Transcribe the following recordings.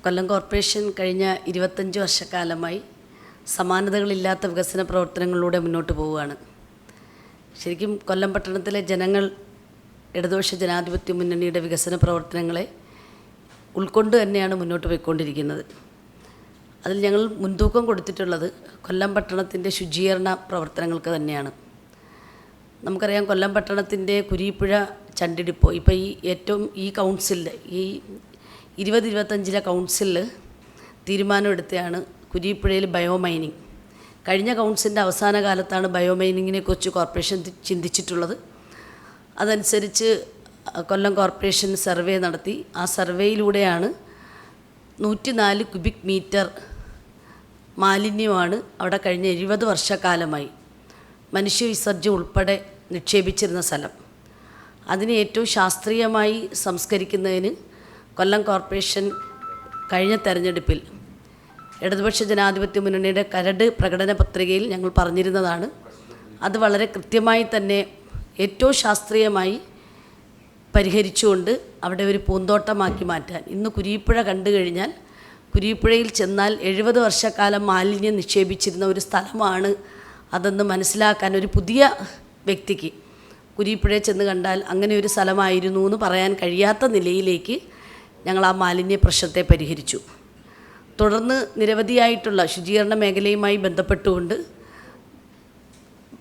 കൊല്ലം corporation കഴിഞ്ഞ 25 വർഷക്കാലമായി സമാനതകളില്ലാത്ത വികസന പ്രവർത്തനങ്ങളിലൂടെ മുന്നോട്ട് പോവുകയാണ്. ശരിക്കും കൊല്ലം പട്ടണത്തിലെ ജനങ്ങൾ ഇടതുപക്ഷ ജനാധിപത്യ മുന്നണിയുടെ വികസന പ്രവർത്തനങ്ങളെ ഉൾക്കൊണ്ട് തന്നെയാണ് മുന്നോട്ട് പോയിക്കൊണ്ടിരിക്കുന്നത്. അതിൽ ഞങ്ങൾ മുൻതൂക്കം കൊടുത്തിട്ടുള്ളത് കൊല്ലം പട്ടണത്തിൻ്റെ ശുചീകരണ പ്രവർത്തനങ്ങൾക്ക് തന്നെയാണ്. നമുക്കറിയാം, കൊല്ലം പട്ടണത്തിൻ്റെ കുരീപ്പുഴ ചണ്ടിടിപ്പോ ഇപ്പോൾ ഈ കൗൺസിലിൽ ഈ 2025 കൗൺസിലിൽ തീരുമാനമെടുത്തതാണ് കുരീപ്പുഴയിൽ ബയോമൈനിങ്. കഴിഞ്ഞ കൗൺസിലിൻ്റെ അവസാന കാലത്താണ് ബയോമൈനിങ്ങിനെ കുറിച്ച് കോർപ്പറേഷൻ ചിന്തിച്ചിട്ടുള്ളത്. അതനുസരിച്ച് കൊല്ലം കോർപ്പറേഷൻ സർവേ നടത്തി. ആ സർവേയിലൂടെയാണ് 104 ക്യൂബിക് മീറ്റർ മാലിന്യമാണ് അവിടെ കഴിഞ്ഞ 20 വർഷക്കാലമായി മനുഷ്യവിസർജ്യം ഉൾപ്പെടെ നിക്ഷേപിച്ചിരുന്ന സ്ഥലം. അതിനെ ഏറ്റവും ശാസ്ത്രീയമായി സംസ്കരിക്കുന്നതിന് കൊല്ലം കോർപ്പറേഷൻ കഴിഞ്ഞ തെരഞ്ഞെടുപ്പിൽ ഇടതുപക്ഷ ജനാധിപത്യ മുന്നണിയുടെ കരട് പ്രകടന പത്രികയിൽ ഞങ്ങൾ പറഞ്ഞിരുന്നതാണ്. അത് വളരെ കൃത്യമായി തന്നെ ഏറ്റവും ശാസ്ത്രീയമായി പരിഹരിച്ചുകൊണ്ട് അവിടെ ഒരു പൂന്തോട്ടമാക്കി മാറ്റാൻ. ഇന്ന് കുരീപ്പുഴ കണ്ടു കഴിഞ്ഞാൽ കുരീപ്പുഴയിൽ ചെന്നാൽ 70 വർഷക്കാലം മാലിന്യം നിക്ഷേപിച്ചിരുന്ന ഒരു സ്ഥലമാണ് അതെന്ന് മനസ്സിലാക്കാൻ ഒരു പുതിയ വ്യക്തിക്ക് കുരീപ്പുഴയിൽ ചെന്ന് കണ്ടാൽ അങ്ങനെ ഒരു സ്ഥലമായിരുന്നു എന്ന് പറയാൻ കഴിയാത്ത നിലയിലേക്ക് ഞങ്ങൾ ആ മാലിന്യ പ്രശ്നത്തെ പരിഹരിച്ചു. തുടർന്ന് നിരവധിയായിട്ടുള്ള ശുചീകരണ മേഖലയുമായി ബന്ധപ്പെട്ടുകൊണ്ട്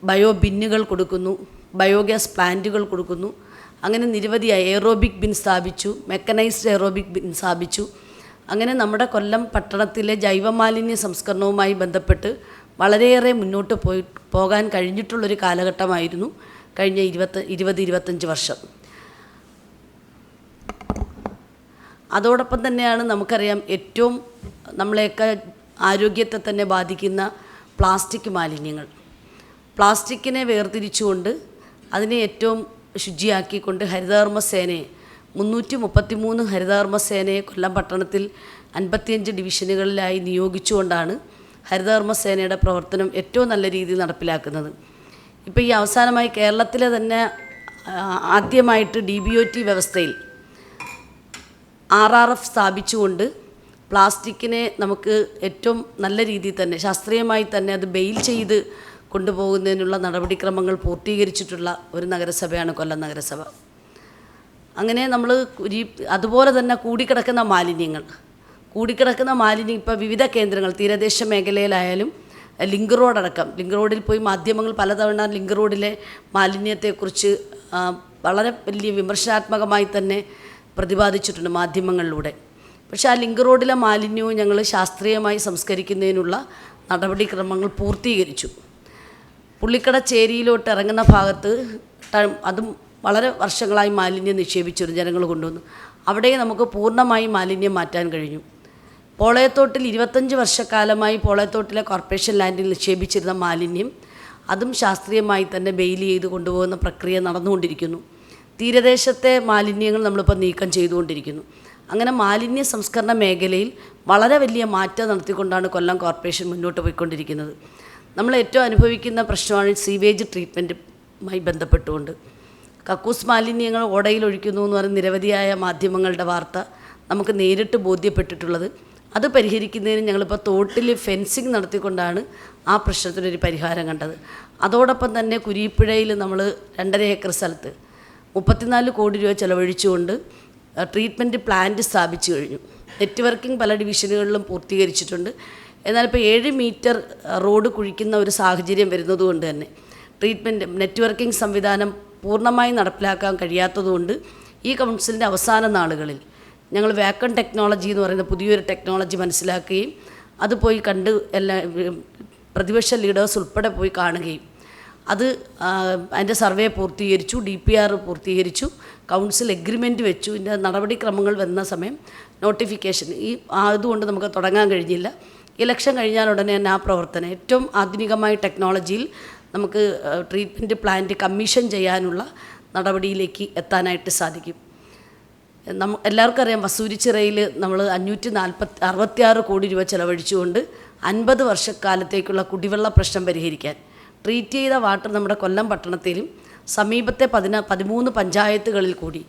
ബയോ ബിന്നുകൾ കൊടുക്കുന്നു, ബയോഗ്യാസ് പ്ലാന്റുകൾ കൊടുക്കുന്നു. അങ്ങനെ നിരവധിയായി എയറോബിക് ബിൻ സ്ഥാപിച്ചു, മെക്കനൈസ്ഡ് എയറോബിക് ബിൻ സ്ഥാപിച്ചു. അങ്ങനെ നമ്മുടെ കൊല്ലം പട്ടണത്തിലെ ജൈവമാലിന്യ സംസ്കരണവുമായി ബന്ധപ്പെട്ട് വളരെയേറെ മുന്നോട്ട് പോകാൻ കഴിഞ്ഞിട്ടുള്ളൊരു കാലഘട്ടമായിരുന്നു കഴിഞ്ഞ 20-25 വർഷം. അതോടൊപ്പം തന്നെയാണ് നമുക്കറിയാം, ഏറ്റവും നമ്മളെയൊക്കെ ആരോഗ്യത്തെ തന്നെ ബാധിക്കുന്ന പ്ലാസ്റ്റിക് മാലിന്യങ്ങൾ. പ്ലാസ്റ്റിക്കിനെ വേർതിരിച്ചുകൊണ്ട് അതിനെ ഏറ്റവും ശുചിയാക്കിക്കൊണ്ട് ഹരിതകർമ്മസേനയെ 333 ഹരിതകർമ്മസേനയെ കൊല്ലം പട്ടണത്തിൽ 55 ഡിവിഷനുകളിലായി നിയോഗിച്ചുകൊണ്ടാണ് ഹരിതകർമ്മസേനയുടെ പ്രവർത്തനം ഏറ്റവും നല്ല രീതിയിൽ നടപ്പിലാക്കുന്നത്. ഇപ്പോൾ ഈ അവസാനമായി കേരളത്തിലെ തന്നെ ആദ്യമായിട്ട് DBOT വ്യവസ്ഥയിൽ RRF സ്ഥാപിച്ചുകൊണ്ട് പ്ലാസ്റ്റിക്കിനെ നമുക്ക് ഏറ്റവും നല്ല രീതിയിൽ തന്നെ ശാസ്ത്രീയമായി തന്നെ അത് ബെയിൽ ചെയ്ത് കൊണ്ടുപോകുന്നതിനുള്ള നടപടിക്രമങ്ങൾ പൂർത്തീകരിച്ചിട്ടുള്ള ഒരു നഗരസഭയാണ് കൊല്ലം നഗരസഭ. അങ്ങനെ നമ്മൾ അതുപോലെ തന്നെ കൂടിക്കിടക്കുന്ന മാലിന്യം ഇപ്പോൾ വിവിധ കേന്ദ്രങ്ങൾ തീരദേശ മേഖലയിലായാലും ലിങ്ക് റോഡടക്കം ലിങ്ക് റോഡിൽ പോയി മാധ്യമങ്ങൾ പലതവണ ലിങ്ക് റോഡിലെ മാലിന്യത്തെക്കുറിച്ച് വളരെ വലിയ വിമർശനാത്മകമായി തന്നെ പ്രതിപാദിച്ചിട്ടുണ്ട് മാധ്യമങ്ങളിലൂടെ. പക്ഷേ ആ ലിങ്ക് റോഡിലെ മാലിന്യവും ഞങ്ങൾ ശാസ്ത്രീയമായി സംസ്കരിക്കുന്നതിനുള്ള നടപടിക്രമങ്ങൾ പൂർത്തീകരിച്ചു. പുള്ളിക്കട ചേരിയിലോട്ട് ഇറങ്ങുന്ന ഭാഗത്ത് അതും വളരെ വർഷങ്ങളായി മാലിന്യം നിക്ഷേപിച്ചിരുന്നു ജനങ്ങൾ കൊണ്ടുവന്നു. അവിടെ നമുക്ക് പൂർണ്ണമായി മാലിന്യം മാറ്റാൻ കഴിഞ്ഞു. പോളയത്തോട്ടിൽ 25 വർഷക്കാലമായി പോളയത്തോട്ടിലെ കോർപ്പറേഷൻ ലാൻഡിൽ നിക്ഷേപിച്ചിരുന്ന മാലിന്യം അതും ശാസ്ത്രീയമായി തന്നെ ബെയിൽ ചെയ്ത് കൊണ്ടുപോകുന്ന പ്രക്രിയ നടന്നുകൊണ്ടിരിക്കുന്നു. തീരദേശത്തെ മാലിന്യങ്ങൾ നമ്മളിപ്പോൾ നീക്കം ചെയ്തുകൊണ്ടിരിക്കുന്നു. അങ്ങനെ മാലിന്യ സംസ്കരണ മേഖലയിൽ വളരെ വലിയ മാറ്റം നടത്തിക്കൊണ്ടാണ് കൊല്ലം കോർപ്പറേഷൻ മുന്നോട്ട് പോയിക്കൊണ്ടിരിക്കുന്നത്. നമ്മൾ ഏറ്റവും അനുഭവിക്കുന്ന പ്രശ്നമാണ് സീവേജ് ട്രീറ്റ്മെൻറ്റുമായി ബന്ധപ്പെട്ടുകൊണ്ട്. കക്കൂസ് മാലിന്യങ്ങൾ ഓടയിൽ ഒഴിക്കുന്നു എന്ന് പറയുന്ന നിരവധിയായ മാധ്യമങ്ങളുടെ വാർത്ത നമുക്ക് നേരിട്ട് ബോധ്യപ്പെട്ടിട്ടുള്ളത്. അത് പരിഹരിക്കുന്നതിന് ഞങ്ങളിപ്പോൾ തോട്ടിൽ ഫെൻസിങ് നടത്തിക്കൊണ്ടാണ് ആ പ്രശ്നത്തിനൊരു പരിഹാരം കണ്ടത്. അതോടൊപ്പം തന്നെ കുരീപ്പുഴയിൽ നമ്മൾ 2.5 ഏക്കർ സ്ഥലത്ത് 34 കോടി രൂപ ചെലവഴിച്ചുകൊണ്ട് ട്രീറ്റ്മെൻറ്റ് പ്ലാന്റ് സ്ഥാപിച്ചു കഴിഞ്ഞു. നെറ്റ്വർക്കിംഗ് പല ഡിവിഷനുകളിലും പൂർത്തീകരിച്ചിട്ടുണ്ട്. എന്നാലിപ്പോൾ 7 മീറ്റർ റോഡ് കുഴിക്കുന്ന ഒരു സാഹചര്യം വരുന്നതുകൊണ്ട് തന്നെ നെറ്റ്വർക്കിംഗ് സംവിധാനം പൂർണ്ണമായി നടപ്പിലാക്കാൻ കഴിയാത്തതുകൊണ്ട് ഈ കൗൺസിലിൻ്റെ അവസാന നാളുകളിൽ ഞങ്ങൾ വാക്വം ടെക്നോളജി എന്ന് പറയുന്ന പുതിയൊരു ടെക്നോളജി മനസ്സിലാക്കുകയും അത് പോയി കണ്ട് എല്ലാ പ്രതിപക്ഷ ലീഡേഴ്സ് ഉൾപ്പെടെ പോയി കാണുകയും അതിൻ്റെ സർവേ പൂർത്തീകരിച്ചു, DPR പൂർത്തീകരിച്ചു, കൗൺസിൽ എഗ്രിമെൻറ്റ് വെച്ചു. ഇതിൻ്റെ നടപടിക്രമങ്ങൾ വരുന്ന സമയം നോട്ടിഫിക്കേഷൻ അതുകൊണ്ട് നമുക്ക് തുടങ്ങാൻ കഴിഞ്ഞില്ല. ഇലക്ഷൻ കഴിഞ്ഞാൽ ഉടനെ തന്നെ ആ പ്രവർത്തനം ഏറ്റവും ആധുനികമായ ടെക്നോളജിയിൽ നമുക്ക് ട്രീറ്റ്മെൻറ്റ് പ്ലാന്റ് കമ്മീഷൻ ചെയ്യാനുള്ള നടപടിയിലേക്ക് എത്താനായിട്ട് സാധിക്കും. എല്ലാവർക്കും അറിയാം, വസൂരിച്ചിറയിൽ നമ്മൾ 566 കോടി രൂപ ചെലവഴിച്ചുകൊണ്ട് 50 വർഷക്കാലത്തേക്കുള്ള കുടിവെള്ള പ്രശ്നം പരിഹരിക്കാൻ ട്രീറ്റ് ചെയ്ത വാട്ടർ നമ്മുടെ കൊല്ലം പട്ടണത്തിലും സമീപത്തെ 13 പഞ്ചായത്തുകളിൽ കൂടി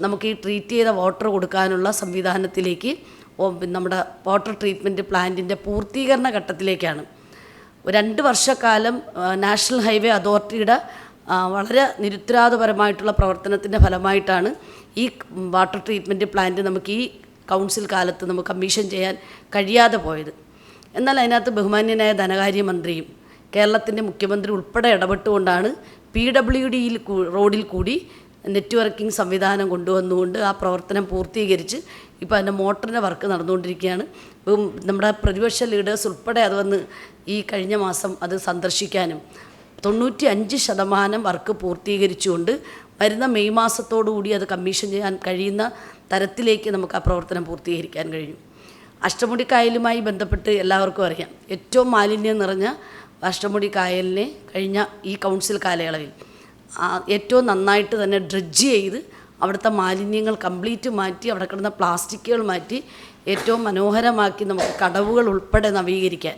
നമുക്ക് ഈ ട്രീറ്റ് ചെയ്ത വാട്ടർ കൊടുക്കാനുള്ള സംവിധാനത്തിലേക്ക് നമ്മുടെ വാട്ടർ ട്രീറ്റ്മെൻറ്റ് പ്ലാന്റിൻ്റെ പൂർത്തീകരണ ഘട്ടത്തിലേക്കാണ്. 2 വർഷക്കാലം നാഷണൽ ഹൈവേ അതോറിറ്റിയുടെ വളരെ നിരുത്തരവാദപരമായിട്ടുള്ള പ്രവർത്തനത്തിൻ്റെ ഫലമായിട്ടാണ് ഈ വാട്ടർ ട്രീറ്റ്മെൻറ്റ് പ്ലാന്റ് നമുക്ക് ഈ കൗൺസിൽ കാലത്ത് നമുക്ക് കമ്മീഷൻ ചെയ്യാൻ കഴിയാതെ പോയത്. എന്നാൽ അതിനകത്ത് ബഹുമാന്യനായ ധനകാര്യമന്ത്രിയും കേരളത്തിൻ്റെ മുഖ്യമന്ത്രി ഉൾപ്പെടെ ഇടപെട്ടുകൊണ്ടാണ് PWD റോഡിൽ കൂടി നെറ്റ്വർക്കിംഗ് സംവിധാനം കൊണ്ടുവന്നുകൊണ്ട് ആ പ്രവർത്തനം പൂർത്തീകരിച്ച് ഇപ്പോൾ അതിൻ്റെ മോട്ടറിൻ്റെ വർക്ക് നടന്നുകൊണ്ടിരിക്കുകയാണ്. ഇപ്പം നമ്മുടെ പ്രതിപക്ഷ ലീഡേഴ്സ് ഉൾപ്പെടെ അത് വന്ന് ഈ കഴിഞ്ഞ മാസം അത് സന്ദർശിക്കാനും 95% വർക്ക് പൂർത്തീകരിച്ചുകൊണ്ട് വരുന്ന മെയ് മാസത്തോടുകൂടി അത് കമ്മീഷൻ ചെയ്യാൻ കഴിയുന്ന തരത്തിലേക്ക് നമുക്ക് ആ പ്രവർത്തനം പൂർത്തീകരിക്കാൻ കഴിഞ്ഞു. അഷ്ടമുടി കായലുമായി ബന്ധപ്പെട്ട് എല്ലാവർക്കും അറിയാം, ഏറ്റവും മാലിന്യം നിറഞ്ഞ അഷ്ടമുടി കായലിനെ കഴിഞ്ഞ ഈ കൗൺസിൽ കാലയളവിൽ ഏറ്റവും നന്നായിട്ട് തന്നെ ഡ്രഡ്ജ് ചെയ്ത് അവിടുത്തെ മാലിന്യങ്ങൾ കംപ്ലീറ്റ് മാറ്റി അവിടെ കിടന്ന പ്ലാസ്റ്റിക്കുകൾ മാറ്റി ഏറ്റവും മനോഹരമാക്കി നമുക്ക് കടവുകൾ ഉൾപ്പെടെ നവീകരിക്കാൻ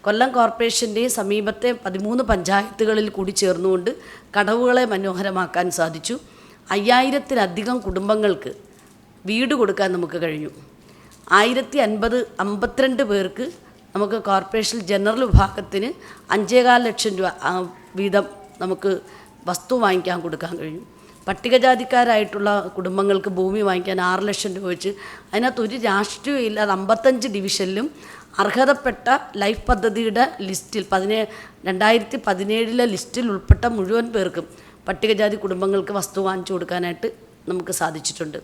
കൊല്ലം കോർപ്പറേഷൻ്റെയും സമീപത്തെ 13 പഞ്ചായത്തുകളിൽ കൂടി ചേർന്നുകൊണ്ട് കടവുകളെ മനോഹരമാക്കാൻ സാധിച്ചു. 5000-ലധികം കുടുംബങ്ങൾക്ക് വീട് കൊടുക്കാൻ നമുക്ക് കഴിഞ്ഞു. 1052 പേർക്ക് നമുക്ക് കോർപ്പറേഷൻ ജനറൽ വിഭാഗത്തിന് 5.25 ലക്ഷം രൂപ വീതം നമുക്ക് വസ്തു വാങ്ങിക്കാൻ കൊടുക്കാൻ കഴിഞ്ഞു. പട്ടികജാതിക്കാരായിട്ടുള്ള കുടുംബങ്ങൾക്ക് ഭൂമി വാങ്ങിക്കാൻ 6 ലക്ഷം രൂപ വെച്ച് അതിനകത്ത് ഒരു രാഷ്ട്രീയം ഇല്ലാതെ 55 ഡിവിഷനിലും അർഹതപ്പെട്ട ലൈഫ് പദ്ധതിയുടെ ലിസ്റ്റിൽ 2017 ലിസ്റ്റിൽ ഉൾപ്പെട്ട മുഴുവൻ പേർക്കും പട്ടികജാതി കുടുംബങ്ങൾക്ക് വസ്തു വാങ്ങിച്ചു കൊടുക്കാനായിട്ട് നമുക്ക് സാധിച്ചിട്ടുണ്ട്.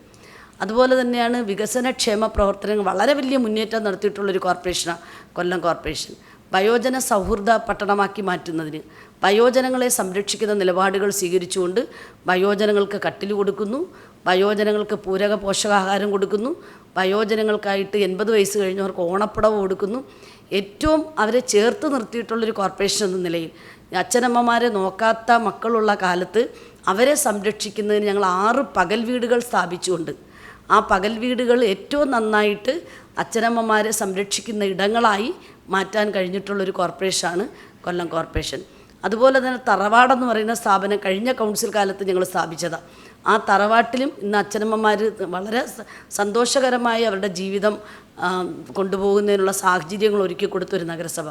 അതുപോലെ തന്നെയാണ് വികസനക്ഷേമ പ്രവർത്തനങ്ങൾ വളരെ വലിയ മുന്നേറ്റം നടത്തിയിട്ടുള്ളൊരു കോർപ്പറേഷനാണ് കൊല്ലം കോർപ്പറേഷൻ. വയോജന സൗഹൃദ പട്ടണമാക്കി മാറ്റുന്നതിന് വയോജനങ്ങളെ സംരക്ഷിക്കുന്ന നിലപാടുകൾ സ്വീകരിച്ചുകൊണ്ട് വയോജനങ്ങൾക്ക് കട്ടിൽ കൊടുക്കുന്നു, വയോജനങ്ങൾക്ക് പൂരക പോഷകാഹാരം കൊടുക്കുന്നു, വയോജനങ്ങൾക്കായിട്ട് 80 വയസ്സ് കഴിഞ്ഞവർക്ക് ഓണപ്പുടവ് കൊടുക്കുന്നു. ഏറ്റവും അവരെ ചേർത്ത് നിർത്തിയിട്ടുള്ളൊരു കോർപ്പറേഷൻ എന്ന നിലയിൽ അച്ഛനമ്മമാരെ നോക്കാത്ത മക്കളുള്ള കാലത്ത് അവരെ സംരക്ഷിക്കുന്നതിന് ഞങ്ങൾ 6 പകൽ വീടുകൾ സ്ഥാപിച്ചുകൊണ്ട് ആ പകൽ വീടുകൾ ഏറ്റവും നന്നായിട്ട് അച്ഛനമ്മമാരെ സംരക്ഷിക്കുന്ന ഇടങ്ങളായി മാറ്റാൻ കഴിഞ്ഞിട്ടുള്ളൊരു കോർപ്പറേഷനാണ് കൊല്ലം കോർപ്പറേഷൻ. അതുപോലെ തന്നെ തറവാടെന്ന് പറയുന്ന സ്ഥാപനം കഴിഞ്ഞ കൗൺസിൽ കാലത്ത് ഞങ്ങൾ സ്ഥാപിച്ചതാണ്. ആ തറവാട്ടിലും ഇന്ന് അച്ഛനമ്മമാർ വളരെ സന്തോഷകരമായി അവരുടെ ജീവിതം കൊണ്ടുപോകുന്നതിനുള്ള സാഹചര്യങ്ങൾ ഒരുക്കി കൊടുത്തൊരു നഗരസഭ.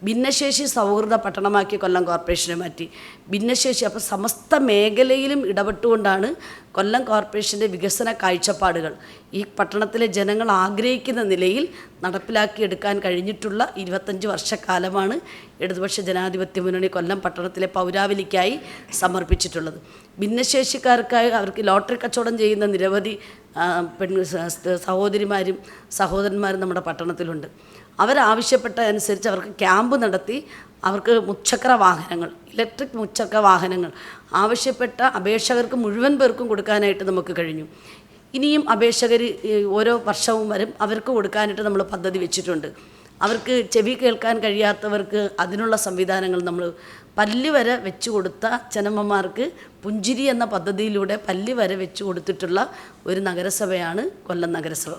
ഭിന്നശേഷി സൗഹൃദ പട്ടണമാക്കി കൊല്ലം കോർപ്പറേഷനെ മാറ്റി. ഭിന്നശേഷി അപ്പോൾ സമസ്ത മേഖലയിലും ഇടപെട്ടുകൊണ്ടാണ് കൊല്ലം കോർപ്പറേഷൻ്റെ വികസന കാഴ്ചപ്പാടുകൾ ഈ പട്ടണത്തിലെ ജനങ്ങൾ ആഗ്രഹിക്കുന്ന നിലയിൽ നടപ്പിലാക്കിയെടുക്കാൻ കഴിഞ്ഞിട്ടുള്ള 25 വർഷക്കാലമാണ് ഇടതുപക്ഷ ജനാധിപത്യ മുന്നണി കൊല്ലം പട്ടണത്തിലെ പൗരാവലിക്കായി സമർപ്പിച്ചിട്ടുള്ളത്. ഭിന്നശേഷിക്കാർക്കായി അവർക്ക് ലോട്ടറി കച്ചവടം ചെയ്യുന്ന നിരവധി സഹോദരിമാരും സഹോദരന്മാരും നമ്മുടെ പട്ടണത്തിലുണ്ട്. അവരാവശ്യപ്പെട്ട അനുസരിച്ച് അവർക്ക് ക്യാമ്പ് നടത്തി അവർക്ക് മുച്ചക്ര വാഹനങ്ങൾ, ഇലക്ട്രിക് മുച്ചക്ര വാഹനങ്ങൾ ആവശ്യപ്പെട്ട അപേക്ഷകർക്ക് മുഴുവൻ പേർക്കും കൊടുക്കാനായിട്ട് നമുക്ക് കഴിഞ്ഞു. ഇനിയും അപേക്ഷകർ ഓരോ വർഷവും വരും, അവർക്ക് കൊടുക്കാനായിട്ട് നമ്മൾ പദ്ധതി വെച്ചിട്ടുണ്ട്. അവർക്ക് ചെവി കേൾക്കാൻ കഴിയാത്തവർക്ക് അതിനുള്ള സംവിധാനങ്ങൾ നമ്മൾ പല്ല് വരെ വെച്ച് കൊടുത്ത അച്ഛനമ്മമാർക്ക് പുഞ്ചിരി എന്ന പദ്ധതിയിലൂടെ പല്ല് വരെ വെച്ച് കൊടുത്തിട്ടുള്ള ഒരു നഗരസഭയാണ് കൊല്ലം നഗരസഭ.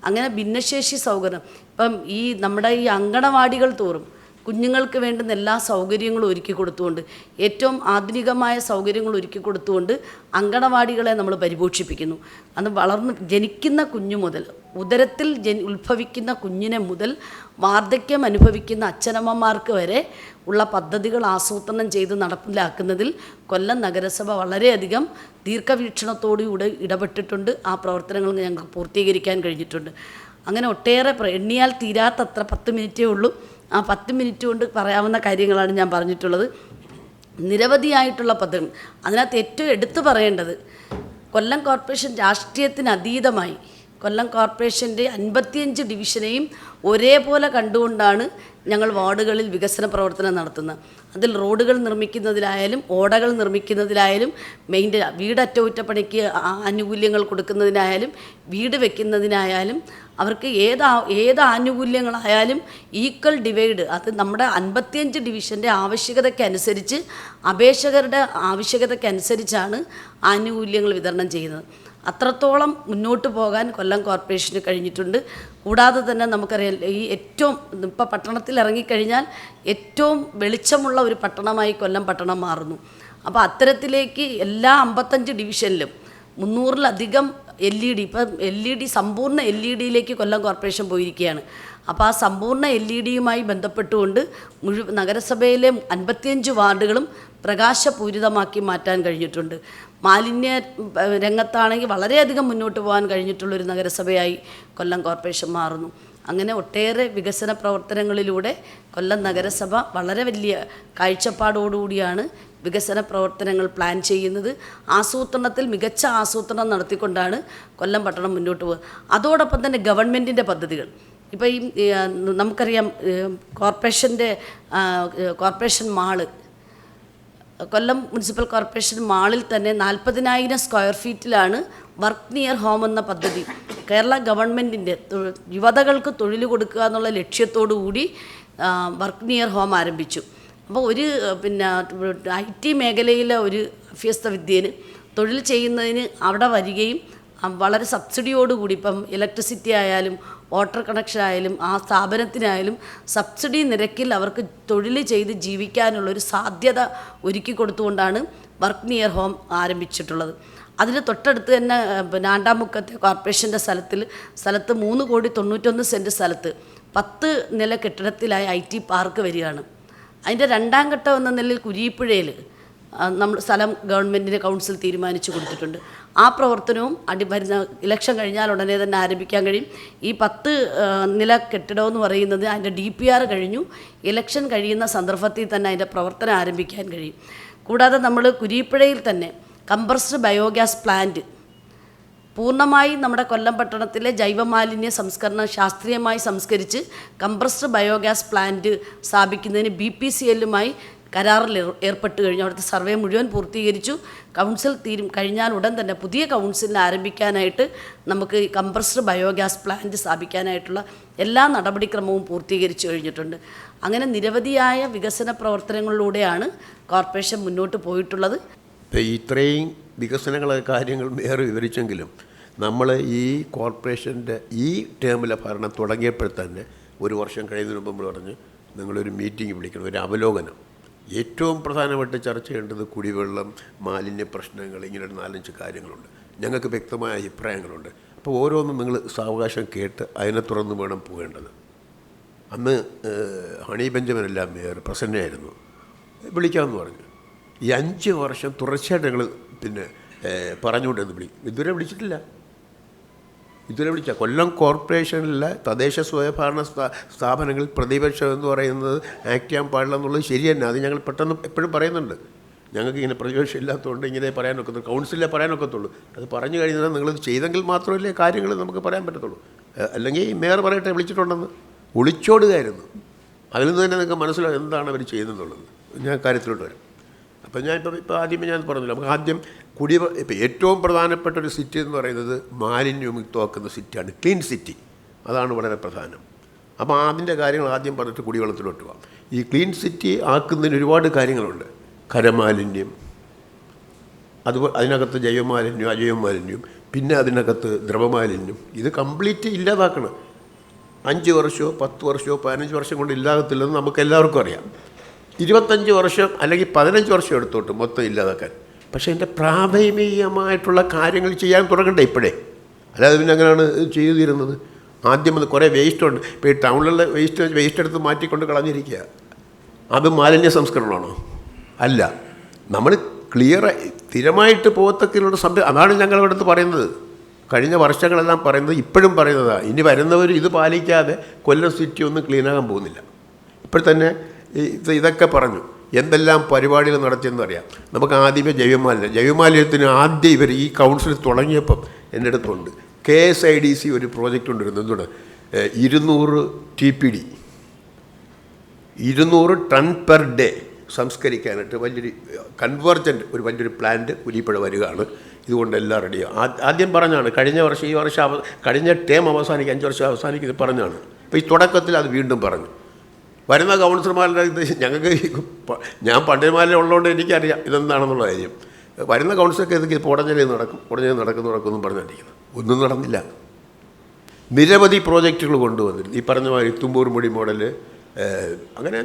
അങ്ങനെ ഭിന്നശേഷി സൗകര്യം ഇപ്പം ഈ നമ്മുടെ ഈ അങ്കണവാടികൾ തോറും കുഞ്ഞുങ്ങൾക്ക് വേണ്ടുന്ന എല്ലാ സൗകര്യങ്ങളും ഒരുക്കി കൊടുത്തുകൊണ്ട് ഏറ്റവും ആധുനികമായ സൗകര്യങ്ങൾ ഒരുക്കി കൊടുത്തുകൊണ്ട് അങ്കണവാടികളെ നമ്മൾ പരിപോഷിപ്പിക്കുന്നു. അന്ന് വളർന്ന് ജനിക്കുന്ന കുഞ്ഞു മുതൽ ഉദരത്തിൽ ഉത്ഭവിക്കുന്ന കുഞ്ഞിനെ മുതൽ വാർദ്ധക്യം അനുഭവിക്കുന്ന അച്ഛനമ്മമാർക്ക് വരെ ഉള്ള പദ്ധതികൾ ആസൂത്രണം ചെയ്ത് നടപ്പിലാക്കുന്നതിൽ കൊല്ലം നഗരസഭ വളരെയധികം ദീർഘവീക്ഷണത്തോടുകൂടി ഇടപെട്ടിട്ടുണ്ട്. ആ പ്രവർത്തനങ്ങൾ ഞങ്ങൾക്ക് പൂർത്തീകരിക്കാൻ കഴിഞ്ഞിട്ടുണ്ട്. അങ്ങനെ ഒട്ടേറെ എണ്ണിയാൽ തീരാത്തത്ര 10 മിനിറ്റേ ഉള്ളൂ. ആ 10 മിനിറ്റ് കൊണ്ട് പറയാവുന്ന കാര്യങ്ങളാണ് ഞാൻ പറഞ്ഞിട്ടുള്ളത്. നിരവധിയായിട്ടുള്ള പദ്ധതി. അതിനകത്ത് ഏറ്റവും എടുത്തു പറയേണ്ടത് കൊല്ലം കോർപ്പറേഷൻ രാഷ്ട്രീയത്തിന് അതീതമായി കൊല്ലം കോർപ്പറേഷൻ്റെ 55 ഡിവിഷനെയും ഒരേപോലെ കണ്ടുകൊണ്ടാണ് ഞങ്ങൾ വാർഡുകളിൽ വികസന പ്രവർത്തനം നടത്തുന്നത്. അതിൽ റോഡുകൾ നിർമ്മിക്കുന്നതിലായാലും ഓടകൾ നിർമ്മിക്കുന്നതിലായാലും വീട് അറ്റകുറ്റപ്പണിക്ക് ആനുകൂല്യങ്ങൾ കൊടുക്കുന്നതിനായാലും വീട് വയ്ക്കുന്നതിനായാലും അവർക്ക് ഏത് ആനുകൂല്യങ്ങളായാലും ഈക്വൽ ഡിവൈഡ് അത് നമ്മുടെ 55 ഡിവിഷൻ്റെ ആവശ്യകതയ്ക്കനുസരിച്ച് അപേക്ഷകരുടെ ആവശ്യകതയ്ക്കനുസരിച്ചാണ് ആനുകൂല്യങ്ങൾ വിതരണം ചെയ്യുന്നത്. അത്രത്തോളം മുന്നോട്ട് പോകാൻ കൊല്ലം കോർപ്പറേഷന് കഴിഞ്ഞിട്ടുണ്ട്. കൂടാതെ തന്നെ നമുക്കറിയാം ഈ ഏറ്റവും ഇപ്പോൾ പട്ടണത്തിൽ ഇറങ്ങിക്കഴിഞ്ഞാൽ ഏറ്റവും വെളിച്ചമുള്ള ഒരു പട്ടണമായി കൊല്ലം പട്ടണം മാറുന്നു. അപ്പോൾ അത്തരത്തിലേക്ക് എല്ലാ 55 ഡിവിഷനിലും 300-ലധികം LED ഇപ്പം LED സമ്പൂർണ്ണ LED കൊല്ലം കോർപ്പറേഷൻ പോയിരിക്കുകയാണ്. അപ്പോൾ ആ സമ്പൂർണ്ണ LED ബന്ധപ്പെട്ടുകൊണ്ട് നഗരസഭയിലെ 55 വാർഡുകളും പ്രകാശപൂരിതമാക്കി മാറ്റാൻ കഴിഞ്ഞിട്ടുണ്ട്. മാലിന്യ രംഗത്താണെങ്കിൽ വളരെയധികം മുന്നോട്ട് പോകാൻ കഴിഞ്ഞിട്ടുള്ളൊരു നഗരസഭയായി കൊല്ലം കോർപ്പറേഷൻ മാറുന്നു. അങ്ങനെ ഒട്ടേറെ വികസന പ്രവർത്തനങ്ങളിലൂടെ കൊല്ലം നഗരസഭ വളരെ വലിയ കാഴ്ചപ്പാടോടുകൂടിയാണ് വികസന പ്രവർത്തനങ്ങൾ പ്ലാൻ ചെയ്യുന്നത്. ആസൂത്രണത്തിൽ മികച്ച ആസൂത്രണം നടത്തിക്കൊണ്ടാണ് കൊല്ലം പട്ടണം മുന്നോട്ട് പോകുക. അതോടൊപ്പം തന്നെ ഗവൺമെൻറ്റിൻ്റെ പദ്ധതികൾ ഇപ്പോൾ ഈ നമുക്കറിയാം, കോർപ്പറേഷൻ മാള്, കൊല്ലം മുനിസിപ്പൽ കോർപ്പറേഷൻ മാളിൽ തന്നെ 40,000 സ്ക്വയർ ഫീറ്റിലാണ് വർക്ക് നിയർ ഹോം എന്ന പദ്ധതി കേരള ഗവൺമെൻറ്റിൻ്റെ യുവതകൾക്ക് തൊഴിൽ കൊടുക്കുക എന്നുള്ള ലക്ഷ്യത്തോടു കൂടി വർക്ക് നിയർ ഹോം ആരംഭിച്ചു. അപ്പോൾ IT മേഖലയിലെ ഒരു അഭ്യസ്ത വിദ്യന് തൊഴിൽ ചെയ്യുന്നതിന് അവിടെ വരികയും വളരെ സബ്സിഡിയോടുകൂടി ഇപ്പം ഇലക്ട്രിസിറ്റി ആയാലും വാട്ടർ കണക്ഷൻ ആയാലും ആ സ്ഥാപനത്തിനായാലും സബ്സിഡി നിരക്കിൽ അവർക്ക് തൊഴിൽ ചെയ്ത് ജീവിക്കാനുള്ളൊരു സാധ്യത ഒരുക്കി കൊടുത്തുകൊണ്ടാണ് വർക്ക് നിയർ ഹോം ആരംഭിച്ചിട്ടുള്ളത്. അതിന് തൊട്ടടുത്ത് തന്നെ ആണ്ടാമുക്കത്തെ കോർപ്പറേഷൻ്റെ സ്ഥലത്ത് 3,91,00,000 സ്ഥലത്ത് 10 നില കെട്ടിടത്തിലായി IT പാർക്ക് വരികയാണ്. അതിൻ്റെ രണ്ടാം ഘട്ടം എന്ന നിലയിൽ കുരീപ്പുഴയിൽ നമ്മൾ സ്ഥലം ഗവൺമെൻറ്റിന് കൗൺസിൽ തീരുമാനിച്ചു കൊടുത്തിട്ടുണ്ട്. ആ പ്രവർത്തനവും വരുന്ന ഇലക്ഷൻ കഴിഞ്ഞാൽ ഉടനെ തന്നെ ആരംഭിക്കാൻ കഴിയും. ഈ 10 നില കെട്ടിടമെന്ന് പറയുന്നത് അതിൻ്റെ DPR കഴിഞ്ഞു. ഇലക്ഷൻ കഴിയുന്ന സന്ദർഭത്തിൽ തന്നെ അതിൻ്റെ പ്രവർത്തനം ആരംഭിക്കാൻ കഴിയും. കൂടാതെ നമ്മൾ കുരീപ്പുഴയിൽ തന്നെ കംപ്രസ്ഡ് ബയോഗ്യാസ് പ്ലാന്റ് പൂർണ്ണമായി നമ്മുടെ കൊല്ലം പട്ടണത്തിലെ ജൈവമാലിന്യ സംസ്കരണം ശാസ്ത്രീയമായി സംസ്കരിച്ച് കംപ്രസ്ഡ് ബയോഗ്യാസ് പ്ലാന്റ് സ്ഥാപിക്കുന്നതിന് BPCL കരാറിൽ ഏർപ്പെട്ട് കഴിഞ്ഞു. അവിടുത്തെ സർവേ മുഴുവൻ പൂർത്തീകരിച്ചു. കൗൺസിൽ കഴിഞ്ഞാൽ ഉടൻ തന്നെ പുതിയ കൗൺസിലിന് ആരംഭിക്കാനായിട്ട് നമുക്ക് ഈ കംപ്രസ്ഡ് ബയോഗ്യാസ് പ്ലാന്റ് സ്ഥാപിക്കാനായിട്ടുള്ള എല്ലാ നടപടിക്രമവും പൂർത്തീകരിച്ചു കഴിഞ്ഞിട്ടുണ്ട്. അങ്ങനെ നിരവധിയായ വികസന പ്രവർത്തനങ്ങളിലൂടെയാണ് കോർപ്പറേഷൻ മുന്നോട്ട് പോയിട്ടുള്ളത്. ഇത്രയും വികസനങ്ങളെ കാര്യങ്ങൾ വേറെ വിവരിച്ചെങ്കിലും നമ്മൾ ഈ കോർപ്പറേഷൻ്റെ ഈ ടേമിലെ ഭരണം തുടങ്ങിയപ്പോൾ തന്നെ 1 വർഷം കഴിയുന്നതിന് മുമ്പ് പറഞ്ഞ് നിങ്ങളൊരു മീറ്റിംഗ് വിളിക്കണം, ഒരു അവലോകനം. ഏറ്റവും പ്രധാനമായിട്ട് ചർച്ച ചെയ്യേണ്ടത് കുടിവെള്ളം, മാലിന്യ പ്രശ്നങ്ങൾ, ഇങ്ങനെ 4-5 കാര്യങ്ങളുണ്ട്. ഞങ്ങൾക്ക് വ്യക്തമായ അഭിപ്രായങ്ങളുണ്ട്. അപ്പോൾ ഓരോന്നും നിങ്ങൾ സാവകാശം കേട്ട് അതിനെ തുറന്ന് വേണം പോകേണ്ടത്. അന്ന് ഹണി ബെഞ്ചമിൻ എല്ലാം മേയർ പ്രസന്നയായിരുന്നു, വിളിക്കാമെന്ന് പറഞ്ഞു. ഈ 5 വർഷം തുടർച്ചയായിട്ട് ഞങ്ങൾ പറഞ്ഞുകൊണ്ടെന്ന് ഇതുവരെ വിളിച്ചിട്ടില്ല. കൊല്ലം കോർപ്പറേഷനിലെ തദ്ദേശ സ്വയംഭരണ സ്ഥാപനങ്ങളിൽ പ്രതിപക്ഷം എന്ന് പറയുന്നത് ആക്ട് ചെയ്യാൻ പാടില്ല എന്നുള്ളത് ശരി തന്നെ. അത് ഞങ്ങൾ പെട്ടെന്ന് എപ്പോഴും പറയുന്നുണ്ട്. ഞങ്ങൾക്ക് ഇങ്ങനെ പ്രതിപക്ഷം ഇല്ലാത്തതുകൊണ്ട് ഇങ്ങനെ പറയാനൊക്കത്തുള്ളൂ, കൗൺസിലിലേ പറയാനൊക്കത്തുള്ളൂ. അത് പറഞ്ഞു കഴിഞ്ഞാൽ നിങ്ങളിത് ചെയ്തെങ്കിൽ മാത്രമല്ലേ കാര്യങ്ങൾ നമുക്ക് പറയാൻ പറ്റത്തുള്ളൂ. അല്ലെങ്കിൽ ഈ മേയർ പറയട്ടെ വിളിച്ചിട്ടുണ്ടെന്ന് ഒളിച്ചോടുകയായിരുന്നു. അതിൽ നിന്ന് തന്നെ നിങ്ങൾക്ക് മനസ്സിലാവും എന്താണ് അവർ ചെയ്യുന്നതെന്നുള്ളത്. ഞാൻ കാര്യത്തിലോട്ട് വരാം. അപ്പോൾ ഇപ്പോൾ ആദ്യമേ ഞാൻ പറഞ്ഞില്ല, നമുക്ക് ആദ്യം ഇപ്പോൾ ഏറ്റവും പ്രധാനപ്പെട്ട ഒരു സിറ്റി എന്ന് പറയുന്നത് മാലിന്യമുക്തമാക്കുന്ന സിറ്റിയാണ്, ക്ലീൻ സിറ്റി. അതാണ് വളരെ പ്രധാനം. അപ്പോൾ അതിൻ്റെ കാര്യങ്ങൾ ആദ്യം പറഞ്ഞിട്ട് കുടിവെള്ളത്തിലോട്ട് പോകാം. ഈ ക്ലീൻ സിറ്റി ആക്കുന്നതിന് ഒരുപാട് കാര്യങ്ങളുണ്ട്. ഖരമാലിന്യം, അതുപോലെ അതിനകത്ത് ജൈവമാലിന്യം, അജൈവ മാലിന്യം, പിന്നെ അതിനകത്ത് ദ്രവമാലിന്യം. ഇത് കംപ്ലീറ്റ് ഇല്ലാതാക്കണം. 5 വർഷമോ 10 വർഷമോ 15 വർഷം കൊണ്ട് ഇല്ലാകത്തില്ലെന്ന് നമുക്ക് എല്ലാവർക്കും അറിയാം. 25 വർഷം അല്ലെങ്കിൽ 15 വർഷം എടുത്തോട്ട് മൊത്തം ഇല്ലാതാക്കാൻ. പക്ഷേ എൻ്റെ പ്രാഥമികമായിട്ടുള്ള കാര്യങ്ങൾ ചെയ്യാൻ തുടങ്ങണ്ടേ ഇപ്പോഴേ. അല്ലാതെ പിന്നെ അങ്ങനെയാണ് ചെയ്തു തീരുന്നത്. ആദ്യം അത് കുറേ വേസ്റ്റുണ്ട്. ഇപ്പോൾ ഈ ടൗണിലുള്ള വേസ്റ്റ് എടുത്ത് മാറ്റിക്കൊണ്ട് കളഞ്ഞിരിക്കുക. അത് മാലിന്യ സംസ്കരണമാണോ? അല്ല. നമ്മൾ സ്ഥിരമായിട്ട് പോകത്തക്കുള്ള അതാണ് ഞങ്ങളുടെ അടുത്ത് പറയുന്നത്. കഴിഞ്ഞ വർഷങ്ങളെല്ലാം പറയുന്നത്, ഇപ്പോഴും പറയുന്നതാണ്. ഇനി വരുന്നവർ ഇത് പാലിക്കാതെ കൊല്ലം സിറ്റി ഒന്നും ക്ലീനാകാൻ പോകുന്നില്ല. ഇപ്പോൾ തന്നെ ഇതൊക്കെ പറഞ്ഞു. എന്തെല്ലാം പരിപാടികൾ നടത്തിയെന്ന് അറിയാം. നമുക്ക് ആദ്യമേ ജൈവമാലിന്യത്തിന് ആദ്യം ഇവർ ഈ കൗൺസിൽ തുടങ്ങിയപ്പം എൻ്റെ അടുത്തുണ്ട് KSIDC ഒരു പ്രോജക്റ്റ് കൊണ്ടിരുന്നു. എന്തുകൊണ്ട് 200 TPD 200 ടൺ പെർ ഡേ സംസ്കരിക്കാനായിട്ട് വലിയൊരു കൺവേർജൻ്റ് വലിയൊരു പ്ലാന്റ് കുരിപ്പുഴ വരികയാണ്. ഇതുകൊണ്ട് എല്ലാം റെഡിയാണ്. ആദ്യം പറഞ്ഞാണ്. കഴിഞ്ഞ വർഷം ഈ വർഷം കഴിഞ്ഞ ടേം അവസാനിക്കുക 5 വർഷം അവസാനിക്കുന്നത് പറഞ്ഞാണ്. ഇപ്പോൾ ഈ തുടക്കത്തിൽ അത് വീണ്ടും പറഞ്ഞു. വരുന്ന കൗൺസിലർമാരുടെ ഇത് ഞങ്ങൾക്ക് ഞാൻ പണ്ഡിതന്മാരിൽ ഉള്ളതുകൊണ്ട് എനിക്കറിയാം ഇതെന്താണെന്നുള്ള കാര്യം. വരുന്ന കൗൺസിലർക്ക് ഇതൊക്കെ ഇപ്പോൾ ഉടനെ നടക്കുമെന്നും പറഞ്ഞിരിക്കുന്നത്. ഒന്നും നടന്നില്ല. നിരവധി പ്രോജക്റ്റുകൾ കൊണ്ടുവന്നിരുന്നു. ഈ പറഞ്ഞ മാതിരി തുമ്പൂർ മുടി മോഡൽ, അങ്ങനെ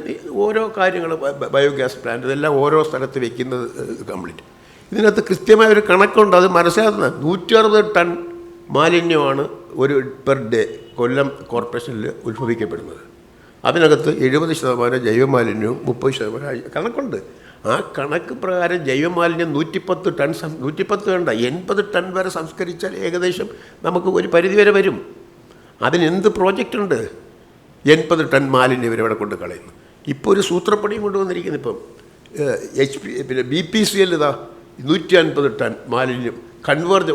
ഓരോ കാര്യങ്ങൾ, ബയോഗ്യാസ് പ്ലാന്റ്, ഇതെല്ലാം ഓരോ സ്ഥലത്ത് വെക്കുന്നത് കംപ്ലീറ്റ്. ഇതിനകത്ത് കൃത്യമായ ഒരു കണക്കുണ്ട്. അത് മനസ്സിലാക്കുന്ന 160 ടൺ മാലിന്യമാണ് ഒരു പെർ ഡേ കൊല്ലം കോർപ്പറേഷനിൽ ഉത്ഭവിക്കപ്പെടുന്നത്. അതിനകത്ത് 70% ജൈവമാലിന്യവും 30% കണക്കുണ്ട്. ആ കണക്ക് പ്രകാരം ജൈവമാലിന്യം 110 ടൺ 110 വേണ്ട 80 ടൺ വരെ സംസ്കരിച്ചാൽ ഏകദേശം നമുക്ക് ഒരു പരിധിവരെ വരും. അതിനെന്ത് പ്രോജക്റ്റ് ഉണ്ട്? 80 ടൺ മാലിന്യം ഇവരെ കൊണ്ട് കളയുന്നു. ഇപ്പോൾ ഒരു സൂത്രപ്പണിയും കൊണ്ടുവന്നിരിക്കുന്നു. ഇപ്പം പിന്നെ BPCL ഇതാ 150 ടൺ മാലിന്യം കൺവേർജ്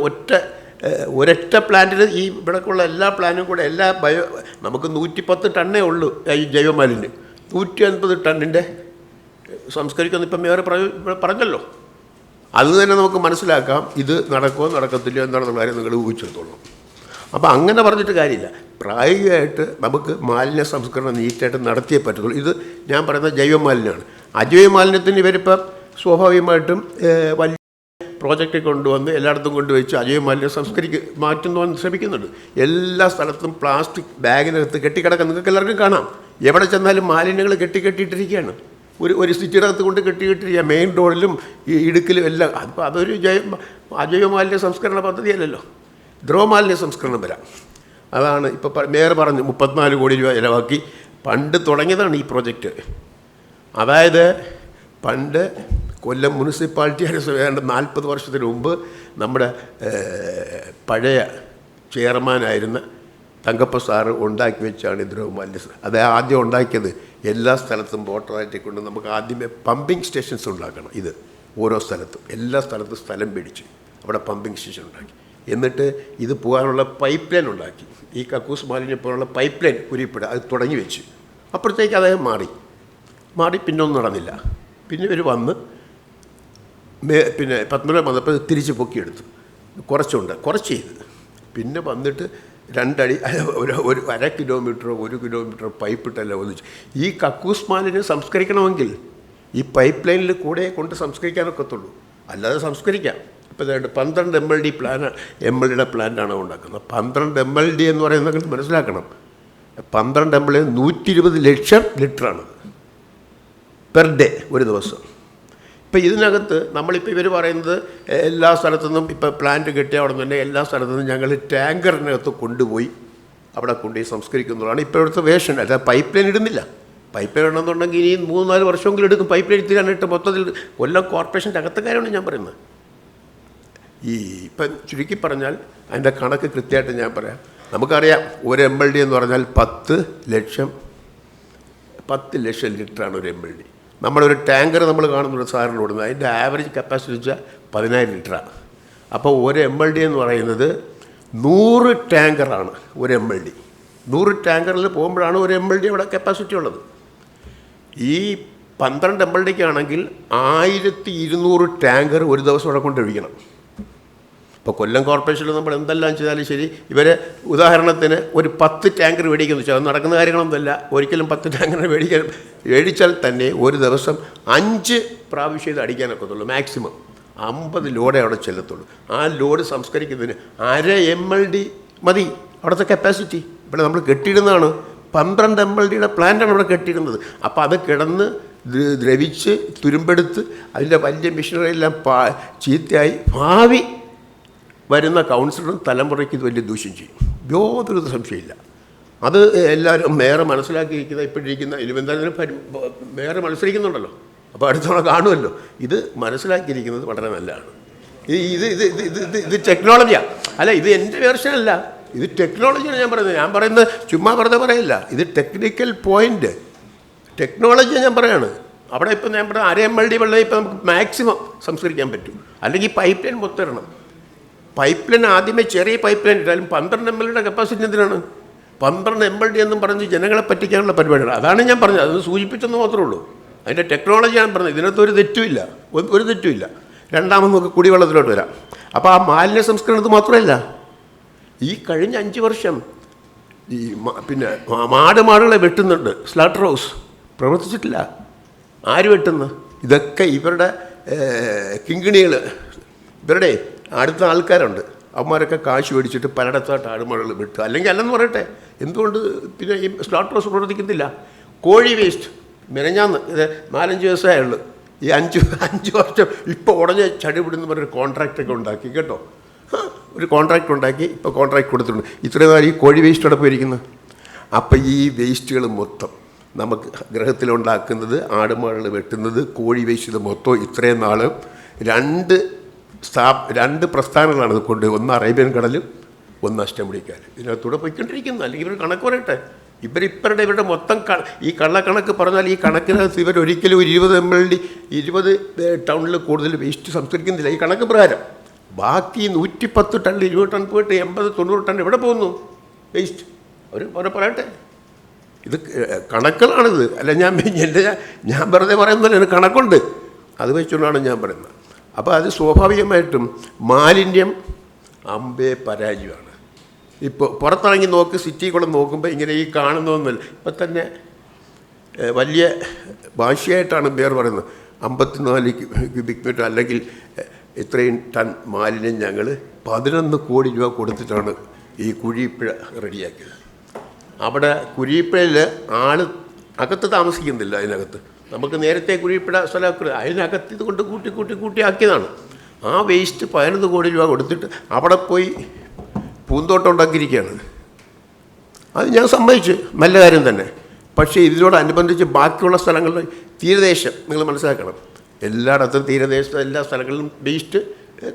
ഒരൊറ്റ പ്ലാന്റിന് ഈ ഇവിടേക്കുള്ള എല്ലാ പ്ലാനും കൂടെ നമുക്ക് 110 ടണ്ണേ ഉള്ളൂ ഈ ജൈവമാലിന്യം. 150 ടണ്ണിൻ്റെ സംസ്കരിക്കുന്ന ഇപ്പം വേറെ പറഞ്ഞല്ലോ. അത് തന്നെ നമുക്ക് മനസ്സിലാക്കാം ഇത് നടക്കുമോ നടക്കത്തില്ലയോ എന്താണെന്നുള്ള കാര്യം നിങ്ങൾ ഊഹിച്ചെടുത്തോളൂ. അപ്പോൾ അങ്ങനെ പറഞ്ഞിട്ട് കാര്യമില്ല. പ്രായോഗികമായിട്ട് നമുക്ക് മാലിന്യ സംസ്കരണം നീറ്റായിട്ട് നടത്തിയേ പറ്റത്തുള്ളൂ. ഇത് ഞാൻ പറയുന്ന ജൈവമാലിന്യമാണ്. അജൈവ മാലിന്യത്തിന് ഇവരിപ്പം സ്വാഭാവികമായിട്ടും വലിയ പ്രോജക്റ്റ് കൊണ്ടുവന്ന് എല്ലായിടത്തും കൊണ്ടുവച്ച് അജൈവ മാലിന്യം മാറ്റുന്നവൻ ശ്രമിക്കുന്നുണ്ട്. എല്ലാ സ്ഥലത്തും പ്ലാസ്റ്റിക് ബാഗിനകത്ത് കെട്ടിക്കിടക്കുന്ന നിങ്ങൾക്ക് എല്ലാവർക്കും കാണാം. എവിടെ ചെന്നാലും മാലിന്യങ്ങൾ കെട്ടിയിട്ടിരിക്കുകയാണ്. ഒരു സിറ്റിയുടെ കൊണ്ട് കെട്ടിയിട്ടിരിക്കുക. മെയിൻ റോഡിലും ഈ ഇടുക്കിലും എല്ലാം. അപ്പോൾ അതൊരു അജൈവ മാലിന്യ സംസ്കരണ പദ്ധതിയല്ലല്ലോ, ദ്രവമാലിന്യ സംസ്കരണം വരാം. അതാണ് ഇപ്പോൾ മേയർ പറഞ്ഞു 34 കോടി രൂപ ചിലവാക്കി. പണ്ട് തുടങ്ങിയതാണ് ഈ പ്രോജക്റ്റ്. അതായത് പണ്ട് കൊല്ലം മുനിസിപ്പാലിറ്റി ഏതാണ്ട് 40 വർഷത്തിന് മുമ്പ് നമ്മുടെ പഴയ ചെയർമാനായിരുന്ന തങ്കപ്പ സാറ് ഉണ്ടാക്കി വെച്ചാണ് ദ്രവമാലിന്യ. അത് ആദ്യം ഉണ്ടാക്കിയത് എല്ലാ സ്ഥലത്തും വോട്ടറായിട്ട് കൊണ്ട് നമുക്ക് ആദ്യമേ പമ്പിങ് സ്റ്റേഷൻസ് ഉണ്ടാക്കണം. ഇത് ഓരോ സ്ഥലത്തും എല്ലാ സ്ഥലത്തും സ്ഥലം പിടിച്ച് അവിടെ പമ്പിങ് സ്റ്റേഷൻ ഉണ്ടാക്കി. എന്നിട്ട് ഇത് പോകാനുള്ള പൈപ്പ് ലൈൻ ഉണ്ടാക്കി. ഈ കക്കൂസ് മാലിന്യം പോലുള്ള പൈപ്പ് ലൈൻ കുരിപ്പിട അത് തുടങ്ങി വെച്ച്. അപ്പോഴത്തേക്ക് അദ്ദേഹം മാറി പിന്നെ ഒന്നും നടന്നില്ല. പിന്നെ ഇവർ വന്ന് പിന്നെ പത്മനാഭ വന്നപ്പോൾ തിരിച്ച് പൊക്കിയെടുത്തു. കുറച്ച് ചെയ്ത് പിന്നെ വന്നിട്ട് 2 അടി ഒരു 1/2 കിലോമീറ്ററോ 1 കിലോമീറ്ററോ പൈപ്പിട്ടല്ല ഒന്നിച്ച്. ഈ കക്കൂസ് മാലിന്യം സംസ്കരിക്കണമെങ്കിൽ ഈ പൈപ്പ് ലൈനിൽ കൂടെ കൊണ്ട് സംസ്കരിക്കാനൊക്കത്തുള്ളൂ. അല്ലാതെ സംസ്കരിക്കാം. ഇപ്പോൾ 12 MLD പ്ലാന്റാണ് ഉണ്ടാക്കുന്നത്. 12 MLD എന്ന് പറയുന്നത് മനസ്സിലാക്കണം. 12 MLD 120 ലക്ഷം ലിറ്ററാണത് പെർ ഡേ ഒരു ദിവസം. ഇപ്പോൾ ഇതിനകത്ത് നമ്മളിപ്പോൾ ഇവർ പറയുന്നത് എല്ലാ സ്ഥലത്തുനിന്നും ഇപ്പോൾ പ്ലാന്റ് കെട്ടിയ അവിടെ തന്നെ എല്ലാ സ്ഥലത്തുനിന്നും ഞങ്ങൾ ടാങ്കറിനകത്ത് കൊണ്ടുപോയി അവിടെ കൊണ്ടുപോയി സംസ്കരിക്കുന്നതാണ് ഇപ്പോൾ ഇവിടുത്തെ വേഷൻ. അല്ലാതെ പൈപ്പ് ലൈൻ ഇടുന്നില്ല. പൈപ്പ് ലൈൻ ഇടണമെന്നുണ്ടെങ്കിൽ ഇനി 3-4 വർഷമെങ്കിലും എടുക്കും പൈപ്പ് ലൈൻ തീരാനായിട്ട്. മൊത്തത്തിൽ കൊല്ലം കോർപ്പറേഷൻ്റെ അകത്തെ കാര്യമാണ് ഞാൻ പറയുന്നത്. ഇപ്പം ചുരുക്കി പറഞ്ഞാൽ അതിൻ്റെ കണക്ക് കൃത്യമായിട്ട് ഞാൻ പറയാം. നമുക്കറിയാം ഒരു MLD എന്ന് പറഞ്ഞാൽ 10 ലക്ഷം ലിറ്ററാണ് ഒരു MLD. നമ്മളൊരു ടാങ്കർ നമ്മൾ കാണുന്നുണ്ട് സാറിന് ഓടുന്നത്. അതിൻ്റെ ആവറേജ് കപ്പാസിറ്റി വെച്ചാൽ 10,000 ലിറ്ററാണ്. അപ്പോൾ ഒരു MLD എന്ന് പറയുന്നത് 100 ടാങ്കറാണ് ഒരു MLD. 100 ടാങ്കറിൽ പോകുമ്പോഴാണ് ഒരു MLD അവിടെ കപ്പാസിറ്റി ഉള്ളത്. ഈ 12 MLDക്കാണെങ്കിൽ 1200 ടാങ്കർ ഒരു ദിവസം അവിടെ കൊണ്ടൊഴിക്കണം. ഇപ്പോൾ കൊല്ലം കോർപ്പറേഷനിൽ നമ്മൾ എന്തെല്ലാം ചെയ്താലും ശരി, ഇവരെ ഉദാഹരണത്തിന് ഒരു 10 ടാങ്കർ മേടിക്കുന്നു വെച്ചാൽ അത് നടക്കുന്ന കാര്യങ്ങളൊന്നുമല്ല. ഒരിക്കലും 10 ടാങ്കർ മേടിച്ചാൽ തന്നെ ഒരു ദിവസം 5 പ്രാവശ്യം ഇത് അടിക്കാനൊക്കത്തുള്ളൂ. മാക്സിമം 50 ലോഡേ അവിടെ ചെല്ലത്തുള്ളൂ. ആ ലോഡ് സംസ്കരിക്കുന്നതിന് 1/2 MLD മതി അവിടുത്തെ കപ്പാസിറ്റി. ഇവിടെ നമ്മൾ കെട്ടിയിടുന്നതാണ് 12 MLDയുടെ പ്ലാന്റാണ് ഇവിടെ കെട്ടിയിടുന്നത്. അപ്പോൾ അത് കിടന്ന് ദ്രവിച്ച് തുരുമ്പെടുത്ത് അതിൻ്റെ വലിയ മെഷീനറിയെല്ലാം ചീത്തയായി ഭാവി വരുന്ന കൗൺസിലറും തലമുറയ്ക്ക് ഇത് വലിയ ദൂഷ്യം ചെയ്യും. യാതൊരു സംശയമില്ല. അത് എല്ലാവരും മേയർ മനസ്സിലാക്കിയിരിക്കുന്ന ഇപ്പോഴിരിക്കുന്ന ഇരുപന്താനും മേയർ മത്സരിക്കുന്നുണ്ടല്ലോ. അപ്പോൾ അടുത്തോളം കാണുമല്ലോ. ഇത് മനസ്സിലാക്കിയിരിക്കുന്നത് വളരെ നല്ലതാണ്. ഇത് ടെക്നോളജിയാണ്. അല്ല, ഇത് എൻ്റെ വേർഷനല്ല, ഇത് ടെക്നോളജിയാണ് ഞാൻ പറയുന്നത് ചുമ്മാ വെറുതെ പറയില്ല. ഇത് ടെക്നിക്കൽ പോയിൻ്റ് ടെക്നോളജിയാണ് ഞാൻ പറയാണ്. അവിടെ ഇപ്പം ഞാൻ പറഞ്ഞ 1/2 MLD വെള്ളം ഇപ്പം നമുക്ക് മാക്സിമം സംസ്കരിക്കാൻ പറ്റും. അല്ലെങ്കിൽ പൈപ്പ് ലൈൻ മൊത്തരണം. പൈപ്പ് ലൈൻ ആദ്യമേ ചെറിയ പൈപ്പ് ലൈൻ ഇട്ടാലും 12 MLDയുടെ കപ്പാസിറ്റി എന്തിനാണ്? 12 MLD എന്നും പറഞ്ഞ് ജനങ്ങളെ പറ്റിക്കാനുള്ള പരിപാടിയാണ്. അതാണ് ഞാൻ പറഞ്ഞത്. അതൊന്ന് സൂചിപ്പിച്ചെന്ന് മാത്രമേ ഉള്ളൂ. അതിൻ്റെ ടെക്നോളജിയാണ് പറഞ്ഞത്. ഇതിനകത്ത് ഒരു തെറ്റുമില്ല. രണ്ടാമത് നമുക്ക് കുടിവെള്ളത്തിലോട്ട് വരാം. അപ്പോൾ ആ മാലിന്യ സംസ്കരണത്ത് മാത്രമല്ല, ഈ കഴിഞ്ഞ 5 വർഷം ഈ പിന്നെ മാടുകളെ വെട്ടുന്നുണ്ട്. Slaughter house പ്രവർത്തിച്ചിട്ടില്ല. ആര് വെട്ടുന്നു? ഇതൊക്കെ ഇവരുടെ കിങ്കിണികൾ, ഇവരുടെ അടുത്ത ആൾക്കാരുണ്ട്. അവന്മാരൊക്കെ കാശ് മേടിച്ചിട്ട് പലയിടത്തായിട്ട് ആടുമാടുകൾ വിട്ടു. അല്ലെങ്കിൽ അല്ലെന്ന് പറയട്ടെ, എന്തുകൊണ്ട് പിന്നെ ഈ സ്ലോട്ടർ ഹൗസ് പ്രവർത്തിക്കുന്നില്ല? കോഴി വേസ്റ്റ് മെനഞ്ഞാന്ന് ഇത് 4-5 ദിവസമേ ഉള്ളൂ. ഈ 5 വർഷം ഇപ്പോൾ ഉടനെ ചടിപിടുന്ന് പറഞ്ഞൊരു കോൺട്രാക്റ്റൊക്കെ ഉണ്ടാക്കി കേട്ടോ. ഒരു കോൺട്രാക്റ്റ് ഉണ്ടാക്കി ഇപ്പോൾ കോൺട്രാക്റ്റ് കൊടുത്തിട്ടുണ്ട്. ഇത്രയും നാൾ ഈ കോഴി വേസ്റ്റ് അവിടെ പോയിരിക്കുന്നത്. അപ്പോൾ ഈ വേസ്റ്റുകൾ മൊത്തം നമുക്ക് ഗ്രഹത്തിലുണ്ടാക്കുന്നത്, ആടുമാടുകൾ വെട്ടുന്നത്, കോഴി വേസ്റ്റ്, ഇത് മൊത്തം ഇത്രയും നാൾ രണ്ട് പ്രസ്ഥാനങ്ങളാണ് ഇത് കൊണ്ട്, ഒന്ന് അറേബ്യൻ കടലും ഒന്ന് അഷ്ടമുടിക്കാർ. ഇതിനകത്തൂടെ പോയിക്കൊണ്ടിരിക്കുന്നു. അല്ലെങ്കിൽ ഇവർ കണക്ക് പറയട്ടെ. ഇവരുടെ മൊത്തം ഈ കള്ളക്കണക്ക് പറഞ്ഞാൽ ഈ കണക്കിനകത്ത് ഇവരൊരിക്കലും ഒരു 20 MLD 20 ടൗണിൽ കൂടുതൽ വേസ്റ്റ് സംസ്കരിക്കുന്നില്ല ഈ കണക്ക് പ്രകാരം. ബാക്കി 110 ടൺ 20 ടൺ പോയിട്ട് 80-90 ടൺ എവിടെ പോകുന്നു വേസ്റ്റ്? അവർ പറയട്ടെ. ഇത് കണക്കുകളാണിത്. അല്ല ഞാൻ വെറുതെ പറയുന്നില്ല, ഇത് കണക്കുണ്ട്. അത് വെച്ചുകൊണ്ടാണ് ഞാൻ പറയുന്നത്. അപ്പോൾ അത് സ്വാഭാവികമായിട്ടും മാലിന്യം അമ്പേ പരാജയമാണ്. ഇപ്പോൾ പുറത്തിറങ്ങി നോക്ക്, സിറ്റിയിൽ കൂടെ നോക്കുമ്പോൾ ഇങ്ങനെ ഈ കാണുന്നതൊന്നുമില്ല. ഇപ്പം തന്നെ വലിയ ഭാഷയായിട്ടാണ് പേർ പറയുന്നത്. 54 ക്യൂബിക് മീറ്റർ അല്ലെങ്കിൽ ഇത്രയും ടൺ മാലിന്യം ഞങ്ങൾ 11 കോടി രൂപ കൊടുത്തിട്ടാണ് ഈ കുഴിപ്പുഴ റെഡിയാക്കിയത്. അവിടെ കുഴിപ്പുഴയിൽ ആൾ അകത്ത് താമസിക്കുന്നില്ല. അതിനകത്ത് നമുക്ക് നേരത്തെ കുഴിപ്പുഴ സ്ഥലമൊക്കെ അതിനകത്ത് ഇത് കൊണ്ട് കൂട്ടി ആക്കിയതാണ്. ആ വേസ്റ്റ് 11 കോടി രൂപ കൊടുത്തിട്ട് അവിടെ പോയി പൂന്തോട്ടം ഉണ്ടാക്കിയിരിക്കുകയാണ്. അത് ഞാൻ സമ്മതിച്ചു, നല്ല കാര്യം തന്നെ. പക്ഷേ ഇതിനോടനുബന്ധിച്ച് ബാക്കിയുള്ള സ്ഥലങ്ങളിൽ തീരദേശം നിങ്ങൾ മനസ്സിലാക്കണം. എല്ലായിടത്തും തീരദേശത്ത് എല്ലാ സ്ഥലങ്ങളിലും വേസ്റ്റ്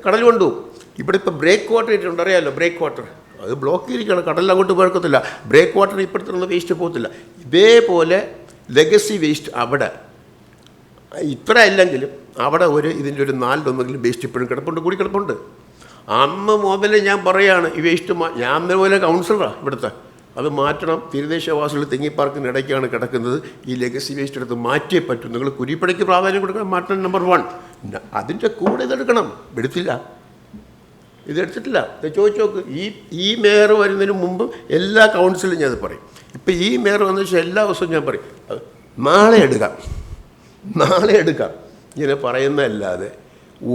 കടൽ കൊണ്ടുപോകും. ഇവിടെ ഇപ്പോൾ ബ്രേക്ക് വാട്ടർ ഇട്ടുണ്ട്, അറിയാമല്ലോ, ബ്രേക്ക് വാട്ടർ അത് ബ്ലോക്ക് ചെയ്തിരിക്കുകയാണ്. കടലിൽ അങ്ങോട്ട് പോകത്തില്ല. ബ്രേക്ക് വാട്ടർ ഇപ്പോഴത്തെ വേസ്റ്റ് പോകത്തില്ല. ഇതേപോലെ ലെഗസി വേസ്റ്റ് അവിടെ ഇത്ര അല്ലെങ്കിലും അവിടെ ഇതിൻ്റെ ഒരു 4-1 വേസ്റ്റ് ഇപ്പോഴും കിടപ്പുണ്ട്. അന്ന് മുതൽ ഞാൻ പറയുകയാണ് ഈ വേസ്റ്റ് ഞാൻ പോലെ കൗൺസിലറാണ് ഇവിടുത്തെ, അത് മാറ്റണം. തീരദേശവാസികൾ തെങ്ങിപ്പാർക്കിന് ഇടയ്ക്കാണ് കിടക്കുന്നത്. ഈ ലെഗസി വേസ്റ്റ് എടുത്ത് മാറ്റിയേ പറ്റും. നിങ്ങൾ കുരിപ്പടയ്ക്ക് പ്രാധാന്യം കൊടുക്കണം, മാറ്റണം. നമ്പർ 1. അതിൻ്റെ കൂടെ ഇതെടുക്കണം. ഇതെടുത്തിട്ടില്ല. ചോദിച്ചു നോക്ക്. ഈ മേയർ വരുന്നതിന് മുമ്പ് എല്ലാ കൗൺസിലും ഞാനത് പറയും. ഇപ്പം ഈ മേയർ വന്ന ശേഷം എല്ലാ ദിവസവും ഞാൻ പറയും നാളെ എടുക്കാം ഇങ്ങനെ പറയുന്നതല്ലാതെ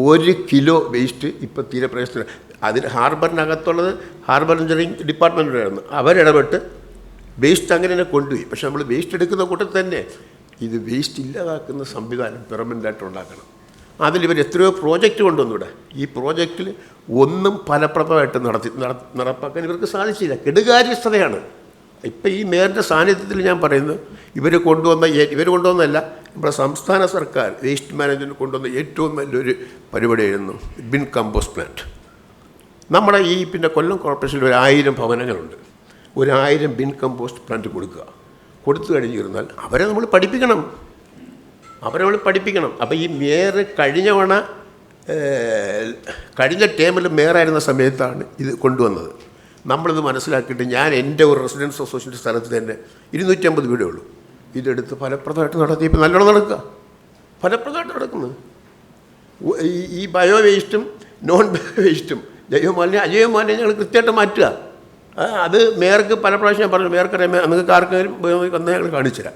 1 കിലോ വേസ്റ്റ് ഇപ്പോൾ തീരപ്രദേശത്തിന് അതിന് ഹാർബറിനകത്തുള്ളത് ഹാർബർ എഞ്ചിനീയറിംഗ് ഡിപ്പാർട്ട്മെൻറ്റിലായിരുന്നു. അവരിടപെട്ട് വേസ്റ്റ് അങ്ങനെ തന്നെ കൊണ്ടുപോയി. പക്ഷെ നമ്മൾ വേസ്റ്റ് എടുക്കുന്ന കൂട്ടത്തിൽ തന്നെ ഇത് വേസ്റ്റ് ഇല്ലാതാക്കുന്ന സംവിധാനം പെർമനൻ്റായിട്ട് ഉണ്ടാക്കണം. അതിലിവർ എത്രയോ പ്രോജക്റ്റ് കൊണ്ടുവന്നൂടെ. ഈ പ്രോജക്റ്റിൽ ഒന്നും ഫലപ്രദമായിട്ട് നടപ്പാക്കാൻ ഇവർക്ക് സാധിച്ചില്ല. കെടുകാര്യസ്ഥതയാണ്. ഇപ്പം ഈ മേയറിൻ്റെ സാന്നിധ്യത്തിൽ ഞാൻ പറയുന്നത് ഇവർ കൊണ്ടുവന്നതല്ല, നമ്മുടെ സംസ്ഥാന സർക്കാർ വേസ്റ്റ് മാനേജ്മെൻറ്റ് കൊണ്ടുവന്ന ഏറ്റവും നല്ലൊരു പരിപാടിയായിരുന്നു ബിൻ കമ്പോസ്റ്റ് പ്ലാന്റ്. നമ്മുടെ പിന്നെ കൊല്ലം കോർപ്പറേഷനിൽ 1000 ഭവനങ്ങളുണ്ട്. 1000 ബിൻ കമ്പോസ്റ്റ് പ്ലാന്റ് കൊടുത്തു കഴിഞ്ഞിരുന്നാൽ അവരെ നമ്മൾ പഠിപ്പിക്കണം. അപ്പോൾ ഈ മേയർ കഴിഞ്ഞ ടേമിൽ മേയറായിരുന്ന സമയത്താണ് ഇത് കൊണ്ടുവന്നത്. നമ്മളിത് മനസ്സിലാക്കിയിട്ട് ഞാൻ എൻ്റെ ഒരു റെസിഡൻസ് അസോസിയേഷൻ സ്ഥലത്ത് തന്നെ 250 വീടേ ഉള്ളൂ. ഇതെടുത്ത് ഫലപ്രദമായിട്ട് നടത്തിയപ്പോൾ നല്ലോണം ഫലപ്രദമായിട്ട് നടക്കുന്നത്. ഈ ബയോ വേസ്റ്റും നോൺ ബയോ വേസ്റ്റും അജൈവമാലിന്യം ഞങ്ങൾ കൃത്യമായിട്ട് മാറ്റുക. അത് മേയർക്ക് പല പ്രാവശ്യം ഞാൻ പറഞ്ഞു, മേയർക്കറിയാം, നിങ്ങൾക്ക് ആർക്കെങ്കിലും വന്ന് ഞങ്ങൾ കാണിച്ചുതരാം.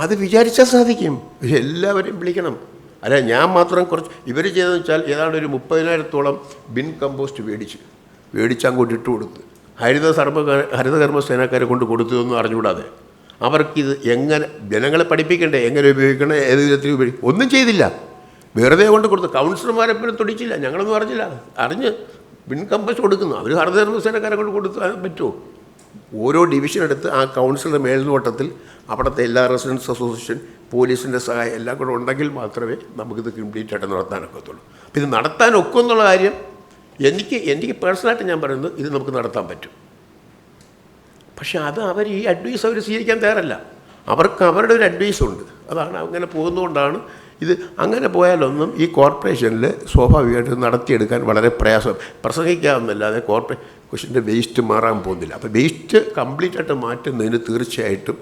അത് വിചാരിച്ചാൽ സാധിക്കും. എല്ലാവരെയും വിളിക്കണം. അല്ല ഞാൻ മാത്രം ഇവർ ചെയ്തതെന്ന് വെച്ചാൽ ഏതാണ്ട് ഒരു 30,000-ഓളം ബിൻ കമ്പോസ്റ്റ് മേടിച്ച് അങ്ങോട്ട് ഇട്ട് കൊടുത്ത് ഹരിതകർമ്മ സേനക്കാരെ കൊണ്ട് കൊടുത്തതൊന്നും അറിഞ്ഞുകൂടാതെ അവർക്കിത് എങ്ങനെ ജനങ്ങളെ പഠിപ്പിക്കണ്ടേ, എങ്ങനെ ഉപയോഗിക്കണം, ഏത് വിധത്തിൽ ഉപയോഗിക്കും, ഒന്നും ചെയ്തില്ല. വെറുതെ കൊണ്ട് കൊടുത്തു. കൗൺസിലർമാരെപ്പോഴും തുടിച്ചില്ല, ഞങ്ങളൊന്നും അറിഞ്ഞ് ബിൻ കമ്പോസ്റ്റ് കൊടുക്കുന്നു. അവർ ഹരിതകർമ്മ സേനക്കാരെ കൊണ്ട് കൊടുത്താൽ പറ്റുമോ? ഓരോ ഡിവിഷൻ എടുത്ത് ആ കൗൺസിലറുടെ മേൽനോട്ടത്തിൽ അവിടുത്തെ എല്ലാ റെസിഡൻസ് അസോസിയേഷൻ, പോലീസിൻ്റെ സഹായം എല്ലാം കൂടെ ഉണ്ടെങ്കിൽ മാത്രമേ നമുക്കിത് കംപ്ലീറ്റ് ആയിട്ട് നടത്താനൊക്കത്തുള്ളൂ. അപ്പോൾ ഇത് നടത്താനൊക്കെ എന്നുള്ള കാര്യം എനിക്ക് പേഴ്സണലായിട്ട് ഞാൻ പറയുന്നത് ഇത് നമുക്ക് നടത്താൻ പറ്റും. പക്ഷേ അവർ ഈ അഡ്വൈസ് സ്വീകരിക്കാൻ തയ്യാറല്ല. അവർക്ക് അവരുടെ ഒരു അഡ്വൈസുണ്ട്. അതാണ് അങ്ങനെ പോകുന്നതുകൊണ്ടാണ് ഇത്. അങ്ങനെ പോയാലൊന്നും ഈ കോർപ്പറേഷനിൽ സ്വാഭാവികമായിട്ട് നടത്തിയെടുക്കാൻ വളരെ പ്രയാസം. പ്രസംഗിക്കാവുന്നല്ലാതെ കോർപ്പറേഷൻ്റെ വേസ്റ്റ് മാറാൻ പോകുന്നില്ല. അപ്പോൾ വേസ്റ്റ് കംപ്ലീറ്റായിട്ട് മാറ്റുന്നതിന് തീർച്ചയായിട്ടും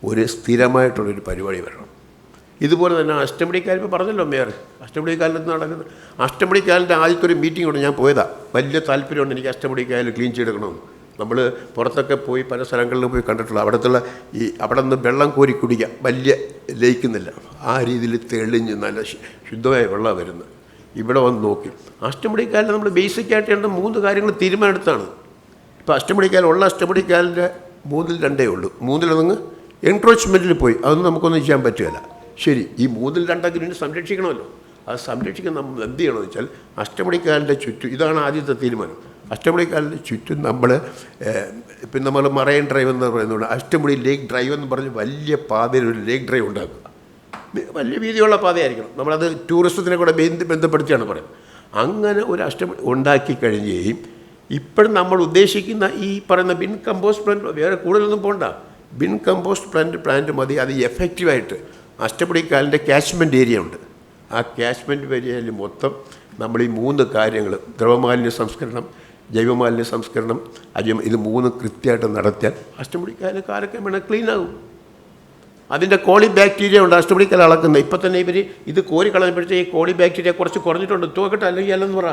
ഒരു സ്ഥിരമായിട്ടുള്ളൊരു പരിപാടി വരണം. ഇതുപോലെ തന്നെ അഷ്ടമുടിക്കാൽ ഇപ്പോൾ പറഞ്ഞല്ലോ മേയർ, അഷ്ടമുടിക്കാലിൽ നടക്കുന്നത്. അഷ്ടമുടിക്കാലിൻ്റെ ആദ്യത്തെ ഒരു മീറ്റിംഗ് കൊണ്ട് ഞാൻ പോയതാണ്. വലിയ താല്പര്യമുണ്ട് എനിക്ക് അഷ്ടമുടിക്കായൽ ക്ലീൻ ചെയ്തെടുക്കണമെന്ന്. നമ്മൾ പുറത്തൊക്കെ പോയി പല സ്ഥലങ്ങളിലും പോയി കണ്ടിട്ടുള്ള അവിടുത്തെ അവിടെ നിന്ന് വെള്ളം കോരി കുടിക്കുക, വലിയ ലയിക്കുന്നില്ല, ആ രീതിയിൽ തെളിഞ്ഞ് നല്ല ശുദ്ധമായ വെള്ളമാണ് വരുന്നത്. ഇവിടെ വന്ന് നോക്കി അഷ്ടമുടിക്കാലിൽ നമ്മൾ ബേസിക്കായിട്ട് ചെയ്യേണ്ട 3 കാര്യങ്ങൾ തീരുമാനമെടുത്താണ്. ഇപ്പോൾ അഷ്ടമുടിക്കാലുള്ള അഷ്ടമുടിക്കാലിൻ്റെ 3-2 ഉള്ളൂ. 3 എൻക്രോച്ച്മെൻറ്റിൽ പോയി അതൊന്നും നമുക്കൊന്നും ചെയ്യാൻ പറ്റുകയില്ല. ശരി, ഈ 3-2 സംരക്ഷിക്കണമല്ലോ. അത് സംരക്ഷിക്കാൻ നമ്മൾ എന്ത് ചെയ്യണമെന്ന് വെച്ചാൽ അഷ്ടമുടിക്കാലിൻ്റെ ചുറ്റും, ഇതാണ് ആദ്യത്തെ തീരുമാനം. അഷ്ടമുടിക്കാലിൻ്റെ ചുറ്റും നമ്മൾ പിന്നെ നമ്മൾ മറൈൻ ഡ്രൈവ് എന്ന് പറയുന്നത് അഷ്ടമുടി ലേക്ക് ഡ്രൈവ് എന്ന് പറഞ്ഞ് വലിയ പാതയിൽ ഒരു ലേക്ക് ഡ്രൈവ് ഉണ്ടാക്കുക. വലിയ വീതിയുള്ള പാതയായിരിക്കണം. നമ്മളത് ടൂറിസത്തിനെ കൂടെ ബന്ധപ്പെടുത്തിയാണ് പറയുന്നത്. അങ്ങനെ ഒരു അഷ്ടമുടി ഉണ്ടാക്കി കഴിയുകയും ഇപ്പോഴും നമ്മൾ ഉദ്ദേശിക്കുന്ന ഈ പറയുന്ന ബിൻ കമ്പോസ്റ്റ് പ്ലാന്റ് വേറെ കൂടുതലൊന്നും പോകണ്ട, ബിൻ കമ്പോസ്റ്റ് പ്ലാന്റ് മതി. അത് എഫക്റ്റീവായിട്ട് അഷ്ടമുടിക്കാലിൻ്റെ ക്യാച്ച്മെൻറ്റ് ഏരിയ ഉണ്ട്. ആ ക്യാച്ച്മെൻറ്റ് ഏരിയയിൽ മൊത്തം നമ്മൾ ഈ 3 കാര്യങ്ങൾ, ദ്രവമാലിന്യ സംസ്കരണം, ജൈവമാലിന്യ സംസ്കരണം, ഇത് 3 കൃത്യമായിട്ട് നടത്തിയാൽ അഷ്ടമുടിക്കായൽ കാലൊക്കെ വേണം ക്ലീൻ ആകും. അതിൻ്റെ കോളി ബാക്ടീരിയ ഉണ്ട് അഷ്ടമുടിക്കാൽ അളക്കുന്നത്. ഇപ്പം തന്നെ ഇവർ ഇത് കോരി കളഞ്ഞപ്പോഴത്തെ ഈ കോളി ബാക്ടീരിയ കുറച്ച് കുറഞ്ഞിട്ടുണ്ട്. തോക്കട്ടെ, അല്ലെങ്കിൽ അല്ലെന്ന് പറ.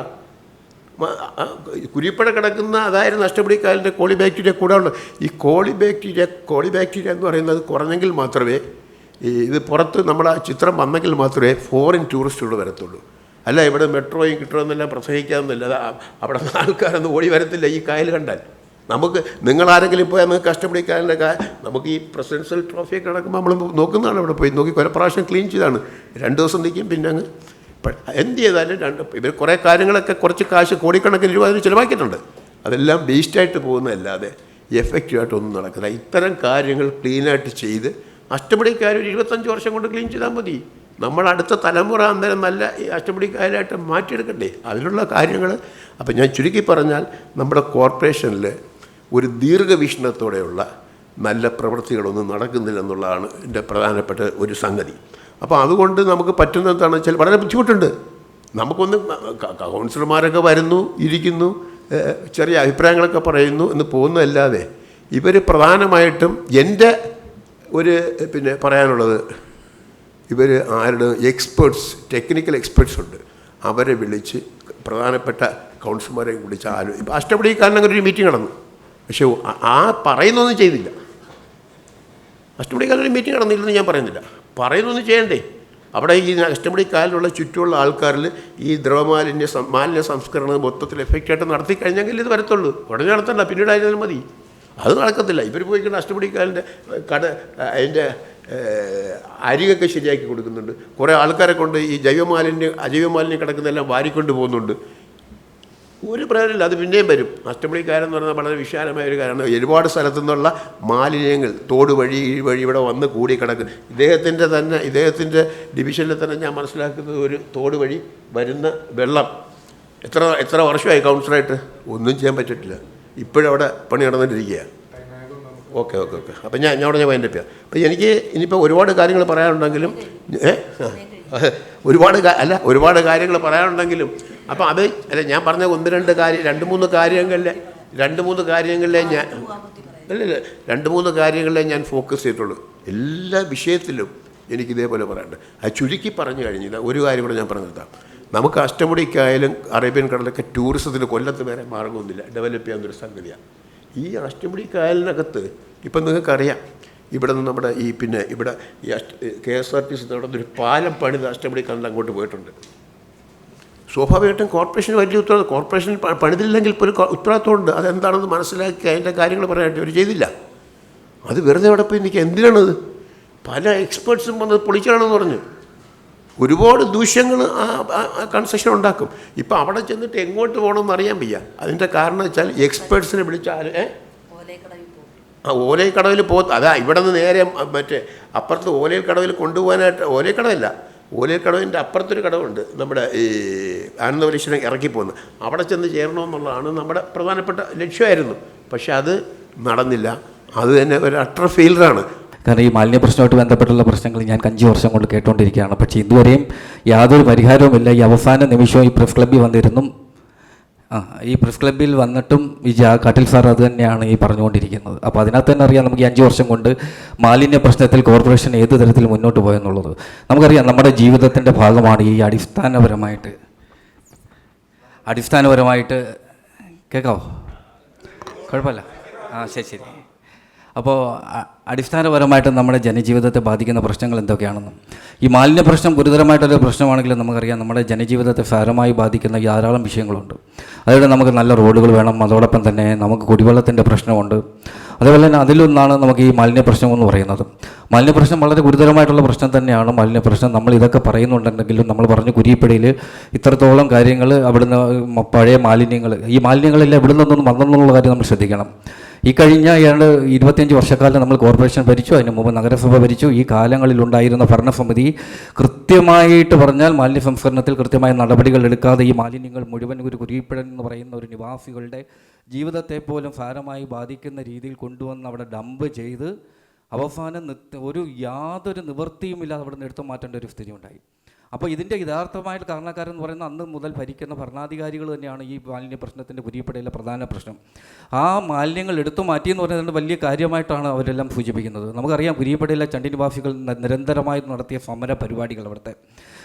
കുരിപ്പട കിടക്കുന്ന അതായിരുന്നു അഷ്ടമുടിക്കായലിൻ്റെ കോളി ബാക്ടീരിയ കൂടാണ്ട്. ഈ കോളി ബാക്ടീരിയ എന്ന് പറയുന്നത് കുറഞ്ഞെങ്കിൽ മാത്രമേ ഇത് പുറത്ത് നമ്മുടെ ചിത്രം വന്നെങ്കിൽ മാത്രമേ ഫോറിൻ ടൂറിസ്റ്റുകൾ വരത്തുള്ളൂ. അല്ല ഇവിടെ മെട്രോയും കിട്ടണമെന്നെല്ലാം പ്രസംഗിക്കാമെന്നില്ല. അവിടെ ആൾക്കാരൊന്നും ഓടി വരത്തില്ല ഈ കായൽ കണ്ടാൽ. നമുക്ക് നിങ്ങളാരെങ്കിലും പോയാൽ നമുക്ക് അഷ്ടമുടിക്കായലിൻ്റെ നമുക്ക് ഈ പ്രസിഡൻഷ്യൽ ട്രോഫിയൊക്കെ നടക്കുമ്പോൾ നമ്മൾ നോക്കുന്നതാണ്. അവിടെ പോയി നോക്കി കുറെ പ്രാവശ്യം ക്ലീൻ ചെയ്താണ്. 2 ദിവസം നിൽക്കും, പിന്നെ അങ്ങ് എന്ത് ചെയ്താലും ഇവർ കുറേ കാര്യങ്ങളൊക്കെ കുറച്ച് കാശ് കോടിക്കണക്കിന് രൂപ അതിന് ചിലവാക്കിയിട്ടുണ്ട്. അതെല്ലാം വേസ്റ്റായിട്ട് പോകുന്നതല്ലാതെ എഫക്റ്റീവായിട്ടൊന്നും നടക്കില്ല. ഇത്തരം കാര്യങ്ങൾ ക്ലീനായിട്ട് ചെയ്ത് അഷ്ടമുടിക്കായൽ ഒരു 25 വർഷം കൊണ്ട് ക്ലീൻ ചെയ്താൽ മതി. നമ്മൾ അടുത്ത തലമുറ അന്നേരം നല്ല ഈ അഷ്ടമുടിക്കായലായിട്ട് മാറ്റിയെടുക്കണ്ടേ? അതിനുള്ള കാര്യങ്ങൾ. അപ്പം ഞാൻ ചുരുക്കി പറഞ്ഞാൽ നമ്മുടെ കോർപ്പറേഷനിൽ ഒരു ദീർഘവീക്ഷണത്തോടെയുള്ള നല്ല പ്രവൃത്തികളൊന്നും നടക്കുന്നില്ല എന്നുള്ളതാണ് എൻ്റെ പ്രധാനപ്പെട്ട ഒരു സംഗതി. അപ്പോൾ അതുകൊണ്ട് നമുക്ക് പറ്റുന്നതെന്താണെന്ന് വെച്ചാൽ വളരെ ബുദ്ധിമുട്ടുണ്ട്. നമുക്കൊന്ന് കൗൺസിലർമാരൊക്കെ വരുന്നു, ഇരിക്കുന്നു, ചെറിയ അഭിപ്രായങ്ങളൊക്കെ പറയുന്നു എന്ന് പോകുന്നതല്ലാതെ ഇവർ പ്രധാനമായിട്ടും എൻ്റെ ഒരു പറയാനുള്ളത്, ഇവർ ആരുടെ ടെക്നിക്കൽ എക്സ്പേർട്സ് ഉണ്ട്, അവരെ വിളിച്ച് പ്രധാനപ്പെട്ട കൗൺസിലർമാരെ വിളിച്ച് ഇപ്പോൾ അഷ്ടമുടിക്കാരൻ അങ്ങനെ ഒരു മീറ്റിംഗ് നടന്നു. പക്ഷേ പറയുന്നൊന്നും ചെയ്തില്ല. അഷ്ടമുടിക്കാരൻ ഒരു മീറ്റിംഗ് നടന്നില്ലെന്ന് ഞാൻ പറയുന്നില്ല, പറയുന്നൊന്നും ചെയ്യണ്ടേ? അവിടെ ഈ അഷ്ടമുടിക്കായലിലുള്ള ചുറ്റുമുള്ള ആൾക്കാരിൽ ഈ മാലിന്യ സംസ്കരണം മൊത്തത്തിൽ എഫക്റ്റായിട്ട് നടത്തി കഴിഞ്ഞെങ്കിൽ ഇത് വരത്തുള്ളൂ. ഉടനെ നടത്തണ്ട, പിന്നീട് ആയാലും മതി. അത് നടക്കത്തില്ല. ഇവർ പോയിക്കൊണ്ട് അഷ്ടമുടിക്കായലിൻ്റെ അതിൻ്റെ അരികൊക്കെ ശരിയാക്കി കൊടുക്കുന്നുണ്ട്. കുറേ ആൾക്കാരെ കൊണ്ട് ഈ അജൈവമാലിന്യം കിടക്കുന്നതെല്ലാം വാരിക്കൊണ്ട് പോകുന്നുണ്ട്. ഒരു പ്രയോജനമില്ല. അത് പിന്നെയും വരും. അഷ്ടമുടിക്കാരെന്ന് പറഞ്ഞാൽ വളരെ വിശാലമായ ഒരു കാര്യമാണ്. ഒരുപാട് സ്ഥലത്തു നിന്നുള്ള മാലിന്യങ്ങൾ തോട് വഴി ഇവിടെ വന്ന് കൂടി കിടക്കും. ഇദ്ദേഹത്തിൻ്റെ ഡിവിഷനിൽ തന്നെ ഞാൻ മനസ്സിലാക്കുന്നത് ഒരു തോട് വഴി വരുന്ന വെള്ളം എത്ര വർഷമായി കൗൺസിലറായിട്ട് ഒന്നും ചെയ്യാൻ പറ്റിയിട്ടില്ല. ഇപ്പോഴവിടെ പണി നടന്നിട്ടിരിക്കുകയാണ്. ഓക്കെ. അപ്പം ഞാൻ അവിടെ വൈൻഡ് അപ്പ് ചെയ്യാം. അപ്പം എനിക്ക് ഇനിയിപ്പോൾ ഒരുപാട് കാര്യങ്ങൾ പറയാനുണ്ടെങ്കിലും ഒരുപാട് കാര്യങ്ങൾ പറയാനുണ്ടെങ്കിലും അപ്പം ഞാൻ പറഞ്ഞ 2-3 കാര്യങ്ങളിലേ ഞാൻ ഫോക്കസ് ചെയ്തിട്ടുള്ളൂ. എല്ലാ വിഷയത്തിലും എനിക്കിതേപോലെ പറയാനുണ്ട്. അത് ചുരുക്കി പറഞ്ഞു കഴിഞ്ഞില്ല. ഒരു കാര്യം കൂടെ ഞാൻ പറഞ്ഞു നിർത്താം. നമുക്ക് അഷ്ടമുടിക്കായാലും അറേബ്യൻ കടലൊക്കെ ടൂറിസത്തിന് കൊല്ലത്ത് വേറെ മാർഗമൊന്നുമില്ല, ഡെവലപ്പ് ചെയ്യാവുന്നൊരു സംഗതിയാണ്. ഈ അഷ്ടമുടിക്കായലിനകത്ത് ഇപ്പം നിങ്ങൾക്കറിയാം, ഇവിടെ നിന്ന് നമ്മുടെ ഇവിടെ ഈ KSRTC നടന്നൊരു പാലം പണിത് അഷ്ടമുടിക്കായലിൽ അങ്ങോട്ട് പോയിട്ടുണ്ട്. സ്വാഭാവികമായിട്ടും കോർപ്പറേഷന് വലിയ ഉത്തരവാദിത്വം, കോർപ്പറേഷൻ പണിതില്ലെങ്കിൽ ഇപ്പോൾ ഒരു ഉത്തരവാദിത്വമുണ്ട്. അതെന്താണെന്ന് മനസ്സിലാക്കി അതിൻ്റെ കാര്യങ്ങൾ പറയാനായിട്ട് അവർ ചെയ്തില്ല. അത് വെറുതെ അവിടെ പോയി നിൽക്കുക. എന്തിനാണത്? പല എക്സ്പേർട്സും വന്നത് പൊളിക്കണമെന്ന് പറഞ്ഞു ഒരുപാട് ദൂഷ്യങ്ങൾ ആ കൺസ്ട്രക്ഷൻ ഉണ്ടാക്കും. ഇപ്പം അവിടെ ചെന്നിട്ട് എങ്ങോട്ട് പോകണമെന്ന് അറിയാൻ വയ്യ. അതിൻ്റെ കാരണം വെച്ചാൽ എക്സ്പേർട്സിനെ വിളിച്ചാൽ ഓലയിൽ കടവിൽ അതാ ഇവിടെ നിന്ന് നേരെ അപ്പുറത്ത് ഓലയിൽ കടവിൽ കൊണ്ടുപോകാനായിട്ട്, ഓലയിൽ കടവിൻ്റെ അപ്പുറത്തൊരു കടവുണ്ട് നമ്മുടെ ഈ ആനന്ദവരീശ്വരൻ ഇറക്കിപ്പോകുന്നത്. അവിടെ ചെന്ന് ചേരണമെന്നുള്ളതാണ് നമ്മുടെ പ്രധാനപ്പെട്ട ലക്ഷ്യമായിരുന്നു. പക്ഷെ അത് നടന്നില്ല. അത് തന്നെ ഒരു അട്ടർ ഫെയിലറാണ്. കാരണം ഈ മാലിന്യ പ്രശ്നമായിട്ട് ബന്ധപ്പെട്ടുള്ള പ്രശ്നങ്ങൾ ഞാൻ 5 വർഷം കൊണ്ട് കേട്ടുകൊണ്ടിരിക്കുകയാണ്. പക്ഷേ ഇതുവരെയും യാതൊരു പരിഹാരവുമില്ല. ഈ അവസാന നിമിഷവും ഈ പ്രസ് ക്ലബ്ബിൽ വന്നിരുന്നും ഈ പ്രസ് ക്ലബ്ബിൽ വന്നിട്ടും ഈ കട്ടിൽ സാർ അത് തന്നെയാണ് ഈ പറഞ്ഞുകൊണ്ടിരിക്കുന്നത്. അപ്പോൾ അതിനകത്ത് തന്നെ അറിയാം നമുക്ക് ഈ 5 വർഷം കൊണ്ട് മാലിന്യ പ്രശ്നത്തിൽ കോർപ്പറേഷൻ ഏത് തരത്തിൽ മുന്നോട്ട് പോയെന്നുള്ളത്. നമുക്കറിയാം നമ്മുടെ ജീവിതത്തിൻ്റെ ഭാഗമാണ് ഈ അടിസ്ഥാനപരമായിട്ട് കേൾക്കാവോ? കുഴപ്പമില്ല. ശരി. അപ്പോൾ അടിസ്ഥാനപരമായിട്ട് നമ്മുടെ ജനജീവിതത്തെ ബാധിക്കുന്ന പ്രശ്നങ്ങൾ എന്തൊക്കെയാണെന്നും, ഈ മാലിന്യ പ്രശ്നം ഗുരുതരമായിട്ടൊരു പ്രശ്നമാണെങ്കിലും നമുക്കറിയാം നമ്മുടെ ജനജീവിതത്തെ സാരമായി ബാധിക്കുന്ന ധാരാളം വിഷയങ്ങളുണ്ട്. അതിലൂടെ നമുക്ക് നല്ല റോഡുകൾ വേണം, അതോടൊപ്പം തന്നെ നമുക്ക് കുടിവെള്ളത്തിൻ്റെ പ്രശ്നമുണ്ട്, അതേപോലെ തന്നെ അതിലൊന്നാണ് നമുക്ക് ഈ മാലിന്യ പ്രശ്നം എന്ന് പറയുന്നത്. മാലിന്യ പ്രശ്നം വളരെ ഗുരുതരമായിട്ടുള്ള പ്രശ്നം തന്നെയാണ്. മാലിന്യ പ്രശ്നം നമ്മൾ ഇതൊക്കെ പറയുന്നുണ്ടെങ്കിലും നമ്മൾ പറഞ്ഞ കുരിപ്പടിയിൽ ഇത്രത്തോളം കാര്യങ്ങൾ അവിടുന്ന് പഴയ മാലിന്യങ്ങൾ, ഈ മാലിന്യങ്ങളെല്ലാം ഇവിടെ നിന്നൊന്നും വന്നെന്നുള്ള കാര്യം നമ്മൾ ശ്രദ്ധിക്കണം. ഈ കഴിഞ്ഞ 25 വർഷക്കാലം നമ്മൾ കോർപ്പറേഷൻ ഭരിച്ചു, അതിന് മുമ്പ് നഗരസഭ ഭരിച്ചു. ഈ കാലങ്ങളിലുണ്ടായിരുന്ന ഭരണസമിതി കൃത്യമായിട്ട് പറഞ്ഞാൽ മാലിന്യ സംസ്കരണത്തിൽ കൃത്യമായ നടപടികൾ എടുക്കാതെ ഈ മാലിന്യങ്ങൾ മുഴുവൻ ഒരു കുരിപ്പുഴ എന്ന് പറയുന്ന ഒരു നിവാസികളുടെ ജീവിതത്തെ പോലും സാരമായി ബാധിക്കുന്ന രീതിയിൽ കൊണ്ടുവന്ന് അവിടെ ഡംപ് ചെയ്ത് അവസാനം യാതൊരു നിവൃത്തിയുമില്ലാതെ അവിടെ നിന്ന് എടുത്തു മാറ്റേണ്ട ഒരു സ്ഥിതി ഉണ്ടായി. അപ്പോൾ ഇതിൻ്റെ യഥാർത്ഥമായിട്ട് കാരണക്കാരെന്ന് പറയുന്നത് അന്ന് മുതൽ ഭരിക്കുന്ന ഭരണാധികാരികൾ തന്നെയാണ് ഈ മാലിന്യ പ്രശ്നത്തിൻ്റെ കുരിപ്പുഴയിലെ പ്രധാന പ്രശ്നം. ആ മാലിന്യങ്ങൾ എടുത്തു മാറ്റിയെന്ന് പറയുന്നത് വലിയ കാര്യമായിട്ടാണ് അവരെല്ലാം സൂചിപ്പിക്കുന്നത്. നമുക്കറിയാം കുരിപ്പുഴയിലെ ചണ്ടി നിവാസികൾ നിരന്തരമായി നടത്തിയ സമര പരിപാടികൾ അവിടുത്തെ.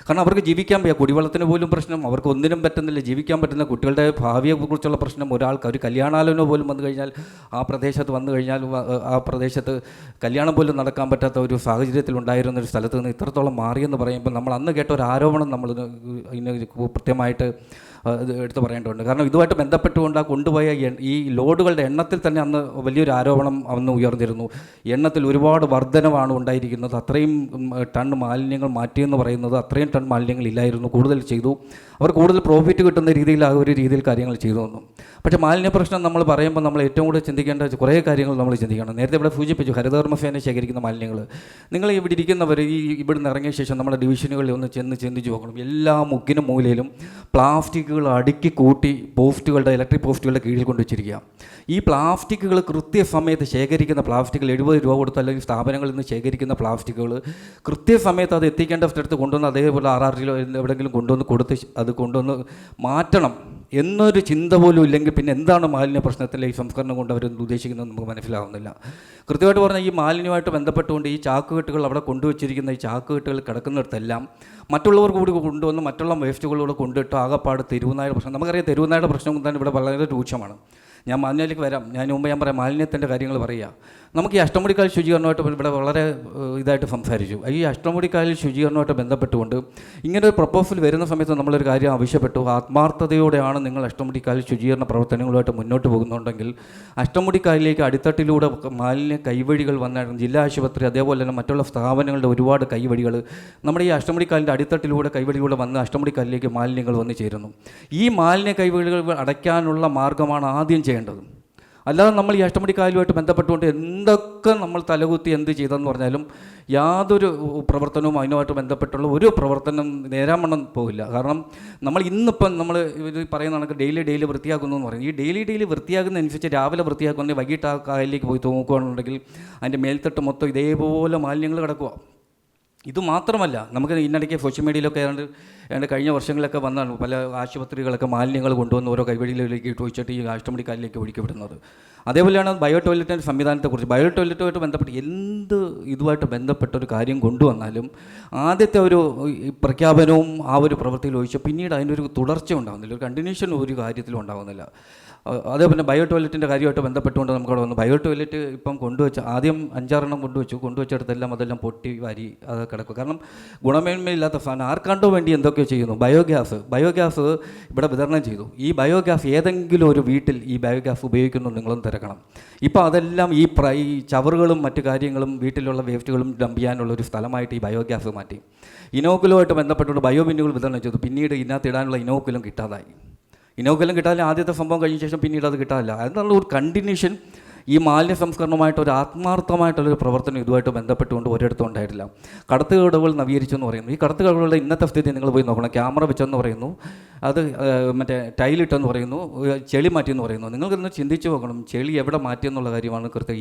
കാരണം അവർക്ക് ജീവിക്കാൻ വയ്യ, കുടിവെള്ളത്തിന് പോലും പ്രശ്നം, അവർക്ക് ഒന്നിനും പറ്റുന്നില്ല, ജീവിക്കാൻ പറ്റുന്ന കുട്ടികളുടെ ഭാവിയെക്കുറിച്ചുള്ള പ്രശ്നം. ഒരാൾക്ക് ഒരു കല്യാണാലോചന പോലും വന്നു കഴിഞ്ഞാൽ ആ പ്രദേശത്ത് കല്യാണം പോലും നടക്കാൻ പറ്റാത്ത ഒരു സാഹചര്യത്തിൽ ഉണ്ടായിരുന്ന ഒരു സ്ഥലത്ത് നിന്ന് ഇത്രത്തോളം മാറിയെന്ന് പറയുമ്പോൾ നമ്മൾ അന്ന് കേട്ട ഒരു ആരോപണം നമ്മൾ ഇതിന് കൃത്യമായിട്ട് എടുത്തു പറയേണ്ടതുണ്ട്. കാരണം ഇതുമായിട്ട് ബന്ധപ്പെട്ടുകൊണ്ട് കൊണ്ടുപോയ ഈ ലോഡുകളുടെ എണ്ണത്തിൽ തന്നെ അന്ന് വലിയൊരു ആരോപണം അന്ന് ഉയർന്നിരുന്നു. എണ്ണത്തിൽ ഒരുപാട് വർധനവാണ് ഉണ്ടായിരിക്കുന്നത്. അത്രയും ടൺ മാലിന്യങ്ങൾ മാറ്റിയെന്ന് പറയുന്നത് അത്രയും ടൺ മാലിന്യങ്ങൾ ഇല്ലായിരുന്നു, കൂടുതൽ ചെയ്തു. അവർ കൂടുതൽ പ്രോഫിറ്റ് കിട്ടുന്ന രീതിയിൽ ആ ഒരു രീതിയിൽ കാര്യങ്ങൾ ചെയ്തു വന്നു. പക്ഷേ മാലിന്യ പ്രശ്നം നമ്മൾ പറയുമ്പോൾ നമ്മൾ ഏറ്റവും കൂടുതൽ ചിന്തിക്കേണ്ട കുറേ കാര്യങ്ങൾ നമ്മൾ ചിന്തിക്കണം. നേരത്തെ ഇവിടെ സൂചിപ്പിച്ചു ഹരിതകർമ്മസേന ശേഖരിക്കുന്ന മാലിന്യങ്ങൾ. നിങ്ങൾ ഇവിടെ ഇരിക്കുന്നവർ ഇവിടുന്ന് ഇറങ്ങിയ ശേഷം നമ്മുടെ ഡിവിഷനുകളിൽ ഒന്ന് ചിന്തിച്ച് നോക്കണം. എല്ലാ മുക്കിനും മൂലയിലും പ്ലാസ്റ്റിക്കുകൾ അടുക്കി കൂട്ടി ഇലക്ട്രിക് പോസ്റ്റുകളുടെ കീഴിൽ കൊണ്ടുവച്ചിരിക്കുക. ഈ പ്ലാസ്റ്റിക്കുകൾ കൃത്യസമയത്ത് ശേഖരിക്കുന്ന പ്ലാസ്റ്റിക്കുകൾ 70 രൂപ കൊടുത്ത് അല്ലെങ്കിൽ സ്ഥാപനങ്ങളിൽ നിന്ന് ശേഖരിക്കുന്ന പ്ലാസ്റ്റിക്കുകൾ കൃത്യസമയത്ത് അത് എത്തിക്കേണ്ട സ്ഥലത്ത് കൊണ്ടുവന്ന് അതേപോലെ RRTയിലോ എവിടെയെങ്കിലും കൊണ്ടുവന്ന് മാറ്റണം എന്നൊരു ചിന്ത പോലും ഇല്ലെങ്കിൽ പിന്നെ എന്താണ് മാലിന്യ പ്രശ്നത്തിലെ ഈ സംസ്കരണം കൊണ്ട് അവർ ഉദ്ദേശിക്കുന്നത് നമുക്ക് മനസ്സിലാവുന്നില്ല. കൃത്യമായിട്ട് പറഞ്ഞാൽ ഈ മാലിന്യമായിട്ട് ബന്ധപ്പെട്ടുകൊണ്ട് ഈ ചാക്കുകെട്ടുകൾ അവിടെ കൊണ്ടുവച്ചിരിക്കുന്ന ഈ ചാക്കുകെട്ടുകൾ കിടക്കുന്നിടത്തെല്ലാം മറ്റുള്ളവർ കൂടി കൊണ്ടുവന്ന് മറ്റുള്ള വേസ്റ്റുകളോട് കൊണ്ടിട്ട് ആകപ്പാട് തെരുവുനായുടെ പ്രശ്നം. നമുക്കറിയാം തെരുവുനായുടെ പ്രശ്നം തന്നെ ഇവിടെ വളരെ രൂക്ഷമാണ്. ഞാൻ മാലിന്യത്തിലേക്ക് വരാം. ഞാൻ പറയാം മാലിന്യത്തിൻ്റെ കാര്യങ്ങൾ പറയുക. നമുക്ക് ഈ അഷ്ടമുടിക്കായൽ ശുചീകരണമായിട്ട് ഇവിടെ വളരെ ഇതായിട്ട് സംസാരിച്ചു. ഈ അഷ്ടമുടിക്കായൽ ശുചീകരണമായിട്ട് ബന്ധപ്പെട്ടുകൊണ്ട് ഇങ്ങനെ ഒരു പ്രപ്പോസൽ വരുന്ന സമയത്ത് നമ്മളൊരു കാര്യം ആവശ്യപ്പെട്ടു. ആത്മാർത്ഥതയോടെയാണ് നിങ്ങൾ അഷ്ടമുടിക്കായൽ ശുചീകരണ പ്രവർത്തനങ്ങളുമായിട്ട് മുന്നോട്ട് പോകുന്നുണ്ടെങ്കിൽ അഷ്ടമുടിക്കായലിലേക്ക് അടിത്തട്ടിലൂടെ മാലിന്യ കൈവഴികൾ വന്നായിരുന്നു. ജില്ലാ ആശുപത്രി അതേപോലെ തന്നെ മറ്റുള്ള സ്ഥാപനങ്ങളുടെ ഒരുപാട് കൈവഴികൾ നമ്മുടെ ഈ അഷ്ടമുടിക്കായലിൻ്റെ അടിത്തട്ടിലൂടെ കൈവഴിലൂടെ വന്ന് അഷ്ടമുടിക്കായലിലേക്ക് മാലിന്യങ്ങൾ വന്നു ചേരുന്നു. ഈ മാലിന്യ കൈവഴികൾ അടയ്ക്കാനുള്ള മാർഗ്ഗമാണ് ആദ്യം ചെയ്യേണ്ടത്. അല്ലാതെ നമ്മൾ ഈ അഷ്ടമുടിക്കായലുമായിട്ട് ബന്ധപ്പെട്ടുകൊണ്ട് എന്തൊക്കെ നമ്മൾ തലകുത്തി എന്ത് ചെയ്തെന്ന് പറഞ്ഞാലും യാതൊരു പ്രവർത്തനവും അതിനുമായിട്ട് ബന്ധപ്പെട്ടുള്ള ഒരു പ്രവർത്തനം നേരാമണ്ണം പോകില്ല. കാരണം നമ്മൾ ഇന്നിപ്പം നമ്മൾ ഇത് പറയുന്ന കണക്ക് ഡെയിലി വൃത്തിയാക്കുന്നു എന്ന് പറയും. ഈ ഡെയിലി വൃത്തിയാക്കുന്നതനുസരിച്ച് രാവിലെ വൃത്തിയാക്കുകയാണെങ്കിൽ വൈകിട്ട് ആ കായലിലേക്ക് പോയി നോക്കുകയാണെന്നുണ്ടെങ്കിൽ അതിൻ്റെ മേൽത്തട്ട് മൊത്തം ഇതേപോലെ മാലിന്യങ്ങൾ കിടക്കുക. ഇത് മാത്രമല്ല, നമുക്ക് ഇന്നിടയ്ക്ക് സോഷ്യൽ മീഡിയയിലൊക്കെ കഴിഞ്ഞ വർഷങ്ങളിലൊക്കെ വന്നാണ് പല ആശുപത്രികളൊക്കെ മാലിന്യങ്ങൾ കൊണ്ടുവന്ന് ഓരോ കൈവഴികളിലേക്ക് ഇട്ട് വെച്ചിട്ട് ഈ അഷ്ടമുടിക്കായലിലേക്ക് ഒഴുക്കി വിടുന്നത്. അതേപോലെയാണ് ബയോ ടോയ്ലറ്റിൻ്റെ സംവിധാനത്തെക്കുറിച്ച്. ബയോ ടോയ്ലറ്റുമായിട്ട് ബന്ധപ്പെട്ട് എന്ത് ഇതുമായിട്ട് ബന്ധപ്പെട്ട ഒരു കാര്യം കൊണ്ടുവന്നാലും ആദ്യത്തെ ഒരു പ്രഖ്യാപനവും ആ ഒരു പ്രവൃത്തിയിൽ ഒഴിച്ച് പിന്നീട് അതിനൊരു തുടർച്ച ഉണ്ടാകുന്നില്ല, ഒരു കണ്ടിന്യൂഷൻ ഒരു കാര്യത്തിലും ഉണ്ടാകുന്നില്ല. അതേപോലെ ബയോ ടോയ്ലറ്റിൻ്റെ കാര്യമായിട്ട് ബന്ധപ്പെട്ടുകൊണ്ട് നമുക്കവിടെ വന്നു. ബയോ ടോയ്ലറ്റ് ഇപ്പം കൊണ്ടുവച്ച് ആദ്യം 5-6 കൊണ്ടുവച്ചിടത്തെല്ലാം അതെല്ലാം പൊട്ടി വാരി അത് കിടക്കും. കാരണം ഗുണമേന്മയില്ലാത്ത സാധനം ആർക്കാണ്ടോ വേണ്ടി എന്തൊക്കെയോ ചെയ്യുന്നു. ബയോഗ്യാസ് ഇവിടെ വിതരണം ചെയ്തു. ഈ ബയോഗ്യാസ് ഏതെങ്കിലും ഒരു വീട്ടിൽ ഈ ബയോഗ്യാസ് ഉപയോഗിക്കുന്നു നിങ്ങളൊന്ന് തിരക്കണം. ഇപ്പോൾ അതെല്ലാം ഈ ചവറുകളും മറ്റു കാര്യങ്ങളും വീട്ടിലുള്ള വേസ്റ്റുകളും ഡംപ് ചെയ്യാനുള്ള ഒരു സ്ഥലമായിട്ട് ഈ ബയോഗ്യാസ് മാറ്റി. ഇനോക്കുലുമായിട്ട് ബന്ധപ്പെട്ടുകൊണ്ട് ബയോബിന്നുകൾ വിതരണം ചെയ്തു. പിന്നീട് ഇതിനകത്ത് ഇടാനുള്ള ഇനോക്കുലം കിട്ടാതായി. ഇനോക്കുലം കിട്ടാതെ ആദ്യത്തെ സംഭവം കഴിഞ്ഞ ശേഷം പിന്നീട് അത് കിട്ടാനില്ല. അതിനുള്ള ഒരു കണ്ടിന്യൂഷൻ ഈ മാലിന്യ സംസ്കരണമായിട്ട് ഒരു ആത്മാർത്ഥമായിട്ടുള്ളൊരു പ്രവർത്തനം ഇതുമായിട്ട് ബന്ധപ്പെട്ടുകൊണ്ട് ഒരിടത്തും ഉണ്ടായിട്ടില്ല. കടത്തുകടവുകൾ നവീകരിച്ചെന്ന് പറയുന്നു. ഈ കടത്തുകടവുകളുടെ ഇന്നത്തെ സ്ഥിതി നിങ്ങൾ പോയി നോക്കണം. ക്യാമറ വെച്ചെന്ന് പറയുന്നു, അത് ടൈലിട്ടെന്ന് പറയുന്നു, ചെളി മാറ്റിയെന്ന് പറയുന്നു. നിങ്ങൾക്കൊന്ന് ചിന്തിച്ച് നോക്കണം, ചെളി എവിടെ മാറ്റിയെന്നുള്ള കാര്യമാണ്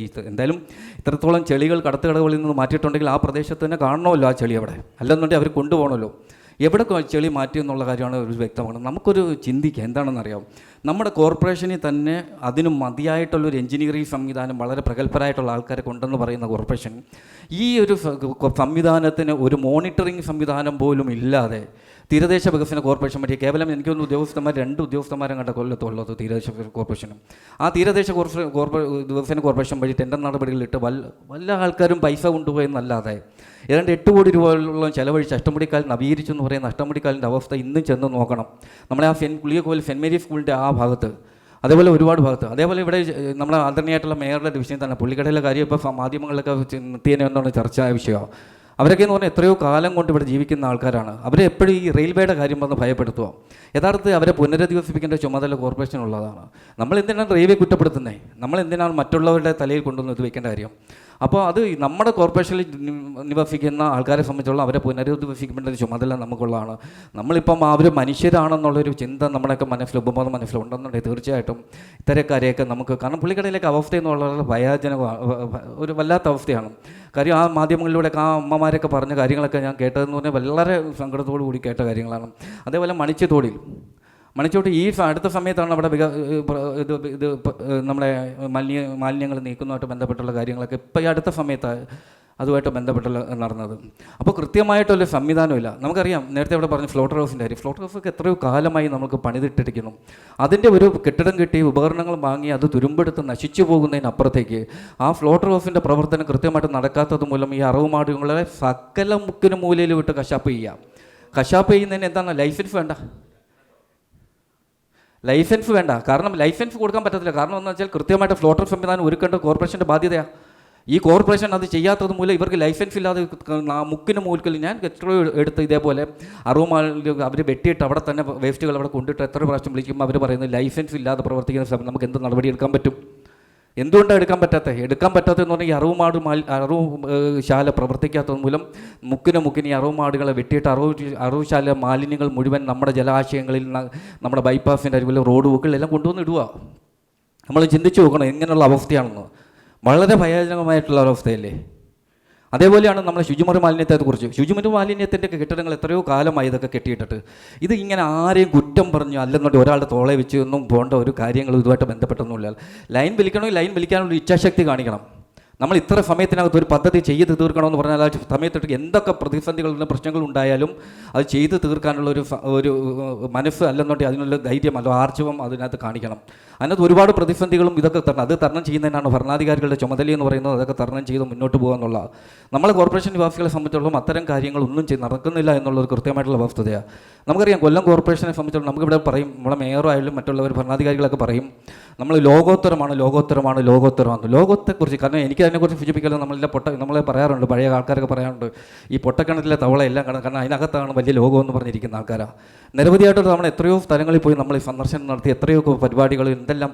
എന്തായാലും ഇത്രത്തോളം ചെളികൾ കടത്തുകടവുകളിൽ നിന്ന് മാറ്റിയിട്ടുണ്ടെങ്കിൽ ആ പ്രദേശത്ത് തന്നെ കാണണമല്ലോ ആ ചെളി എവിടെ, അല്ലെന്നുണ്ടെങ്കിൽ അവർ കൊണ്ടുപോകണമല്ലോ. എവിടെ ചെളി മാറ്റി എന്നുള്ള കാര്യമാണ് ഒരു വ്യക്തമാണ്. നമുക്കൊരു ചിന്തിക്കുക എന്താണെന്നറിയാം. നമ്മുടെ കോർപ്പറേഷനിൽ തന്നെ അതിന് മതിയായിട്ടുള്ളൊരു എഞ്ചിനീയറിംഗ് സംവിധാനം വളരെ പ്രഗത്ഭരായിട്ടുള്ള ആൾക്കാരെ കൊണ്ടെന്ന് പറയുന്ന കോർപ്പറേഷൻ ഈ ഒരു സംവിധാനത്തിന് ഒരു മോണിറ്ററിംഗ് സംവിധാനം പോലും ഇല്ലാതെ തീരദേശ വികസന കോർപ്പറേഷൻ പറ്റിയ കേവലം എനിക്കൊന്ന് ഉദ്യോഗസ്ഥന്മാർ 2 ഉദ്യോഗസ്ഥന്മാരെ കണ്ട കൊല്ലത്തുള്ളത് തീരദേശ കോർപ്പറേഷനും. ആ തീരദേശ വികസന കോർപ്പറേഷൻ വഴി ടെൻഡർ നടപടികളിലിട്ട് വല്ല ആൾക്കാരും പൈസ കൊണ്ടുപോയെന്നല്ലാതെ ഏതാണ്ട് 8 കോടി രൂപയോളം ചെലവഴിച്ച് അഷ്ടമുടിക്കായൽ നവീകരിച്ചു എന്ന് പറയുന്ന അഷ്ടമുടിക്കായലിൻ്റെ അവസ്ഥ ഇന്നും ചെന്ന് നോക്കണം. നമ്മുടെ ആ പുളിയക്കോവിൽ സെൻറ്റ് മേരീസ് സ്കൂളിൻ്റെ ആ ഭാഗത്ത് അതേപോലെ ഒരുപാട് ഭാഗത്ത്. അതേപോലെ ഇവിടെ നമ്മുടെ ആദരണീയമായിട്ടുള്ള മേയറുടെ ഡിവിഷനിൽ തന്നെ പുള്ളിക്കടയിലെ കാര്യം ഇപ്പോൾ മാധ്യമങ്ങളിലൊക്കെ നിത്യേന എന്നുള്ള ചർച്ചാ വിഷയമാണ്. അവരൊക്കെ എന്ന് പറഞ്ഞാൽ എത്രയോ കാലം കൊണ്ട് ഇവിടെ ജീവിക്കുന്ന ആൾക്കാരാണ്. അവരെ എപ്പോഴും ഈ റെയിൽവേയുടെ കാര്യം വന്ന് ഭയപ്പെടുത്തുക. യഥാർത്ഥത്തിൽ അവരെ പുനരധിവസിപ്പിക്കേണ്ട ചുമതല കോർപ്പറേഷനുള്ളതാണ്. നമ്മൾ എന്തിനാണ് റെയിൽവേ കുറ്റപ്പെടുത്തുന്നത്? നമ്മൾ എന്തിനാണ് മറ്റുള്ളവരുടെ തലയിൽ കൊണ്ടുവന്ന് ഇത് വെക്കേണ്ട കാര്യം? അപ്പോൾ അത് നമ്മുടെ കോർപ്പറേഷനിൽ നിവസിക്കുന്ന ആൾക്കാരെ സംബന്ധിച്ചുള്ള അവരെ പുനരധിവസിക്കേണ്ട ഒരു ചുമതല നമുക്കുള്ളതാണ്. നമ്മളിപ്പം അവർ മനുഷ്യരാണെന്നുള്ളൊരു ചിന്ത നമ്മുടെയൊക്കെ മനസ്സിൽ ഉപബോധ മനസ്സിലുണ്ടെന്നുണ്ടെങ്കിൽ തീർച്ചയായിട്ടും ഇത്തരക്കാരെയൊക്കെ നമുക്ക്, കാരണം പുള്ളിക്കടയിലേക്ക് അവസ്ഥ എന്നുള്ളത് ഒരു വല്ലാത്ത അവസ്ഥയാണ്. കാര്യം ആ മാധ്യമങ്ങളിലൂടെയൊക്കെ ആ അമ്മമാരൊക്കെ പറഞ്ഞ കാര്യങ്ങളൊക്കെ ഞാൻ കേട്ടതെന്ന് പറഞ്ഞാൽ വളരെ സങ്കടത്തോടു കൂടി കേട്ട കാര്യങ്ങളാണ്. അതേപോലെ മണിച്ചോട്ട് ഈ അടുത്ത സമയത്താണ് അവിടെ ഇത് നമ്മുടെ മാലിന്യങ്ങൾ നീക്കുന്നതുമായിട്ട് ബന്ധപ്പെട്ടുള്ള കാര്യങ്ങളൊക്കെ ഇപ്പോൾ ഈ അടുത്ത സമയത്ത് അതുമായിട്ട് ബന്ധപ്പെട്ടുള്ള നടന്നത്. അപ്പോൾ കൃത്യമായിട്ടുള്ള സംവിധാനമില്ല. നമുക്കറിയാം, നേരത്തെ ഇവിടെ പറഞ്ഞ ഫ്ലോട്ടർ ഹൗസിൻ്റെ കാര്യം. ഫ്ലോട്ടർ ഹൗസൊക്കെ എത്രയോ കാലമായി നമുക്ക് പണിതിട്ടിരിക്കുന്നു. അതിൻ്റെ ഒരു കെട്ടിടം കിട്ടി ഉപകരണങ്ങൾ വാങ്ങി അത് തുരുമ്പെടുത്ത് നശിച്ചു പോകുന്നതിനപ്പുറത്തേക്ക് ആ ഫ്ലോട്ടർ ഹൗസിൻ്റെ പ്രവർത്തനം കൃത്യമായിട്ട് നടക്കാത്തത് മൂലം ഈ അറവുമാടുകളെ സകല മുക്കിന് മൂലയിൽ വിട്ട് കശാപ്പ് ചെയ്യാം. കശാപ്പ് ചെയ്യുന്നതിന് എന്താണ്? ലൈസൻസ് വേണ്ട. കാരണം ലൈസൻസ് കൊടുക്കാൻ പറ്റത്തില്ല. കാരണം എന്ന് വെച്ചാൽ കൃത്യമായിട്ട് ഫ്ലോട്ടർ സംവിധാനം ഒരുക്കേണ്ട കോർപ്പറേഷൻ്റെ ബാധ്യതയാണ്. ഈ കോർപ്പറേഷൻ അത് ചെയ്യാത്തത് മൂലം ഇവർക്ക് ലൈസൻസ് ഇല്ലാതെ മുക്കിന് മൂൽക്കൽ ഞാൻ എത്രയോ എടുത്ത് ഇതേപോലെ അവർ വെട്ടിയിട്ട് അവിടെ തന്നെ വേസ്റ്റുകൾ അവിടെ കൊണ്ടിട്ട് എത്ര പ്രാവശ്യം വിളിക്കുമ്പോൾ അവർ പറയുന്നത് ലൈസൻസ് ഇല്ലാതെ പ്രവർത്തിക്കുന്ന സമയം നമുക്ക് എന്ത് നടപടി എടുക്കാൻ പറ്റും? എന്തുകൊണ്ടാണ് എടുക്കാൻ പറ്റാത്തതെന്ന് പറഞ്ഞാൽ ഈ അറവുശാല പ്രവർത്തിക്കാത്തത് മൂലം മുക്കിന് ഈ അറവുമാടുകളെ വെട്ടിയിട്ട് അറവുശാല മാലിന്യങ്ങൾ മുഴുവൻ നമ്മുടെ ജലാശയങ്ങളിൽ, നമ്മുടെ ബൈപ്പാസിൻ്റെ അരികിൽ, റോഡ് ബുക്കുകളിലെല്ലാം കൊണ്ടുവന്ന് ഇടുക. നമ്മൾ ചിന്തിച്ച് നോക്കണം എങ്ങനെയുള്ള അവസ്ഥയാണെന്ന്. വളരെ ഭയാനകമായിട്ടുള്ള ഒരവസ്ഥയല്ലേ? അതേപോലെയാണ് നമ്മൾ ശുചിമുറി മാലിന്യത്തെക്കുറിച്ച്. ശുചിമുറി മാലിന്യത്തിൻ്റെ കെട്ടിടങ്ങൾ എത്രയോ കാലമായി ഇതൊക്കെ കെട്ടിയിട്ടിട്ട് ഇത് ഇങ്ങനെ ആരെയും കുറ്റം പറഞ്ഞു അല്ലെന്നുണ്ടെങ്കിൽ ഒരാളുടെ തോളെ വെച്ച് ഒന്നും പോകേണ്ട ഒരു കാര്യങ്ങൾ ഇതുമായിട്ട് ബന്ധപ്പെട്ടൊന്നുമില്ല. ലൈൻ വലിക്കണമെങ്കിൽ ലൈൻ വലിക്കാനുള്ള ഇച്ഛാശക്തി കാണിക്കണം. നമ്മൾ ഇത്ര സമയത്തിനകത്ത് ഒരു പദ്ധതി ചെയ്ത് തീർക്കണമെന്ന് പറഞ്ഞാൽ ആ സമയത്തിട്ട് എന്തൊക്കെ പ്രതിസന്ധികളുടെ പ്രശ്നങ്ങളുണ്ടായാലും അത് ചെയ്ത് തീർക്കാനുള്ള ഒരു മനസ്സ് അല്ലെന്നുണ്ടെങ്കിൽ അതിനുള്ള ധൈര്യം അല്ല ആർജവം അതിനകത്ത് കാണിക്കണം. അതിനകത്ത് ഒരുപാട് പ്രതിസന്ധികളും ഇതൊക്കെ തരണം ചെയ്യുന്നതിനാണ് ഭരണാധികാരികളുടെ ചുമതലയെന്ന് പറയുന്നത്. അതൊക്കെ തരണം ചെയ്ത് മുന്നോട്ട് പോകുക എന്നുള്ളത്. നമ്മളെ കോർപ്പറേഷൻ നിവാസികളെ സംബന്ധിച്ചിടത്തോളം അത്തരം കാര്യങ്ങളൊന്നും നടക്കുന്നില്ല എന്നുള്ളൊരു കൃത്യമായിട്ടുള്ള വസ്തുതയാണ്. നമുക്കറിയാം, കൊല്ലം കോർപ്പറേഷനെ സംബന്ധിച്ചിടത്തോളം നമുക്കിവിടെ പറയും, നമ്മളെ മേയറായാലും മറ്റുള്ളവർ ഭരണാധികാരികളൊക്കെ പറയും നമ്മൾ ലോകോത്തരമാണ്. ലോകത്തെക്കുറിച്ച്, കാരണം എനിക്ക് അതിനെക്കുറിച്ച് സൂചിപ്പിക്കുന്നത് നമ്മളെ പറയാറുണ്ട്, പഴയ ആൾക്കാരൊക്കെ പറയാറുണ്ട്, ഈ പൊട്ടക്കിണറ്റിലെ തവളയെല്ലാം കാരണം അതിനകത്താണ് വലിയ ലോകമെന്ന് പറഞ്ഞിരിക്കുന്ന ആൾക്കാരാണ്. നിരവധിയായിട്ട് നമ്മൾ എത്രയോ സ്ഥലങ്ങളിൽ പോയി നമ്മൾ സന്ദർശനം നടത്തി, എത്രയോ പരിപാടികൾ, എന്തെല്ലാം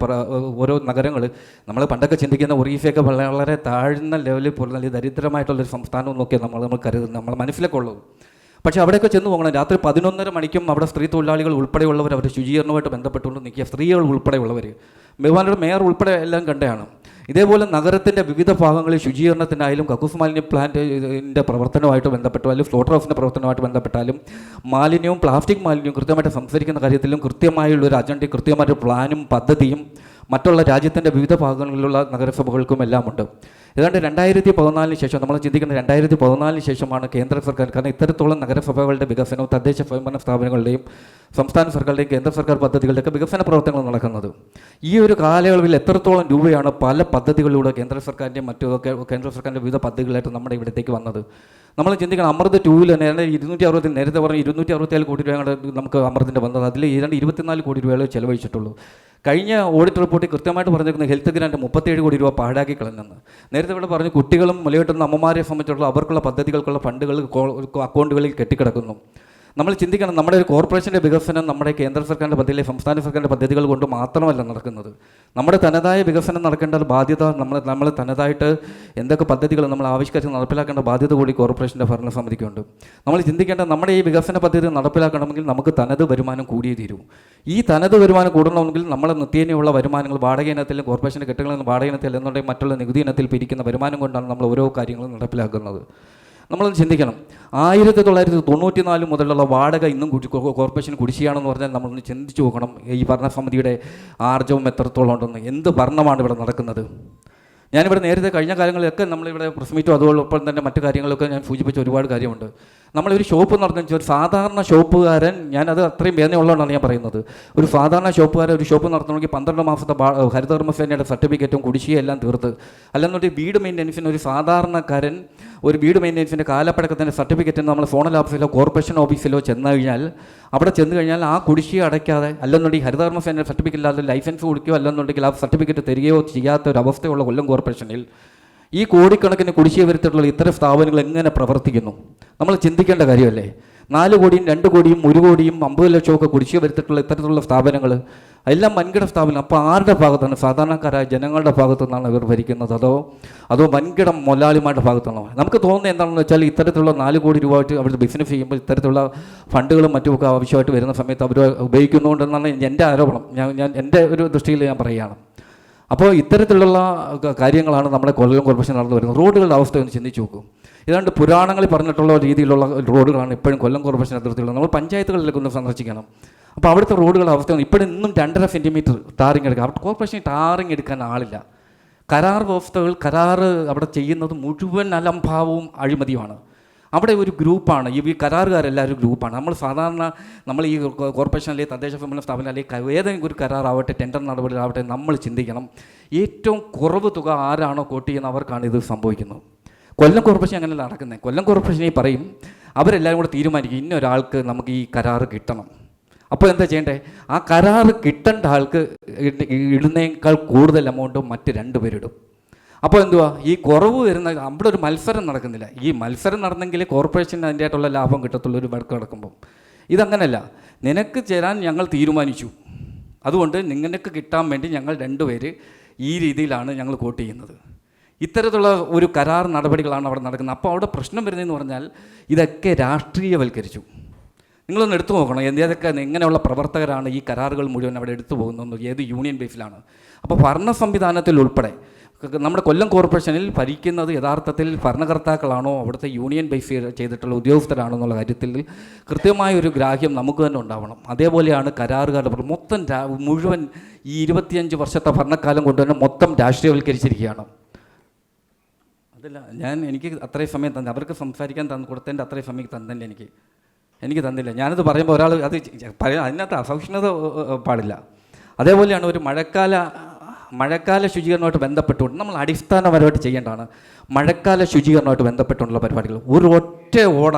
ഓരോ നഗരങ്ങൾ. നമ്മൾ പണ്ടൊക്കെ ചിന്തിക്കുന്ന ഒറീസയൊക്കെ വളരെ താഴ്ന്ന ലെവലിൽ പോലെ നല്ല ദരിദ്രമായിട്ടുള്ളൊരു സംസ്ഥാനം നോക്കിയാൽ നമ്മൾ കരുതുന്നത്, നമ്മളെ മനസ്സിലൊക്കെ ഉള്ളത്. പക്ഷേ അവിടെയൊക്കെ ചെന്ന് പോകണം. രാത്രി 11:30 മണിക്കും അവിടെ സ്ത്രീ തൊഴിലാളികൾ ഉൾപ്പെടെയുള്ളവർ അവർ ശുചീകരണവുമായിട്ട് ബന്ധപ്പെട്ടുകൊണ്ട് നിൽക്കുക. സ്ത്രീകൾ ഉൾപ്പെടെയുള്ളവർ, ബഹുമാനയുടെ മേയർ ഉൾപ്പെടെ എല്ലാം കണ്ടതാണ്. ഇതേപോലെ നഗരത്തിൻ്റെ വിവിധ ഭാഗങ്ങളിൽ ശുചീകരണത്തിനായാലും കക്കൂസ് മാലിന്യ പ്ലാന്റിൻ്റെ പ്രവർത്തനവുമായിട്ട് ബന്ധപ്പെട്ടോ അല്ലെങ്കിൽ ഫ്ലോട്ടർ ഹൗസിൻ്റെ പ്രവർത്തനവുമായിട്ട് ബന്ധപ്പെട്ടാലും മാലിന്യവും പ്ലാസ്റ്റിക് മാലിന്യവും കൃത്യമായിട്ട് സംസ്കരിക്കുന്ന കാര്യത്തിലും കൃത്യമായുള്ളൊരു അജണ്ടയും കൃത്യമായിട്ട് പ്ലാനും പദ്ധതിയും മറ്റുള്ള രാജ്യത്തിൻ്റെ വിവിധ ഭാഗങ്ങളിലുള്ള നഗരസഭകൾക്കും എല്ലാം ഉണ്ട്. ഏതാണ്ട് 2014 ശേഷം നമ്മൾ ചിന്തിക്കുന്നത് 2014 ശേഷമാണ് കേന്ദ്ര സർക്കാർ, കാരണം ഇത്തരത്തോളം നഗരസഭകളുടെ വികസനവും തദ്ദേശ സ്വയംഭരണ സ്ഥാപനങ്ങളുടെയും സംസ്ഥാന സർക്കാരുടെയും കേന്ദ്ര സർക്കാർ പദ്ധതികളുടെയൊക്കെ വികസന പ്രവർത്തനങ്ങൾ നടക്കുന്നത്. ഈ ഒരു കാലയളവിൽ എത്രത്തോളം രൂപയാണ് പല പദ്ധതികളിലൂടെ കേന്ദ്ര സർക്കാരിൻ്റെയും മറ്റൊക്കെ കേന്ദ്ര സർക്കാരിൻ്റെ വിവിധ പദ്ധതികളായിട്ട് നമ്മുടെ ഇവിടത്തേക്ക് വന്നത്. നമ്മൾ ചിന്തിക്കണം, അമൃത് 2 260, നേരത്തെ പറഞ്ഞ 267 കോടി രൂപയാണ് നമുക്ക് അമൃതിൻ്റെ വന്നത്. അതിൽ 24 കോടി രൂപകൾ ചെലവഴിച്ചിട്ടുള്ളൂ. കഴിഞ്ഞ ഓഡിറ്റ് റിപ്പോർട്ടിൽ കൃത്യമായിട്ട് പറഞ്ഞിരിക്കുന്നത് ഹെൽത്ത് ഗ്രാൻഡ് 37 കോടി രൂപ പാഴാക്കി കളഞ്ഞെന്ന്. നേരത്തെ ഇവിടെ പറഞ്ഞു, കുട്ടികളും മുലയൂട്ടുന്ന അമ്മമാരെ സംബന്ധിച്ചുള്ള അവർക്കുള്ള പദ്ധതികൾക്കുള്ള ഫണ്ടുകൾ അക്കൗണ്ടുകളിൽ കെട്ടിക്കിടക്കുന്നു. നമ്മൾ ചിന്തിക്കണം, നമ്മുടെ ഒരു കോർപ്പറേഷൻ്റെ വികസനം നമ്മുടെ കേന്ദ്ര സർക്കാരിൻ്റെ പദ്ധതിയിലെ സംസ്ഥാന സർക്കാരിൻ്റെ പദ്ധതികൾ കൊണ്ട് മാത്രമല്ല നടക്കുന്നത്. നമ്മുടെ തനതായ വികസനം നടക്കേണ്ട ബാധ്യത നമ്മൾ തനതായിട്ട് എന്തൊക്കെ പദ്ധതികൾ നമ്മൾ ആവിഷ്കരിച്ച് നടപ്പിലാക്കേണ്ട ബാധ്യത കൂടി കോർപ്പറേഷൻ്റെ ഭരണസമിതിക്കുണ്ട്. നമ്മൾ ചിന്തിക്കേണ്ട, നമ്മുടെ ഈ വികസന പദ്ധതി നടപ്പിലാക്കണമെങ്കിൽ നമുക്ക് തനത് വരുമാനം കൂടിയേ തീരൂ. ഈ തനത് വരുമാനം കൂടണമെങ്കിൽ നമ്മൾ നിത്യേനയുള്ള വരുമാനങ്ങൾ വാടക ഇനത്തിലും കോർപ്പറേഷൻ്റെ കെട്ടുകളിൽ നിന്ന് വാടക ഇനത്തിൽ എന്നുണ്ടെങ്കിൽ മറ്റുള്ള നികുതി ഇനത്തിൽ പിരിക്കുന്ന വരുമാനം കൊണ്ടാണ് നമ്മൾ ഓരോ കാര്യങ്ങളും നടപ്പിലാക്കുന്നത്. നമ്മളത് ചിന്തിക്കണം. 1994 മുതലുള്ള വാടക ഇന്നും കോർപ്പറേഷൻ കുടിശ്ശിയാണെന്ന് പറഞ്ഞാൽ നമ്മളൊന്ന് ചിന്തിച്ച് നോക്കണം ഈ ഭരണസമിതിയുടെ ആർജവം എത്രത്തോളം ഉണ്ടെന്ന്. എന്ത് ഭരണമാണ് ഇവിടെ നടക്കുന്നത്? ഞാനിവിടെ നേരത്തെ കഴിഞ്ഞ കാലങ്ങളിലൊക്കെ നമ്മളിവിടെ പ്രസ് മീറ്റും അതോടൊപ്പം തന്നെ മറ്റു കാര്യങ്ങളൊക്കെ ഞാൻ സൂചിപ്പിച്ച ഒരുപാട് കാര്യമുണ്ട്. നമ്മളൊരു ഷോപ്പ് നടന്നു വെച്ചാൽ ഒരു സാധാരണ ഷോപ്പുകാരൻ, ഞാനത് അത്രയും വേദനയുള്ളതുകൊണ്ടാണ് ഞാൻ പറയുന്നത്, ഒരു സാധാരണ ഷോപ്പുകാരൻ ഒരു ഷോപ്പ് നടത്തണമെങ്കിൽ 12 മാസത്തെ ഹരിതകർമ്മസേനയുടെ സർട്ടിഫിക്കറ്റും കുടിശ്ശികയെല്ലാം തീർത്ത്, അല്ലെന്നുണ്ടെങ്കിൽ വീട് മെയിൻ്റനൻസിന് ഒരു സാധാരണക്കാരൻ ഒരു വീട് മെയിൻ്റനൻസിൻ്റെ കാലപ്പഴക്കത്തിൻ്റെ സർട്ടിഫിക്കറ്റ് നമ്മൾ സോണൽ ഓഫീസിലോ കോർപ്പറേഷൻ ഓഫീസിലോ ചെന്ന് കഴിഞ്ഞാൽ, അവിടെ ചെന്ന് കഴിഞ്ഞാൽ ആ കുടിശ്ശിക അടയ്ക്കാതെ, അല്ലെന്നുണ്ടെങ്കിൽ ഹരിതകർമ്മസേനയുടെ സർട്ടിഫിക്കറ്റ് ഇല്ലാതെ ലൈസൻസ് കൊടുക്കുകയോ അല്ലെന്നുണ്ടെങ്കിൽ ആ സർട്ടിഫിക്കറ്റ് തരികയോ ചെയ്യാത്ത ഒരു അവസ്ഥയുള്ള കൊല്ലം കോർപ്പറേഷനിൽ ഈ കോടിക്കണക്കിന് കുടിശ്ശിക വരുത്തിയിട്ടുള്ള ഇത്തരം സ്ഥാപനങ്ങൾ എങ്ങനെ പ്രവർത്തിക്കുന്നു? നമ്മൾ ചിന്തിക്കേണ്ട കാര്യമല്ലേ? 4 കോടിയും 2 കോടിയും 1 കോടിയും 50 ലക്ഷമൊക്കെ കുടിശ്ശിക വരുത്തിയിട്ടുള്ള ഇത്തരത്തിലുള്ള സ്ഥാപനങ്ങൾ എല്ലാം വൻകിട സ്ഥാപനം. അപ്പോൾ ആരുടെ ഭാഗത്താണ്? സാധാരണക്കാരായ ജനങ്ങളുടെ ഭാഗത്തു നിന്നാണ് ഇവർ ഭരിക്കുന്നത്, അതോ വൻകിട മുതലാളിമാരുടെ ഭാഗത്താണോ? നമുക്ക് തോന്നുന്നത് എന്താണെന്ന് വെച്ചാൽ, ഇത്തരത്തിലുള്ള 4 കോടി രൂപ ആയിട്ട് അവർ ബിസിനസ് ചെയ്യുമ്പോൾ ഇത്തരത്തിലുള്ള ഫണ്ടുകളും മറ്റുമൊക്കെ ആവശ്യമായിട്ട് വരുന്ന സമയത്ത് അവർ ഉപയോഗിക്കുന്നുണ്ടെന്നാണ് എൻ്റെ ആരോപണം. ഞാൻ എൻ്റെ ഒരു ദൃഷ്ടിയിൽ ഞാൻ പറയുകയാണ്. അപ്പോൾ ഇത്തരത്തിലുള്ള കാര്യങ്ങളാണ് നമ്മുടെ കൊല്ലം കോർപ്പറേഷൻ നടന്നു വരുന്നത്. റോഡുകളുടെ അവസ്ഥ ഒന്ന് ചിന്തിച്ച് നോക്കും. ഏതാണ്ട് പുരാണങ്ങളിൽ പറഞ്ഞിട്ടുള്ള രീതിയിലുള്ള റോഡുകളാണ് ഇപ്പോഴും കൊല്ലം കോർപ്പറേഷൻ അതിർത്തിയുള്ളത്. നമ്മൾ പഞ്ചായത്തുകളിലേക്ക് ഒന്ന് സന്ദർശിക്കണം. അപ്പോൾ അവിടുത്തെ റോഡുകളുടെ അവസ്ഥ ഇപ്പോഴും ഇന്നും 2.5 സെൻറ്റിമീറ്റർ ടാറിങ് എടുക്കുക. അവിടെ കോർപ്പറേഷൻ ടാറിങ് എടുക്കാൻ ആളില്ല. കരാർ വ്യവസ്ഥകൾ, അവിടെ ചെയ്യുന്നത് മുഴുവൻ അലംഭാവവും അഴിമതിയുമാണ്. അവിടെ ഒരു ഗ്രൂപ്പാണ്, ഈ കരാറുകാരെല്ലാവരും ഗ്രൂപ്പാണ്. നമ്മൾ ഈ കോർപ്പറേഷനിലെ തദ്ദേശ സ്വയംഭരണ സ്ഥാപനം അല്ലെങ്കിൽ ഏതെങ്കിലും ഒരു കരാറാവട്ടെ, ടെൻഡർ നടപടികളാവട്ടെ, നമ്മൾ ചിന്തിക്കണം ഏറ്റവും കുറവ് തുക ആരാണോ കോട്ട് ചെയ്യുന്നത് അവർക്കാണ് ഇത് സംഭവിക്കുന്നത്. കൊല്ലം കോർപ്പറേഷൻ അങ്ങനെയല്ല നടക്കുന്നത്. കൊല്ലം കോർപ്പറേഷൻ പറയും, അവരെല്ലാവരും കൂടെ തീരുമാനിക്കും ഇന്നൊരാൾക്ക് നമുക്ക് ഈ കരാറ് കിട്ടണം. അപ്പോൾ എന്താ ചെയ്യേണ്ടത്? ആ കരാറ് കിട്ടേണ്ട ആൾക്ക് ഇടുന്നേക്കാൾ കൂടുതൽ എമൗണ്ടും മറ്റ് 2 പേരിടും. അപ്പോൾ എന്തുവാ ഈ കുറവ് വരുന്ന? അവിടെ ഒരു മത്സരം നടക്കുന്നില്ല. ഈ മത്സരം നടന്നെങ്കിൽ കോർപ്പറേഷന് അതിൻ്റെതായിട്ടുള്ള ലാഭം കിട്ടത്തുള്ളൂ ഒരു വർക്ക് നടക്കുമ്പോൾ. ഇതങ്ങനെയല്ല. നിനക്ക് ചേരാൻ ഞങ്ങൾ തീരുമാനിച്ചു, അതുകൊണ്ട് നിങ്ങൾക്ക് കിട്ടാൻ വേണ്ടി ഞങ്ങൾ 2 പേര് ഈ രീതിയിലാണ് ഞങ്ങൾ കോട്ട് ചെയ്യുന്നത്. ഇത്തരത്തിലുള്ള ഒരു കരാർ നടപടികളാണ് അവിടെ നടക്കുന്നത്. അപ്പോൾ അവിടെ പ്രശ്നം വരുന്നതെന്ന് പറഞ്ഞാൽ ഇതൊക്കെ രാഷ്ട്രീയവൽക്കരിച്ചു. നിങ്ങളൊന്ന് എടുത്തു നോക്കണം, ഏതൊക്കെ എങ്ങനെയുള്ള പ്രവർത്തകരാണ് ഈ കരാറുകൾ മുഴുവൻ അവിടെ എടുത്തു പോകുന്നത്, ഏത് യൂണിയൻ ബേസിലാണ്. അപ്പോൾ ഭരണ സംവിധാനത്തിൽ ഉൾപ്പെടെ നമ്മുടെ കൊല്ലം കോർപ്പറേഷനിൽ ഭരിക്കുന്നത് യഥാർത്ഥത്തിൽ ഭരണകർത്താക്കളാണോ അവിടുത്തെ യൂണിയൻ ബേസ് ചെയ്തിട്ടുള്ള ഉദ്യോഗസ്ഥരാണോ എന്നുള്ള കാര്യത്തിൽ കൃത്യമായൊരു ഗ്രാഹ്യം നമുക്ക് തന്നെ ഉണ്ടാവണം. അതേപോലെയാണ് കരാറുകാരുടെ മുഴുവൻ ഈ 25 വർഷത്തെ ഭരണക്കാലം കൊണ്ട് തന്നെ മൊത്തം രാഷ്ട്രീയവൽക്കരിച്ചിരിക്കുകയാണ്. അതല്ല, എനിക്ക് അത്രയും സമയം തന്നെ അവർക്ക് സംസാരിക്കാൻ കൊടുത്തതിൻ്റെ അത്രയും സമയം തന്നെ എനിക്ക് തന്നില്ല. ഞാനത് പറയുമ്പോൾ ഒരാൾ അതിനകത്ത് അസഹിഷ്ണുത പാടില്ല. അതേപോലെയാണ് ഒരു മഴക്കാല ശുചീകരണമായിട്ട് ബന്ധപ്പെട്ടുകൊണ്ട് നമ്മൾ അടിസ്ഥാനപരമായിട്ട് ചെയ്യേണ്ടതാണ്. മഴക്കാല ശുചീകരണമായിട്ട് ബന്ധപ്പെട്ടുള്ള പരിപാടികൾ ഒരു ഒറ്റ ഓട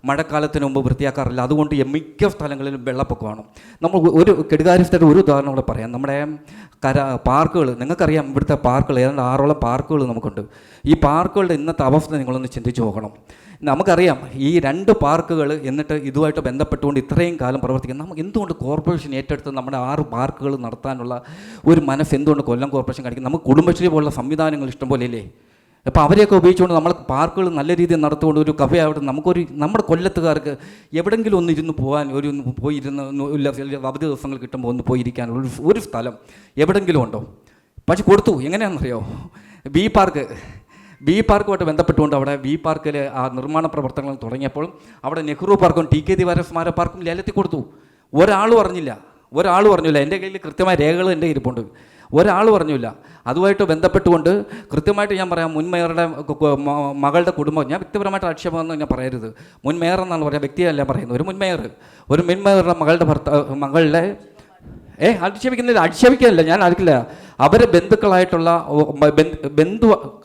മഴക്കാലത്തിന് മുമ്പ് വൃത്തിയാക്കാറില്ല. അതുകൊണ്ട് മിക്ക സ്ഥലങ്ങളിലും വെള്ളപ്പൊക്കമാണ്. നമ്മൾ ഒരു കെടുകാര്യസ്ഥയുടെ ഒരു ഉദാഹരണം കൂടെ പറയാം. നമ്മുടെ പാർക്കുകൾ, നിങ്ങൾക്കറിയാം ഇവിടുത്തെ പാർക്കുകൾ ഏതാണ്ട് 6ഓളം പാർക്കുകൾ നമുക്കുണ്ട്. ഈ പാർക്കുകളുടെ ഇന്നത്തെ അവസ്ഥ നിങ്ങളൊന്ന് ചിന്തിച്ച് നോക്കണം. നമുക്കറിയാം ഈ 2 പാർക്കുകൾ എന്നിട്ട് ഇതുമായിട്ട് ബന്ധപ്പെട്ടുകൊണ്ട് ഇത്രയും കാലം പ്രവർത്തിക്കുന്നത്. നമുക്ക് എന്തുകൊണ്ട് കോർപ്പറേഷൻ ഏറ്റെടുത്ത് നമ്മുടെ 6 പാർക്കുകൾ നടത്താനുള്ള ഒരു മനസ്സ് എന്തുകൊണ്ട് കൊല്ലം കോർപ്പറേഷൻ കാണിക്കും? നമുക്ക് കുടുംബശ്രീ പോലുള്ള സംവിധാനങ്ങൾ ഇഷ്ടംപോലെ ഇല്ലേ? അപ്പോൾ അവരെയൊക്കെ ഉപയോഗിച്ചുകൊണ്ട് നമ്മൾ പാർക്കുകൾ നല്ല രീതിയിൽ നടത്തുകൊണ്ട് ഒരു കഫേ ആവട്ടെ, നമ്മുടെ കൊല്ലത്തുകാർക്ക് എവിടെയെങ്കിലും ഒന്ന് ഇരുന്ന് പോകാൻ, അവധി ദിവസങ്ങൾ കിട്ടുമ്പോൾ ഒന്ന് പോയിരിക്കാനുള്ള ഒരു സ്ഥലം എവിടെയെങ്കിലും ഉണ്ടോ? പക്ഷെ കൊടുത്തു. എങ്ങനെയാണെന്നറിയോ? ബി പാർക്കുമായിട്ട് ബന്ധപ്പെട്ടുകൊണ്ട് അവിടെ ബി പാർക്കിൽ ആ നിർമ്മാണ പ്രവർത്തനങ്ങൾ തുടങ്ങിയപ്പോൾ അവിടെ നെഹ്റു പാർക്കും ടി കെ ദിവാര സ്മാരക പാർക്കും ലേലത്തിൽ കൊടുത്തു. ഒരാൾ പറഞ്ഞില്ല. എൻ്റെ കയ്യിൽ കൃത്യമായ രേഖകൾ എൻ്റെ ഇരിപ്പുണ്ട്. ഒരാൾ പറഞ്ഞില്ല. അതുമായിട്ട് ബന്ധപ്പെട്ടുകൊണ്ട് കൃത്യമായിട്ട് ഞാൻ പറയാം, മുൻ മേയറുടെ മകളുടെ കുടുംബം, ഞാൻ വ്യക്തിപരമായിട്ട് ആക്ഷേപമെന്ന് ഞാൻ പറയരുത്, മുൻ മേയർ എന്നാണ് പറയുക, വ്യക്തിയല്ല പറയുന്നത്. ഒരു മുൻ മേയറുടെ മകളുടെ അധിക്ഷേപിക്കുന്നില്ല, ഞാൻ ആർക്കില്ല. അവരെ ബന്ധുക്കളായിട്ടുള്ള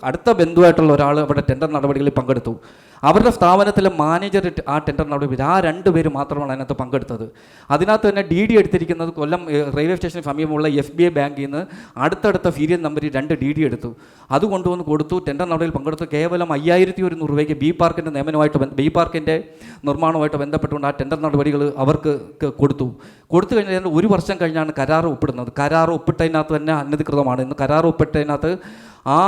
അടുത്ത ബന്ധുവായിട്ടുള്ള ഒരാൾ അവിടെ ടെൻഡർ നടപടികളിൽ പങ്കെടുത്തു. അവരുടെ സ്ഥാപനത്തിലെ മാനേജർ ആ ടെൻഡർ നടപടി, ആ 2 പേര് മാത്രമാണ് അതിനകത്ത് പങ്കെടുത്തത്. അതിനകത്ത് തന്നെ DD എടുത്തിരിക്കുന്നത് കൊല്ലം റെയിൽവേ സ്റ്റേഷന് സമീപമുള്ള SBI ബാങ്കിൽ നിന്ന് അടുത്തടുത്ത സീരിയൽ നമ്പറിൽ 2 DD എടുത്തു. അത് കൊണ്ടുവന്ന് കൊടുത്തു. ടെൻഡർ നടപടിയിൽ പങ്കെടുത്തു. കേവലം 5100 രൂപയ്ക്ക് ബി പാർക്കിൻ്റെ നിർമ്മാണവുമായിട്ട് ബന്ധപ്പെട്ടുകൊണ്ട് ആ ടെൻഡർ നടപടികൾ അവർക്ക് കൊടുത്തു കഴിഞ്ഞാൽ 1 വർഷം കഴിഞ്ഞാണ് കരാർ ഒപ്പിടുന്നത്. കരാർ ഒപ്പിട്ടതിനകത്ത് തന്നെ അനധികൃതമാണ്. ഇന്ന് കരാർ ഒപ്പിട്ടതിനകത്ത് ആ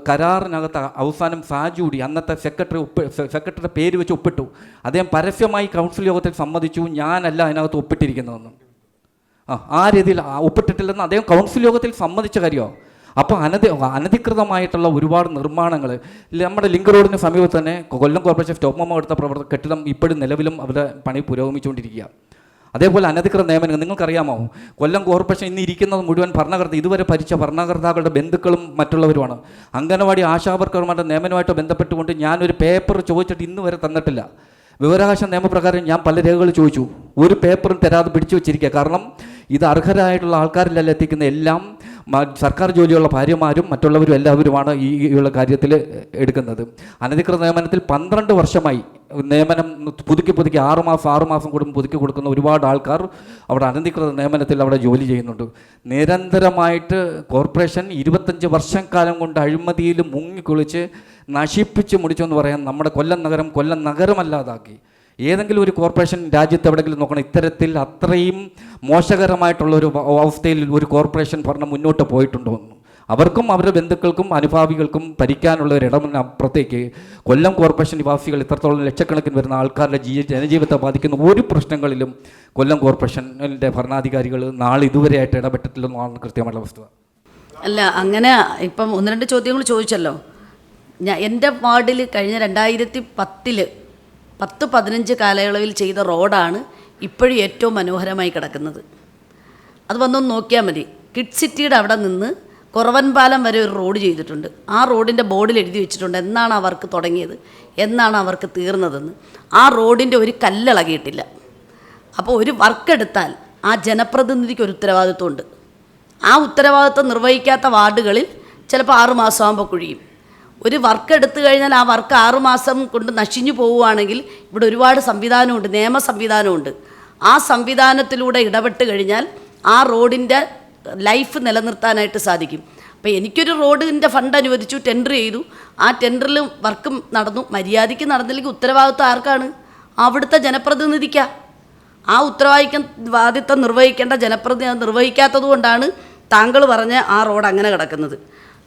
കരാറിനകത്ത് അവസാനം സാജൂടി അന്നത്തെ സെക്രട്ടറിയുടെ പേര് വെച്ച് ഒപ്പിട്ടു. അദ്ദേഹം പരസ്യമായി കൗൺസിൽ യോഗത്തിൽ സമ്മതിച്ചു, ഞാനല്ല അതിനകത്ത് ഒപ്പിട്ടിരിക്കുന്നതെന്ന്. ആ രീതിയിൽ ഒപ്പിട്ടിട്ടില്ലെന്ന് അദ്ദേഹം കൗൺസിൽ യോഗത്തിൽ സമ്മതിച്ച കാര്യമോ? അപ്പോൾ അനധികൃതമായിട്ടുള്ള ഒരുപാട് നിർമ്മാണങ്ങൾ നമ്മുടെ ലിങ്ക് റോഡിന് സമീപത്ത് തന്നെ കൊല്ലം കോർപ്പറേഷൻ സ്റ്റോപ്പ് മെമ്മോ എടുത്ത കെട്ടിടം ഇപ്പോഴും നിലവിലും അവരുടെ പണി പുരോഗമിച്ചുകൊണ്ടിരിക്കുക. അതേപോലെ അനധികൃത നിയമനങ്ങൾ നിങ്ങൾക്കറിയാമോ? കൊല്ലം കോർപ്പറേഷൻ ഇന്ന് ഇരിക്കുന്നത് മുഴുവൻ ഇതുവരെ ഭരിച്ച ഭരണകർത്താക്കളുടെ ബന്ധുക്കളും മറ്റുള്ളവരുമാണ്. അംഗനവാടി ആശാവർക്കർമാരുടെ നിയമനമായിട്ട് ബന്ധപ്പെട്ടുകൊണ്ട് ഞാനൊരു പേപ്പർ ചോദിച്ചിട്ട് ഇന്ന് വരെ തന്നിട്ടില്ല. വിവരാവകാശ നിയമപ്രകാരം ഞാൻ പല രേഖകൾ ചോദിച്ചു, ഒരു പേപ്പറും തരാതെ പിടിച്ചു വെച്ചിരിക്കുക. കാരണം ഇത് അർഹരായിട്ടുള്ള ആൾക്കാരിലല്ല എത്തിക്കുന്ന, എല്ലാം സർക്കാർ ജോലിയുള്ള ഭാര്യമാരും മറ്റുള്ളവരും എല്ലാവരുമാണ് ഈ ഉള്ള കാര്യത്തിൽ എടുക്കുന്നത്. അനധികൃത നിയമനത്തിൽ 12 വർഷമായി നിയമനം പുതുക്കി 6 മാസം കൂടുമ്പോൾ പുതുക്കി കൊടുക്കുന്ന ഒരുപാട് ആൾക്കാർ അവിടെ അനധികൃത നിയമനത്തിൽ അവിടെ ജോലി ചെയ്യുന്നുണ്ട്. നിരന്തരമായിട്ട് കോർപ്പറേഷൻ 25 വർഷം കാലം കൊണ്ട് അഴിമതിയിൽ മുങ്ങിക്കുളിച്ച് നശിപ്പിച്ച് മുടിച്ചെന്ന് പറയാൻ നമ്മുടെ കൊല്ലം നഗരമല്ലാതാക്കി. ഏതെങ്കിലും ഒരു കോർപ്പറേഷൻ രാജ്യത്ത് എവിടെയെങ്കിലും നോക്കണം, ഇത്തരത്തിൽ അത്രയും മോശകരമായിട്ടുള്ള ഒരു അവസ്ഥയിൽ ഒരു കോർപ്പറേഷൻ ഭരണം മുന്നോട്ട് പോയിട്ടുണ്ടോ എന്ന്. അവർക്കും അവരുടെ ബന്ധുക്കൾക്കും അനുഭാവികൾക്കും ഭരിക്കാനുള്ള ഒരു ഇടമിനപ്പുറത്തേക്ക് കൊല്ലം കോർപ്പറേഷൻ നിവാസികൾ ഇത്രത്തോളം ലക്ഷക്കണക്കിന് വരുന്ന ആൾക്കാരുടെ ജനജീവിതത്തെ ബാധിക്കുന്ന ഒരു പ്രശ്നങ്ങളിലും കൊല്ലം കോർപ്പറേഷൻ്റെ ഭരണാധികാരികൾ നാളെ ഇതുവരെയായിട്ട് ഇടപെട്ടിട്ടില്ലെന്നാണ് കൃത്യമായിട്ടുള്ള വസ്തുത. അല്ല, അങ്ങനെ ഇപ്പം 1-2 ചോദ്യങ്ങൾ ചോദിച്ചല്ലോ. എൻ്റെ വാർഡിൽ കഴിഞ്ഞ 2010 10-15 കാലയളവിൽ ചെയ്ത റോഡാണ് ഇപ്പോഴും ഏറ്റവും മനോഹരമായി കിടക്കുന്നത്. അത് വന്നൊന്ന് നോക്കിയാൽ മതി. കിഡ് സിറ്റിയുടെ അവിടെ നിന്ന് കുറവൻ പാലം വരെ ഒരു റോഡ് ചെയ്തിട്ടുണ്ട്. ആ റോഡിൻ്റെ ബോർഡിൽ എഴുതി വെച്ചിട്ടുണ്ട് എന്നാണ് ആ വർക്ക് തുടങ്ങിയത്, എന്നാണ് ആ വർക്ക് തീർന്നതെന്ന്. ആ റോഡിൻ്റെ ഒരു കല്ലിളകിയിട്ടില്ല. അപ്പോൾ ഒരു വർക്ക് എടുത്താൽ ആ ജനപ്രതിനിധിക്ക് ഒരു ഉത്തരവാദിത്വമുണ്ട്. ആ ഉത്തരവാദിത്വം നിർവഹിക്കാത്ത വാർഡുകളിൽ ചിലപ്പോൾ 6 മാസമാകുമ്പോൾ കുഴിയും. ഒരു വർക്ക് എടുത്തു കഴിഞ്ഞാൽ ആ വർക്ക് 6 മാസം കൊണ്ട് നശിഞ്ഞു പോവുകയാണെങ്കിൽ ഇവിടെ ഒരുപാട് സംവിധാനമുണ്ട്, നിയമ സംവിധാനമുണ്ട്. ആ സംവിധാനത്തിലൂടെ ഇടപെട്ട് കഴിഞ്ഞാൽ ആ റോഡിൻ്റെ ലൈഫ് നിലനിർത്താനായിട്ട് സാധിക്കും. അപ്പോൾ എനിക്കൊരു റോഡിൻ്റെ ഫണ്ട് അനുവദിച്ചു, ടെൻഡർ ചെയ്തു. ആ ടെൻഡറിൽ വർക്ക് നടന്നു. മര്യാദയ്ക്ക് നടന്നില്ലെങ്കിൽ ഉത്തരവാദിത്വം ആർക്കാണ്? അവിടുത്തെ ജനപ്രതിനിധിക്കാണ്. ആ ഉത്തരവാദിത്വം നിർവഹിക്കേണ്ട ജനപ്രതിനിധി നിർവഹിക്കാത്തത് കൊണ്ടാണ് താങ്കൾ പറഞ്ഞ ആ റോഡ് അങ്ങനെ കിടക്കുന്നത്.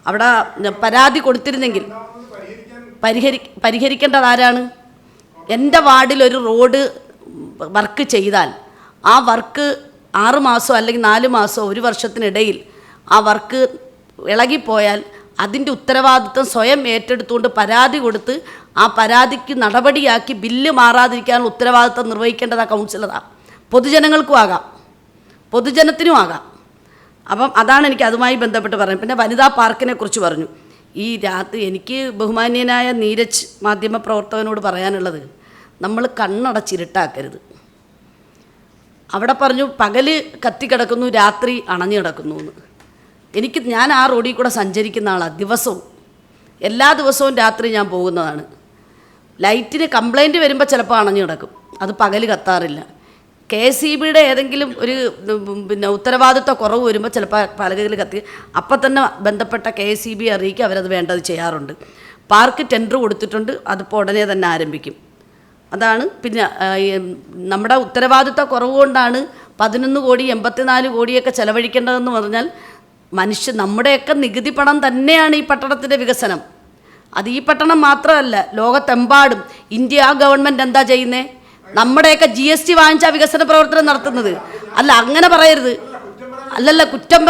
അവിടെ പരാതി കൊടുത്തിരുന്നെങ്കിൽ പരിഹരിക്കേണ്ടത് ആരാണ്? എൻ്റെ വാർഡിലൊരു റോഡ് വർക്ക് ചെയ്താൽ ആ വർക്ക് 6 മാസമോ അല്ലെങ്കിൽ 4 മാസമോ 1 വർഷത്തിനിടയിൽ ആ വർക്ക് ഇളകിപ്പോയാൽ അതിൻ്റെ ഉത്തരവാദിത്വം സ്വയം ഏറ്റെടുത്തുകൊണ്ട് പരാതി കൊടുത്ത് ആ പരാതിക്ക് നടപടിയാക്കി ബില്ല് മാറാതിരിക്കാനുള്ള ഉത്തരവാദിത്വം നിർവഹിക്കേണ്ടത് ആ കൗൺസിലറാണ്. പൊതുജനങ്ങൾക്കും ആകാം, പൊതുജനത്തിനും ആകാം. അപ്പം അതാണ് എനിക്ക് അതുമായി ബന്ധപ്പെട്ട് പറയുന്നത്. പിന്നെ വനിതാ പാർക്കിനെ കുറിച്ച് പറഞ്ഞു. ഈ രാത്രി എനിക്ക് ബഹുമാന്യനായ നീരജ് മാധ്യമപ്രവർത്തകനോട് പറയാനുള്ളത്, നമ്മൾ കണ്ണടച്ചിരുട്ടാക്കരുത്. അവിടെ പറഞ്ഞു പകല് കത്തിക്കിടക്കുന്നു, രാത്രി അണഞ്ഞു കിടക്കുന്നു എന്ന്. ഞാൻ ആ റോഡിൽ കൂടെ സഞ്ചരിക്കുന്ന ആളാണ്. ദിവസവും എല്ലാ ദിവസവും രാത്രി ഞാൻ പോകുന്നതാണ്. ലൈറ്റിന് കംപ്ലൈൻറ്റ് വരുമ്പോൾ ചിലപ്പോൾ അണഞ്ഞു കിടക്കും, അത് പകല് കത്താറില്ല. KSEBയുടെ ഏതെങ്കിലും ഒരു ഉത്തരവാദിത്വ കുറവ് വരുമ്പോൾ ചിലപ്പോൾ പലകയിൽ കത്തി അപ്പം തന്നെ ബന്ധപ്പെട്ട KSEB അറിയിക്കുക, അവരത് വേണ്ടത് ചെയ്യാറുണ്ട്. പാർക്ക് ടെൻഡർ കൊടുത്തിട്ടുണ്ട്, അതിപ്പോൾ ഉടനെ തന്നെ ആരംഭിക്കും. അതാണ്. പിന്നെ നമ്മുടെ ഉത്തരവാദിത്വ കുറവ് കൊണ്ടാണ് 11 കോടി 84 കോടിയൊക്കെ ചെലവഴിക്കേണ്ടതെന്ന് പറഞ്ഞാൽ നമ്മുടെയൊക്കെ നികുതി പണം തന്നെയാണ് ഈ പട്ടണത്തിൻ്റെ വികസനം. അത് ഈ പട്ടണം മാത്രമല്ല, ലോകത്തെമ്പാടും ഇന്ത്യ ഗവൺമെൻറ് എന്താ ചെയ്യുന്നത്? നമ്മുടെയൊക്കെ GST വാങ്ങിച്ചാൽ വികസന പ്രവർത്തനം നടത്തുന്നത്. അല്ല, അങ്ങനെ പറയരുത്. അല്ലല്ല, കുറ്റം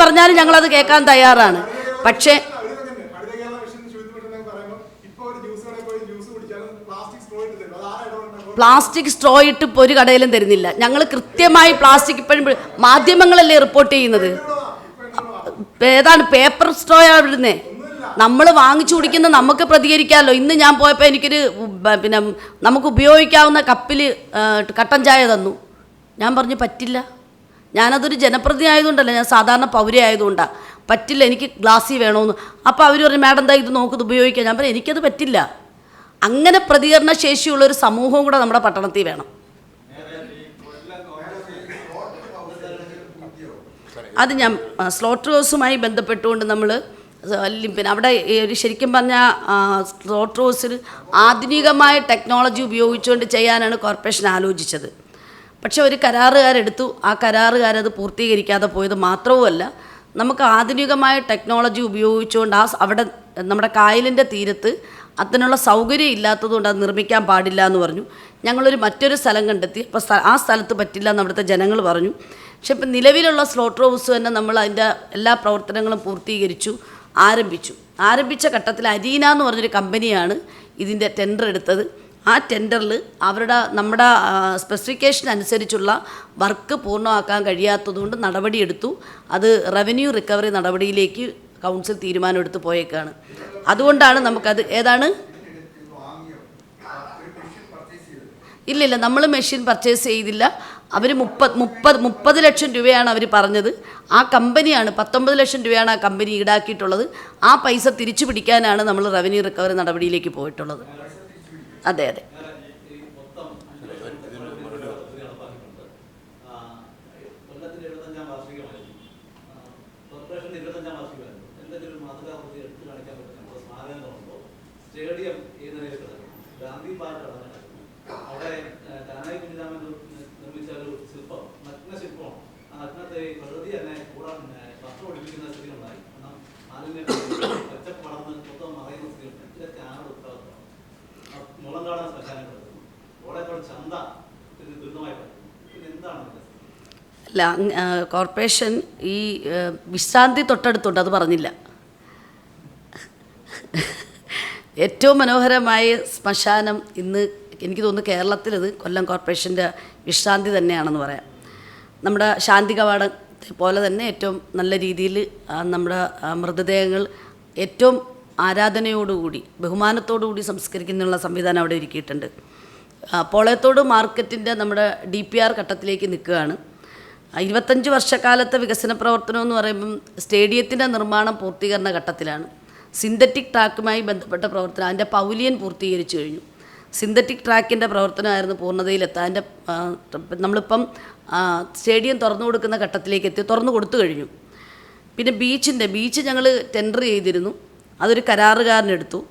പറഞ്ഞാലും ഞങ്ങളത് കേൾക്കാൻ തയ്യാറാണ്. പക്ഷേ പ്ലാസ്റ്റിക് സ്ട്രോ ഇട്ട് ഇപ്പോൾ ഒരു കടയിലും തരുന്നില്ല. ഞങ്ങൾ കൃത്യമായി പ്ലാസ്റ്റിക് ഇപ്പോഴും മാധ്യമങ്ങളല്ലേ റിപ്പോർട്ട് ചെയ്യുന്നത്. ഏതാണ് പേപ്പർ സ്ട്രോയാണ് ഇടുന്നത്? നമ്മൾ വാങ്ങിച്ചു കുടിക്കുന്ന നമുക്ക് പ്രതികരിക്കാമല്ലോ. ഇന്ന് ഞാൻ പോയപ്പോൾ എനിക്കൊരു നമുക്ക് ഉപയോഗിക്കാവുന്ന കപ്പിൽ കട്ടൻ ചായ തന്നു. ഞാൻ പറഞ്ഞു പറ്റില്ല. ഞാനതൊരു ജനപ്രതിനിധി ആയതുകൊണ്ടല്ല, ഞാൻ സാധാരണ പൗര ആയതുകൊണ്ടാണ്. പറ്റില്ല, എനിക്ക് ഗ്ലാസ്സിൽ വേണമെന്ന്. അപ്പോൾ അവർ പറഞ്ഞു മാഡം എന്താ ഇത് നോക്കുന്നത് ഉപയോഗിക്കാം. ഞാൻ പറഞ്ഞു എനിക്കത് പറ്റില്ല. അങ്ങനെ പ്രതികരണ ശേഷിയുള്ളൊരു സമൂഹവും കൂടെ നമ്മുടെ പട്ടണത്തിൽ വേണം. അത് ഞാൻ സ്ലോട്ടർ ഹൗസുമായി ബന്ധപ്പെട്ടുകൊണ്ട് നമ്മൾ പിന്നെ അവിടെ ഒരു ശരിക്കും പറഞ്ഞാൽ സ്ലോട്ടർ ഹൗസിൽ ആധുനികമായ ടെക്നോളജി ഉപയോഗിച്ചുകൊണ്ട് ചെയ്യാനാണ് കോർപ്പറേഷൻ ആലോചിച്ചത്. പക്ഷെ ഒരു കരാറുകാരെടുത്തു. ആ കരാറുകാരത് പൂർത്തീകരിക്കാതെ പോയത് മാത്രവുമല്ല, നമുക്ക് ആധുനികമായ ടെക്നോളജി ഉപയോഗിച്ചുകൊണ്ട് അവിടെ നമ്മുടെ കായലിൻ്റെ തീരത്ത് അതിനുള്ള സൗകര്യം ഇല്ലാത്തതുകൊണ്ട് അത് നിർമ്മിക്കാൻ പാടില്ല എന്ന് പറഞ്ഞു. ഞങ്ങളൊരു മറ്റൊരു സ്ഥലം കണ്ടെത്തി. അപ്പോൾ ആ സ്ഥലത്ത് പറ്റില്ല എന്ന് അവിടുത്തെ ജനങ്ങൾ പറഞ്ഞു. പക്ഷെ ഇപ്പം നിലവിലുള്ള സ്ലോട്ടർ ഹൗസ് തന്നെ നമ്മൾ അതിൻ്റെ എല്ലാ പ്രവർത്തനങ്ങളും പൂർത്തീകരിച്ചു, ആരംഭിച്ച ഘട്ടത്തിൽ അരീന എന്ന് പറഞ്ഞൊരു കമ്പനിയാണ് ഇതിൻ്റെ ടെൻഡർ എടുത്തത്. ആ ടെൻഡറിൽ നമ്മുടെ സ്പെസിഫിക്കേഷൻ അനുസരിച്ചുള്ള വർക്ക് പൂർണ്ണമാക്കാൻ കഴിയാത്തതുകൊണ്ട് നടപടിയെടുത്തു. അത് റവന്യൂ റിക്കവറി നടപടിയിലേക്ക് കൗൺസിൽ തീരുമാനമെടുത്ത് പോയേക്കാണ്. അതുകൊണ്ടാണ് നമുക്കത് ഇല്ലില്ല, നമ്മൾ മെഷീൻ പർച്ചേസ് ചെയ്തില്ല. അവർ 30 ലക്ഷം രൂപയാണ് അവർ പറഞ്ഞത്. ആ കമ്പനിയാണ് 19 ലക്ഷം രൂപയാണ് ആ കമ്പനി ഈടാക്കിയിട്ടുള്ളത്. ആ പൈസ തിരിച്ചു പിടിക്കാനാണ് നമ്മൾ റവന്യൂ റിക്കവറി നടപടിയിലേക്ക് പോയിട്ടുള്ളത്. അതെ അതെ. സ്റ്റേഡിയം ഈ നിലയിൽ ഗാന്ധി പാർക്ക് അവിടെ കാനായി കുഞ്ഞിരാമൻ നിർമ്മിച്ച ഒരു ശില്പം, നഗ്നശില്പമാണ്. ആ നഗ്നത്തെ പ്രകൃതി തന്നെ കൂടാൻ ഭക്ഷണം ഒടിപ്പിക്കുന്ന സ്ഥിതി ഉണ്ടായി. കാരണം മാലിന്യം പച്ചപ്പ് വളർന്ന് മൊത്തം മറയുന്ന സ്ഥിതി ഉണ്ട്. ഇതൊക്കെ ആരുടെ ഉത്തരവാദിത്തമാണ്? മുളങ്കാടൻ ശ്മശാനങ്ങൾ, ഓടേക്കോട് ചന്ത ഇത് ദുരിതമായി പറ്റും. പിന്നെ എന്താണ് ഇതിന്റെ? അല്ല, കോർപ്പറേഷൻ ഈ വിശ്രാന്തി തൊട്ടടുത്തുണ്ട്, അത് പറഞ്ഞില്ല. ഏറ്റവും മനോഹരമായ ശ്മശാനം ഇന്ന് എനിക്ക് തോന്നുന്നു കേരളത്തിലത് കൊല്ലം കോർപ്പറേഷൻ്റെ വിശ്രാന്തി തന്നെയാണെന്ന് പറയാം. നമ്മുടെ ശാന്തി കവാടത്തെ പോലെ തന്നെ ഏറ്റവും നല്ല രീതിയിൽ നമ്മുടെ മൃതദേഹങ്ങൾ ഏറ്റവും ആരാധനയോടുകൂടി ബഹുമാനത്തോടുകൂടി സംസ്കരിക്കുന്നുള്ള സംവിധാനം അവിടെ ഒരുക്കിയിട്ടുണ്ട്. പോളയത്തോട് മാർക്കറ്റിൻ്റെ നമ്മുടെ DPR ഘട്ടത്തിലേക്ക് നിൽക്കുകയാണ്. 25 വർഷക്കാലത്തെ വികസന പ്രവർത്തനം എന്ന് പറയുമ്പം സ്റ്റേഡിയത്തിൻ്റെ നിർമ്മാണം പൂർത്തീകരണ ഘട്ടത്തിലാണ്. സിന്തറ്റിക് ട്രാക്കുമായി ബന്ധപ്പെട്ട പ്രവർത്തനം അതിൻ്റെ പൗലിയൻ പൂർത്തീകരിച്ചു കഴിഞ്ഞു. സിന്തറ്റിക് ട്രാക്കിൻ്റെ പ്രവർത്തനമായിരുന്നു പൂർണ്ണതയിലെത്താൻ. അതിൻ്റെ നമ്മളിപ്പം സ്റ്റേഡിയം തുറന്നു കൊടുക്കുന്ന ഘട്ടത്തിലേക്ക് തുറന്നു കൊടുത്തു കഴിഞ്ഞു. പിന്നെ ബീച്ച് ഞങ്ങൾ ടെൻഡർ ചെയ്തിരുന്നു. അതൊരു കരാറുകാരനെടുത്തു.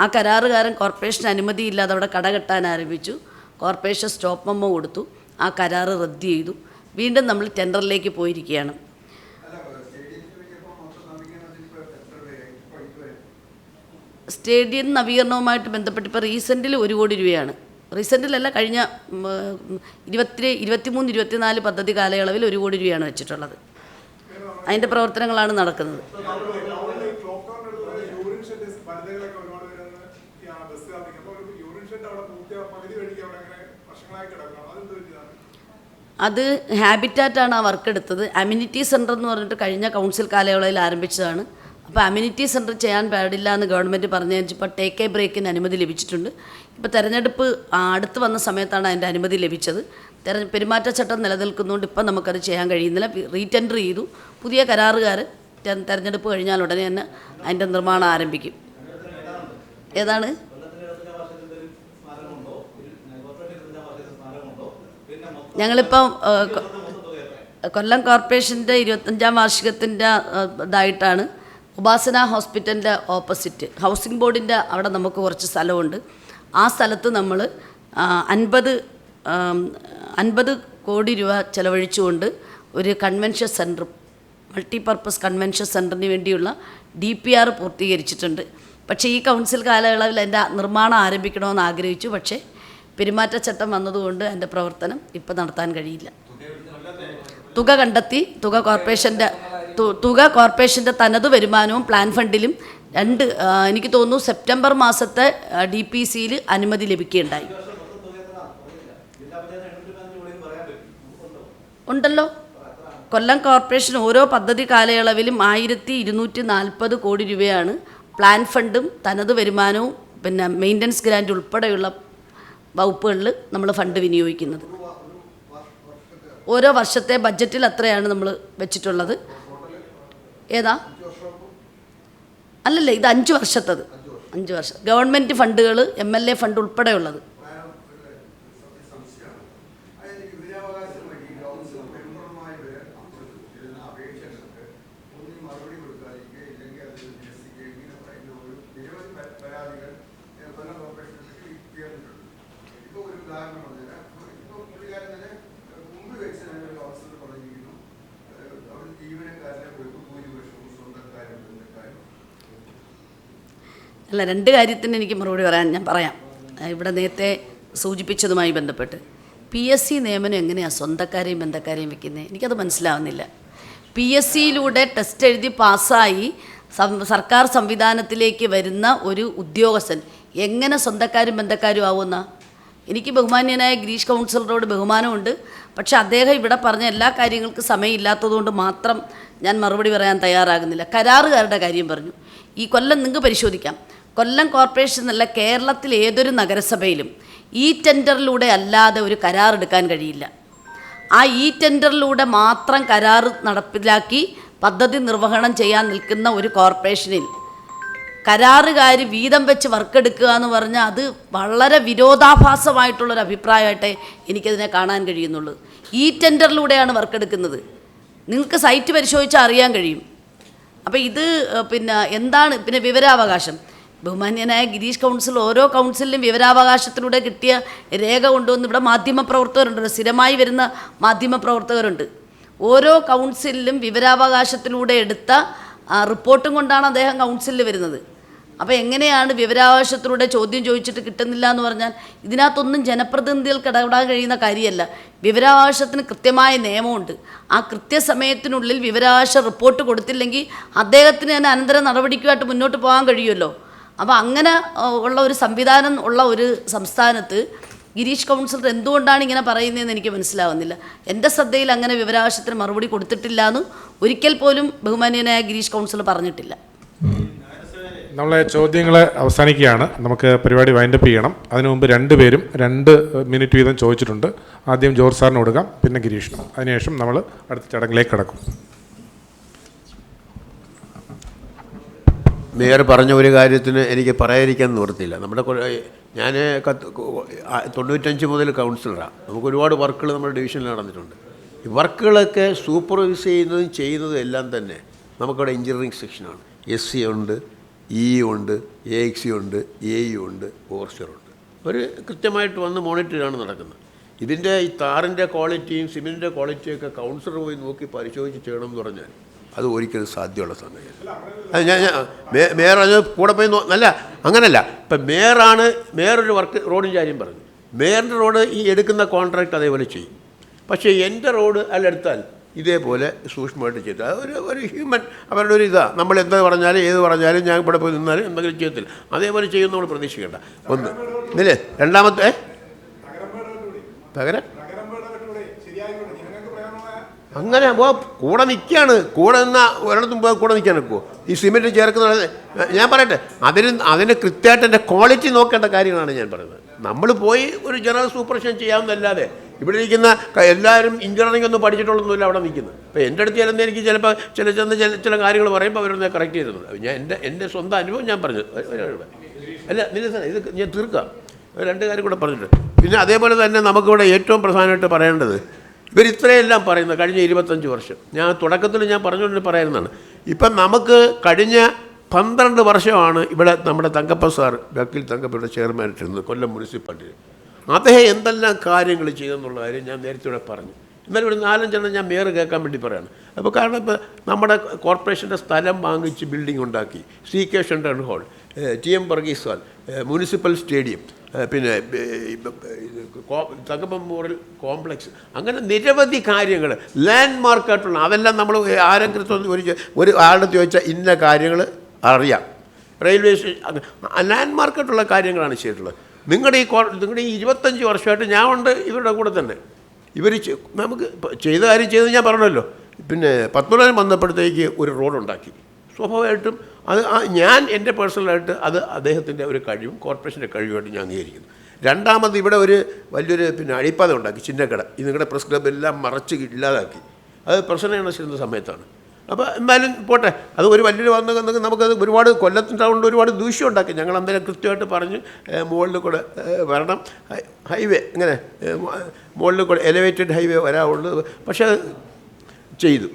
ആ കരാറുകാരൻ കോർപ്പറേഷൻ അനുമതിയില്ലാതെ അവിടെ കട കെട്ടാൻ ആരംഭിച്ചു. കോർപ്പറേഷൻ സ്റ്റോപ്പ് മെമ്മോ കൊടുത്തു. ആ കരാറ് റദ്ദ് ചെയ്തു. വീണ്ടും നമ്മൾ ടെൻഡറിലേക്ക് പോയിരിക്കുകയാണ്. സ്റ്റേഡിയം നവീകരണവുമായിട്ട് ബന്ധപ്പെട്ട് ഇപ്പോൾ റീസെൻറ്റിൽ 1 കോടി രൂപയാണ്. റീസെൻറ്റിലല്ല, കഴിഞ്ഞ 23-24 പദ്ധതി കാലയളവിൽ 1 കോടി രൂപയാണ് വെച്ചിട്ടുള്ളത്. അതിൻ്റെ പ്രവർത്തനങ്ങളാണ് നടക്കുന്നത്. അത് ഹാബിറ്റാറ്റാണ് ആ വർക്ക് എടുത്തത്. അമ്യൂണിറ്റി സെൻറ്റർ എന്ന് പറഞ്ഞിട്ട് കഴിഞ്ഞ കൗൺസിൽ കാലയളവിൽ ആരംഭിച്ചതാണ്. അപ്പോൾ അമ്യൂണിറ്റി സെൻറ്റർ ചെയ്യാൻ പാടില്ല എന്ന് ഗവൺമെൻറ് പറഞ്ഞപ്പോൾ ടേക്ക് എ ബ്രേക്കിന് അനുമതി ലഭിച്ചിട്ടുണ്ട്. ഇപ്പോൾ തെരഞ്ഞെടുപ്പ് അടുത്ത് വന്ന സമയത്താണ് അതിൻ്റെ അനുമതി ലഭിച്ചത്. പെരുമാറ്റച്ചട്ടം നിലനിൽക്കുന്നതുകൊണ്ട് ഇപ്പം നമുക്കത് ചെയ്യാൻ കഴിയുന്നില്ല. റീടെൻഡർ ചെയ്തു. പുതിയ കരാറുകാരൻ തെരഞ്ഞെടുപ്പ് കഴിഞ്ഞാൽ ഉടനെ തന്നെ അതിൻ്റെ നിർമ്മാണം ആരംഭിക്കും. ഏതാണ്? ഞങ്ങളിപ്പം കൊല്ലം കോർപ്പറേഷൻ്റെ 25ാം വാർഷികത്തിൻ്റെ ഇതായിട്ടാണ് ഉപാസന ഹോസ്പിറ്റലിൻ്റെ ഓപ്പോസിറ്റ് ഹൗസിംഗ് ബോർഡിൻ്റെ അവിടെ നമുക്ക് കുറച്ച് സ്ഥലമുണ്ട്. ആ സ്ഥലത്ത് നമ്മൾ 50 കോടി രൂപ ചെലവഴിച്ചുകൊണ്ട് ഒരു കൺവെൻഷൻ സെൻറ്റർ, മൾട്ടിപർപ്പസ് കൺവെൻഷൻ സെൻറ്ററിന് വേണ്ടിയുള്ള DPR പൂർത്തീകരിച്ചിട്ടുണ്ട്. പക്ഷേ ഈ കൗൺസിൽ കാലയളവിൽ അതിൻ്റെ നിർമ്മാണം ആരംഭിക്കണമെന്ന് ആഗ്രഹിച്ചു. പക്ഷേ പെരുമാറ്റച്ചട്ടം വന്നതുകൊണ്ട് അതിൻ്റെ പ്രവർത്തനം ഇപ്പോൾ നടത്താൻ കഴിയില്ല. തുക കണ്ടെത്തി, തുക കോർപ്പറേഷൻ്റെ തനത് വരുമാനവും പ്ലാൻ ഫണ്ടിലും എനിക്ക് തോന്നുന്നു സെപ്റ്റംബർ മാസത്തെ DPCയിൽ അനുമതി ലഭിക്കുകയുണ്ടായി. ഉണ്ടല്ലോ. കൊല്ലം കോർപ്പറേഷൻ ഓരോ പദ്ധതി കാലയളവിലും 1240 കോടി രൂപയാണ് പ്ലാൻ ഫണ്ടും തനത് വരുമാനവും പിന്നെ മെയിൻ്റനൻസ് ഗ്രാൻഡ് ഉൾപ്പെടെയുള്ള വകുപ്പുകളിൽ നമ്മൾ ഫണ്ട് വിനിയോഗിക്കുന്നത്. ഓരോ വർഷത്തെ ബഡ്ജറ്റിൽ അത്രയാണ് നമ്മൾ വെച്ചിട്ടുള്ളത്. ഏതാ? അല്ലല്ല, ഇത് 5 വർഷത്തത്. 5 വർഷം ഗവൺമെൻറ് ഫണ്ടുകൾ, MLA ഫണ്ട് ഉൾപ്പെടെയുള്ളത്. അല്ല, 2 കാര്യത്തിന് എനിക്ക് മറുപടി ഞാൻ പറയാം. ഇവിടെ നേരത്തെ സൂചിപ്പിച്ചതുമായി ബന്ധപ്പെട്ട് PSC നിയമനം എങ്ങനെയാണ് സ്വന്തക്കാരെയും ബന്ധക്കാരെയും വെക്കുന്നത്? എനിക്കത് മനസ്സിലാവുന്നില്ല. PSCയിലൂടെ ടെസ്റ്റ് എഴുതി പാസ്സായി സർക്കാർ സംവിധാനത്തിലേക്ക് വരുന്ന ഒരു ഉദ്യോഗസ്ഥൻ എങ്ങനെ സ്വന്തക്കാരും ബന്ധക്കാരും ആവുമെന്ന? എനിക്ക് ബഹുമാന്യനായ ഗിരീഷ് കൗൺസിലറോട് ബഹുമാനമുണ്ട്. പക്ഷേ അദ്ദേഹം ഇവിടെ പറഞ്ഞ എല്ലാ കാര്യങ്ങൾക്കും സമയമില്ലാത്തതുകൊണ്ട് മാത്രം ഞാൻ മറുപടി പറയാൻ തയ്യാറാകുന്നില്ല. കരാറുകാരുടെ കാര്യം പറഞ്ഞു. ഈ കൊല്ലം നിങ്ങൾക്ക് പരിശോധിക്കാം. കൊല്ലം കോർപ്പറേഷൻ എന്നല്ല, കേരളത്തിൽ ഏതൊരു നഗരസഭയിലും ഈ ടെൻഡറിലൂടെ അല്ലാതെ ഒരു കരാർ എടുക്കാൻ കഴിയില്ല. ആ ഈ ടെൻഡറിലൂടെ മാത്രം കരാർ നടപ്പിലാക്കി പദ്ധതി നിർവഹണം ചെയ്യാൻ നിൽക്കുന്ന ഒരു കോർപ്പറേഷനിൽ കരാറുകാർ വീതം വെച്ച് വർക്കെടുക്കുക എന്ന് പറഞ്ഞാൽ അത് വളരെ വിരോധാഭാസമായിട്ടുള്ളൊരു അഭിപ്രായമായിട്ടേ എനിക്കതിനെ കാണാൻ കഴിയുന്നുള്ളൂ. ഈ ടെൻഡറിലൂടെയാണ് വർക്കെടുക്കുന്നത്. നിങ്ങൾക്ക് സൈറ്റ് പരിശോധിച്ചാൽ അറിയാൻ കഴിയും. അപ്പോൾ ഇത് എന്താണ് വിവരാവകാശം? ബഹുമാന്യനായ ഗിരീഷ് കൗൺസിൽ ഓരോ കൗൺസിലിലും വിവരാവകാശത്തിലൂടെ കിട്ടിയ രേഖ കൊണ്ടുവന്ന് ഇവിടെ മാധ്യമപ്രവർത്തകരുണ്ട്, സ്ഥിരമായി വരുന്ന മാധ്യമപ്രവർത്തകരുണ്ട്. ഓരോ കൗൺസിലിലും വിവരാവകാശത്തിലൂടെ എടുത്ത റിപ്പോർട്ടും കൊണ്ടാണ് അദ്ദേഹം കൗൺസിലിൽ വരുന്നത്. അപ്പോൾ എങ്ങനെയാണ് വിവരാവകാശത്തിലൂടെ ചോദ്യം ചോദിച്ചിട്ട് കിട്ടുന്നില്ല എന്ന് പറഞ്ഞാൽ ഇതിനകത്തൊന്നും ജനപ്രതിനിധികൾക്ക് ഇടപെടാൻ കഴിയുന്ന കാര്യമല്ല. വിവരാവകാശത്തിന് കൃത്യമായ നിയമമുണ്ട്. ആ കൃത്യസമയത്തിനുള്ളിൽ വിവരാവകാശ റിപ്പോർട്ട് കൊടുത്തില്ലെങ്കിൽ അദ്ദേഹത്തിന് തന്നെ അനന്തര നടപടിക്കുമായിട്ട് മുന്നോട്ട് പോകാൻ കഴിയുമല്ലോ. അപ്പോൾ അങ്ങനെ ഉള്ള ഒരു സംവിധാനം ഉള്ള ഒരു സംസ്ഥാനത്ത് ഗിരീഷ് കൗൺസിലർ എന്തുകൊണ്ടാണ് ഇങ്ങനെ പറയുന്നതെന്ന് എനിക്ക് മനസ്സിലാവുന്നില്ല. എൻ്റെ ശ്രദ്ധയിൽ അങ്ങനെ വിവരാവകാശത്തിന് മറുപടി കൊടുത്തിട്ടില്ല എന്ന് ഒരിക്കൽ പോലും ബഹുമാന്യനായ ഗിരീഷ് കൗൺസിലർ പറഞ്ഞിട്ടില്ല. നമ്മളെ ചോദ്യങ്ങൾ അവസാനിക്കുകയാണ്. നമുക്ക് പരിപാടി വൈൻഡപ്പ് ചെയ്യണം. അതിനു മുമ്പ് രണ്ടുപേരും 2 മിനിറ്റ് വീതം ചോദിച്ചിട്ടുണ്ട്. ആദ്യം ജോർജ് സാറിന് കൊടുക്കാം, പിന്നെ ഗിരീഷിനും. അതിനുശേഷം നമ്മൾ അടുത്ത ചടങ്ങിലേക്ക് കടക്കും. മേയർ പറഞ്ഞ ഒരു കാര്യത്തിന് എനിക്ക് പറയാതിരിക്കാൻ നിവൃത്തിയില്ല. ഞാൻ 95 മുതൽ കൗൺസിലറാണ്. നമുക്ക് ഒരുപാട് വർക്കുകൾ നമ്മുടെ ഡിവിഷനിൽ നടന്നിട്ടുണ്ട്. ഈ വർക്കുകളൊക്കെ സൂപ്പർവൈസ് ചെയ്യുന്നതും എല്ലാം തന്നെ നമുക്കവിടെ എഞ്ചിനീയറിംഗ് സെക്ഷനാണ്. SC ഉണ്ട്, EE ഉണ്ട്, AXC ഉണ്ട്, AE ഉണ്ട്, ഓവർസിയറുണ്ട്. ഒരു കൃത്യമായിട്ട് വന്ന് മോണിറ്റർ ചെയ്താണ് നടക്കുന്നത്. ഇതിൻ്റെ ഈ താറിൻ്റെ ക്വാളിറ്റിയും സിമെൻറ്റിൻ്റെ ക്വാളിറ്റിയൊക്കെ കൗൺസിലർ പോയി നോക്കി പരിശോധിച്ച് ചെയ്യണം എന്ന് പറഞ്ഞാൽ അത് ഒരിക്കലും സാധ്യമുള്ള സംഗതിയല്ല. അത് ഞാൻ മേയർ അത് കൂടെ പോയി അല്ല, അങ്ങനല്ല. ഇപ്പം മേയർ ഒരു റോഡിൻ്റെ കാര്യം പറഞ്ഞു. മേയറിൻ്റെ റോഡ് ഈ എടുക്കുന്ന കോൺട്രാക്ട് അതേപോലെ ചെയ്യും. പക്ഷേ എൻ്റെ റോഡ് അല്ലെടുത്താൽ ഇതേപോലെ സൂക്ഷ്മമായിട്ട് ചെയ്തു. ഒരു ഹ്യൂമൻ അവരുടെ ഒരു ഇതാണ്. നമ്മൾ എന്താ പറഞ്ഞാലും ഏത് പറഞ്ഞാലും ഞാൻ ഇവിടെ പോയി നിന്നാലും എന്തെങ്കിലും ചെയ്യത്തില്ല. അതേപോലെ ചെയ്യുന്ന നമ്മൾ പ്രതീക്ഷിക്കേണ്ട. ഒന്ന് ഇല്ലേ. രണ്ടാമത്തെ പകരം അങ്ങനെ കൂടെ നിൽക്കുകയാണ്. കൂടെ നിന്നാൽ ഒരിടത്തും പോയി കൂടെ നിൽക്കാൻ നിൽക്കുമോ? ഈ സിമെൻറ്റ് ചേർക്കുന്ന ഞാൻ പറയട്ടെ, അതിന് കൃത്യമായിട്ട് എൻ്റെ ക്വാളിറ്റി നോക്കേണ്ട കാര്യങ്ങളാണ് ഞാൻ പറയുന്നത്. നമ്മൾ പോയി ഒരു ജനറൽ സൂപ്പർവിഷൻ ചെയ്യാമെന്നല്ലാതെ ഇവിടെ ഇരിക്കുന്ന എല്ലാവരും എഞ്ചിനീയറിംഗ് ഒന്നും പഠിച്ചിട്ടുള്ളൊന്നുമില്ല അവിടെ നിൽക്കുന്നത്. അപ്പോൾ എൻ്റെ അടുത്ത് ചെല്ലുന്ന എനിക്ക് ചിലപ്പോൾ ചില കാര്യങ്ങൾ പറയുമ്പോൾ അവരൊന്ന് കറക്റ്റ് ചെയ്തിട്ടുണ്ട്. ഞാൻ എൻ്റെ സ്വന്തം അനുഭവം ഞാൻ പറഞ്ഞു. അല്ല നില ഇത് ഞാൻ തീർക്കാം. 2 കാര്യം കൂടെ പറഞ്ഞിട്ട് പിന്നെ അതേപോലെ തന്നെ നമുക്കിവിടെ ഏറ്റവും പ്രധാനമായിട്ട് പറയേണ്ടത് ഇവരിത്രയെല്ലാം പറയുന്നത് കഴിഞ്ഞ 25 വർഷം ഞാൻ തുടക്കത്തിൽ ഞാൻ പറഞ്ഞുകൊണ്ട് പറയുന്നതാണ്. ഇപ്പം നമുക്ക് കഴിഞ്ഞ 12 വർഷമാണ് ഇവിടെ നമ്മുടെ തങ്കപ്പ സാർ, വക്കീൽ തങ്കപ്പയുടെ ചെയർമാനായിട്ടിരുന്നത് കൊല്ലം മുനിസിപ്പാലിറ്റിയിൽ. അദ്ദേഹം എന്തെല്ലാം കാര്യങ്ങൾ ചെയ്തെന്നുള്ള കാര്യം ഞാൻ നേരത്തെ ഇവിടെ പറഞ്ഞു. എന്നാലും ഒരു 4-5 ഞാൻ മേയർ കേൾക്കാൻ വേണ്ടി പറയുകയാണ്. അപ്പോൾ കാരണം ഇപ്പോൾ നമ്മുടെ കോർപ്പറേഷൻ്റെ സ്ഥലം വാങ്ങിച്ച് ബിൽഡിംഗ് ഉണ്ടാക്കി, CK town hall, TM Varghese hall, municipal stadium, പിന്നെ തങ്കപ്പ മെമ്മോറിയൽ കോംപ്ലക്സ്, അങ്ങനെ നിരവധി കാര്യങ്ങൾ ലാൻഡ് മാർക്കായിട്ടുള്ള അതെല്ലാം നമ്മൾ ആരെങ്കിലും ഒരു ആളുടെ ചോദിച്ചാൽ ഇന്ന കാര്യങ്ങൾ അറിയാം. റെയിൽവേ സ്റ്റേഷൻ ലാൻഡ് മാർക്കായിട്ടുള്ള കാര്യങ്ങളാണ് ചെയ്തിട്ടുള്ളത്. നിങ്ങളുടെ ഈ 25 വർഷമായിട്ട് ഞാൻ ഉണ്ട് ഇവരുടെ കൂടെ തന്നെ. ഇവർ നമുക്ക് ചെയ്ത കാര്യം ചെയ്ത് ഞാൻ പറഞ്ഞല്ലോ. പിന്നെ പത്മനാഭൻ വന്നപ്പോഴത്തേക്ക് ഒരു റോഡുണ്ടാക്കി. സ്വാഭാവികമായിട്ടും അത് ഞാൻ എൻ്റെ പേഴ്സണലായിട്ട് അത് അദ്ദേഹത്തിൻ്റെ ഒരു കഴിവും കോർപ്പറേഷൻ്റെ കഴിവുമായിട്ട് ഞാൻ അംഗീകരിക്കുന്നു. രണ്ടാമത് ഇവിടെ ഒരു വലിയൊരു അടിപ്പാത ഉണ്ടാക്കി, ചിന്നക്കട. ഈ നിങ്ങളുടെ പ്രസ് ക്ലബ് എല്ലാം മറച്ച് ഇല്ലാതാക്കി. അത് പ്രശ്നം ചെയ്യുന്ന സമയത്താണ്. അപ്പോൾ എന്തായാലും പോട്ടെ, അത് ഒരു വലിയൊരു വന്നെങ്കിൽ നമുക്കത് ഒരുപാട് കൊല്ലത്തിൻ്റെ ടൗണിൽ ഒരുപാട് ദൂഷ്യം ഉണ്ടാക്കി. ഞങ്ങൾ എന്തായാലും കൃത്യമായിട്ട് പറഞ്ഞ് മുകളിൽ കൂടെ വരണം, ഹൈവേ ഇങ്ങനെ മുകളിൽ കൂടെ എലിവേറ്റഡ് ഹൈവേ വരാവുള്ളൂ. പക്ഷേ അത് ചെയ്തു.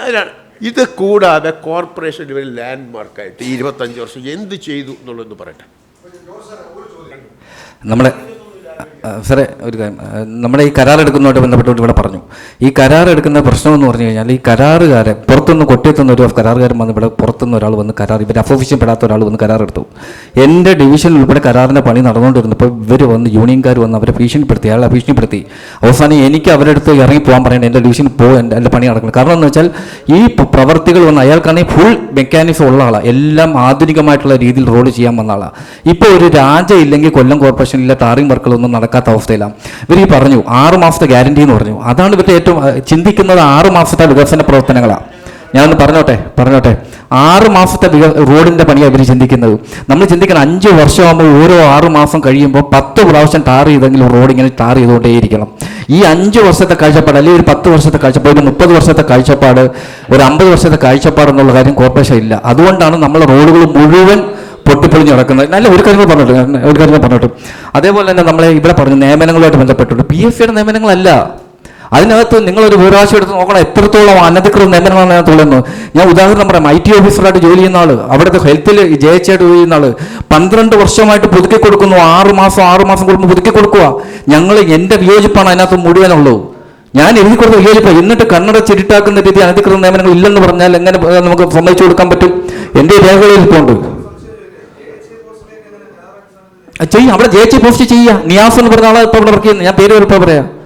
അതിലാണ് ഇത് കൂടാതെ കോർപ്പറേഷൻ ഇവർ ലാൻഡ് മാർക്കായിട്ട് 25 വർഷം എന്ത് ചെയ്തു എന്നുള്ളതെന്ന് പറയട്ടെ. നമ്മളെ സാറേ ഒരു കാര്യം, നമ്മുടെ ഈ കരാർ എടുക്കുന്നതുമായിട്ട് ബന്ധപ്പെട്ടുകൊണ്ട് ഇവിടെ പറഞ്ഞു, ഈ കരാർ എടുക്കുന്ന പ്രശ്നമെന്ന് പറഞ്ഞു കഴിഞ്ഞാൽ ഈ കരാറുകാരെ പുറത്തുനിന്ന് കൊട്ടിയെത്തുന്ന ഒരു കരാറുകാരൻ വന്ന് ഇവിടെ പുറത്തുനിന്ന് ഒരാൾ വന്ന് ഇവർ അഫോഫീഷ്യപ്പെടാത്ത ഒരാൾ വന്ന് കരാർ എടുത്തു. എൻ്റെ ഡിവിഷനിൽ ഉൾപ്പെടെ കരാറിൻ്റെ പണി നടന്നുകൊണ്ടിരുന്നപ്പോൾ ഇവർ വന്ന് യൂണിയൻകാർ വന്ന് അവരെ ഭീഷണിപ്പെടുത്തി, അയാളെ ഭീഷണിപ്പെടുത്തി. അവസാനം എനിക്ക് അവരുടെ അടുത്ത് ഇറങ്ങി പോകാൻ പറയേണ്ടത് എൻ്റെ ഡിവിഷനിൽ എൻ്റെ പണി നടക്കണം. കാരണം എന്ന് വെച്ചാൽ ഈ പ്രവർത്തികൾ വന്ന് അയാൾക്കാണെങ്കിൽ ഫുൾ മെക്കാനിസം ഉള്ള ആളാണ്, എല്ലാം ആധുനികമായിട്ടുള്ള രീതിയിൽ റോഡ് ചെയ്യാൻ വന്ന ആളാണ്. ഇപ്പോൾ ഒരു രാജ ഇല്ലെങ്കിൽ കൊല്ലം കോർപ്പറേഷനിലെ ടാറിംഗ് വർക്കുകളൊന്നും നടക്കാത്ത അവസ്ഥയിലാണ്. ഇവർ ഈ പറഞ്ഞു 6 മാസത്തെ ഗ്യാരണ്ടി എന്ന് പറഞ്ഞു. അതാണ് ഇവരുടെ ഏറ്റവും ചിന്തിക്കുന്നത് 6 മാസത്തെ വികസന പ്രവർത്തനങ്ങളാണ്. ഞാനൊന്ന് പറഞ്ഞോട്ടെ 6 മാസത്തെ റോഡിൻ്റെ പണിയാണ് ഇവർ ചിന്തിക്കുന്നത്. നമ്മൾ ചിന്തിക്കണം 5 വർഷമാകുമ്പോൾ ഓരോ 6 മാസം കഴിയുമ്പോൾ 10 പ്രാവശ്യം ടാർ ചെയ്തെങ്കിലും റോഡ് ഇങ്ങനെ ടാർ ചെയ്തുകൊണ്ടേയിരിക്കണം. ഈ 5 വർഷത്തെ കാഴ്ചപ്പാട്, അല്ലെങ്കിൽ ഒരു 10 വർഷത്തെ കാഴ്ചപ്പാട്, ഒരു 30 വർഷത്തെ കാഴ്ചപ്പാട്, ഒരു 50 വർഷത്തെ കാഴ്ചപ്പാട് എന്നുള്ള കാര്യം കോർപ്പറേഷൻ ഇല്ല. അതുകൊണ്ടാണ് നമ്മളെ റോഡുകൾ മുഴുവൻ പൊട്ടിപ്പൊളിഞ്ഞ് കിടക്കുന്നത്. നല്ല ഒരു കാര്യങ്ങൾ പറഞ്ഞിട്ട് അതേപോലെ തന്നെ നമ്മളെ ഇവിടെ പറഞ്ഞു നിയമനങ്ങളുമായിട്ട് ബന്ധപ്പെട്ടുണ്ട്. PSCയുടെ നിയമനങ്ങളല്ല, അതിനകത്ത് നിങ്ങളൊരു പ്രാവശ്യം എടുത്ത് നോക്കണം എത്രത്തോളം അനധികൃത നിയമനങ്ങളാണ് അതിനകത്ത് ഉള്ളത്. ഞാൻ ഉദാഹരണം പറയാം. IT ഓഫീസറായിട്ട് ജോലി ചെയ്യുന്ന ആൾ, അവിടുത്തെ ഹെൽത്തിൽ JH ആയിട്ട് ജോലി ചെയ്യുന്ന ആൾ 12 വർഷമായിട്ട് പുതുക്കി കൊടുക്കുന്നു. 6 മാസം കൂടുമ്പോൾ പുതുക്കി കൊടുക്കുക. എൻ്റെ വിയോജിപ്പാണ് അതിനകത്ത് മുഴുവനുള്ളൂ. ഞാൻ എഴുതി കൊടുത്ത വിയോജിപ്പ്. എന്നിട്ട് കണ്ണട ചിരിട്ടാക്കുന്ന രീതി അനധികൃത നിയമനങ്ങൾ ഇല്ലെന്ന് പറഞ്ഞാൽ എങ്ങനെ നമുക്ക് സമ്മതിച്ചു കൊടുക്കാൻ പറ്റും? എൻ്റെ രേഖകളിൽ പോണ്ട് ചെയ്യാം. അവിടെ JH പോസ്റ്റ് ചെയ്യുക. നിയാസ് എന്ന് പറഞ്ഞ ആളെ ഇപ്പോൾ ഇവിടെ വർക്ക് ചെയ്യുന്നത്. ഞാൻ പേര് ഇപ്പോൾ പറയാം.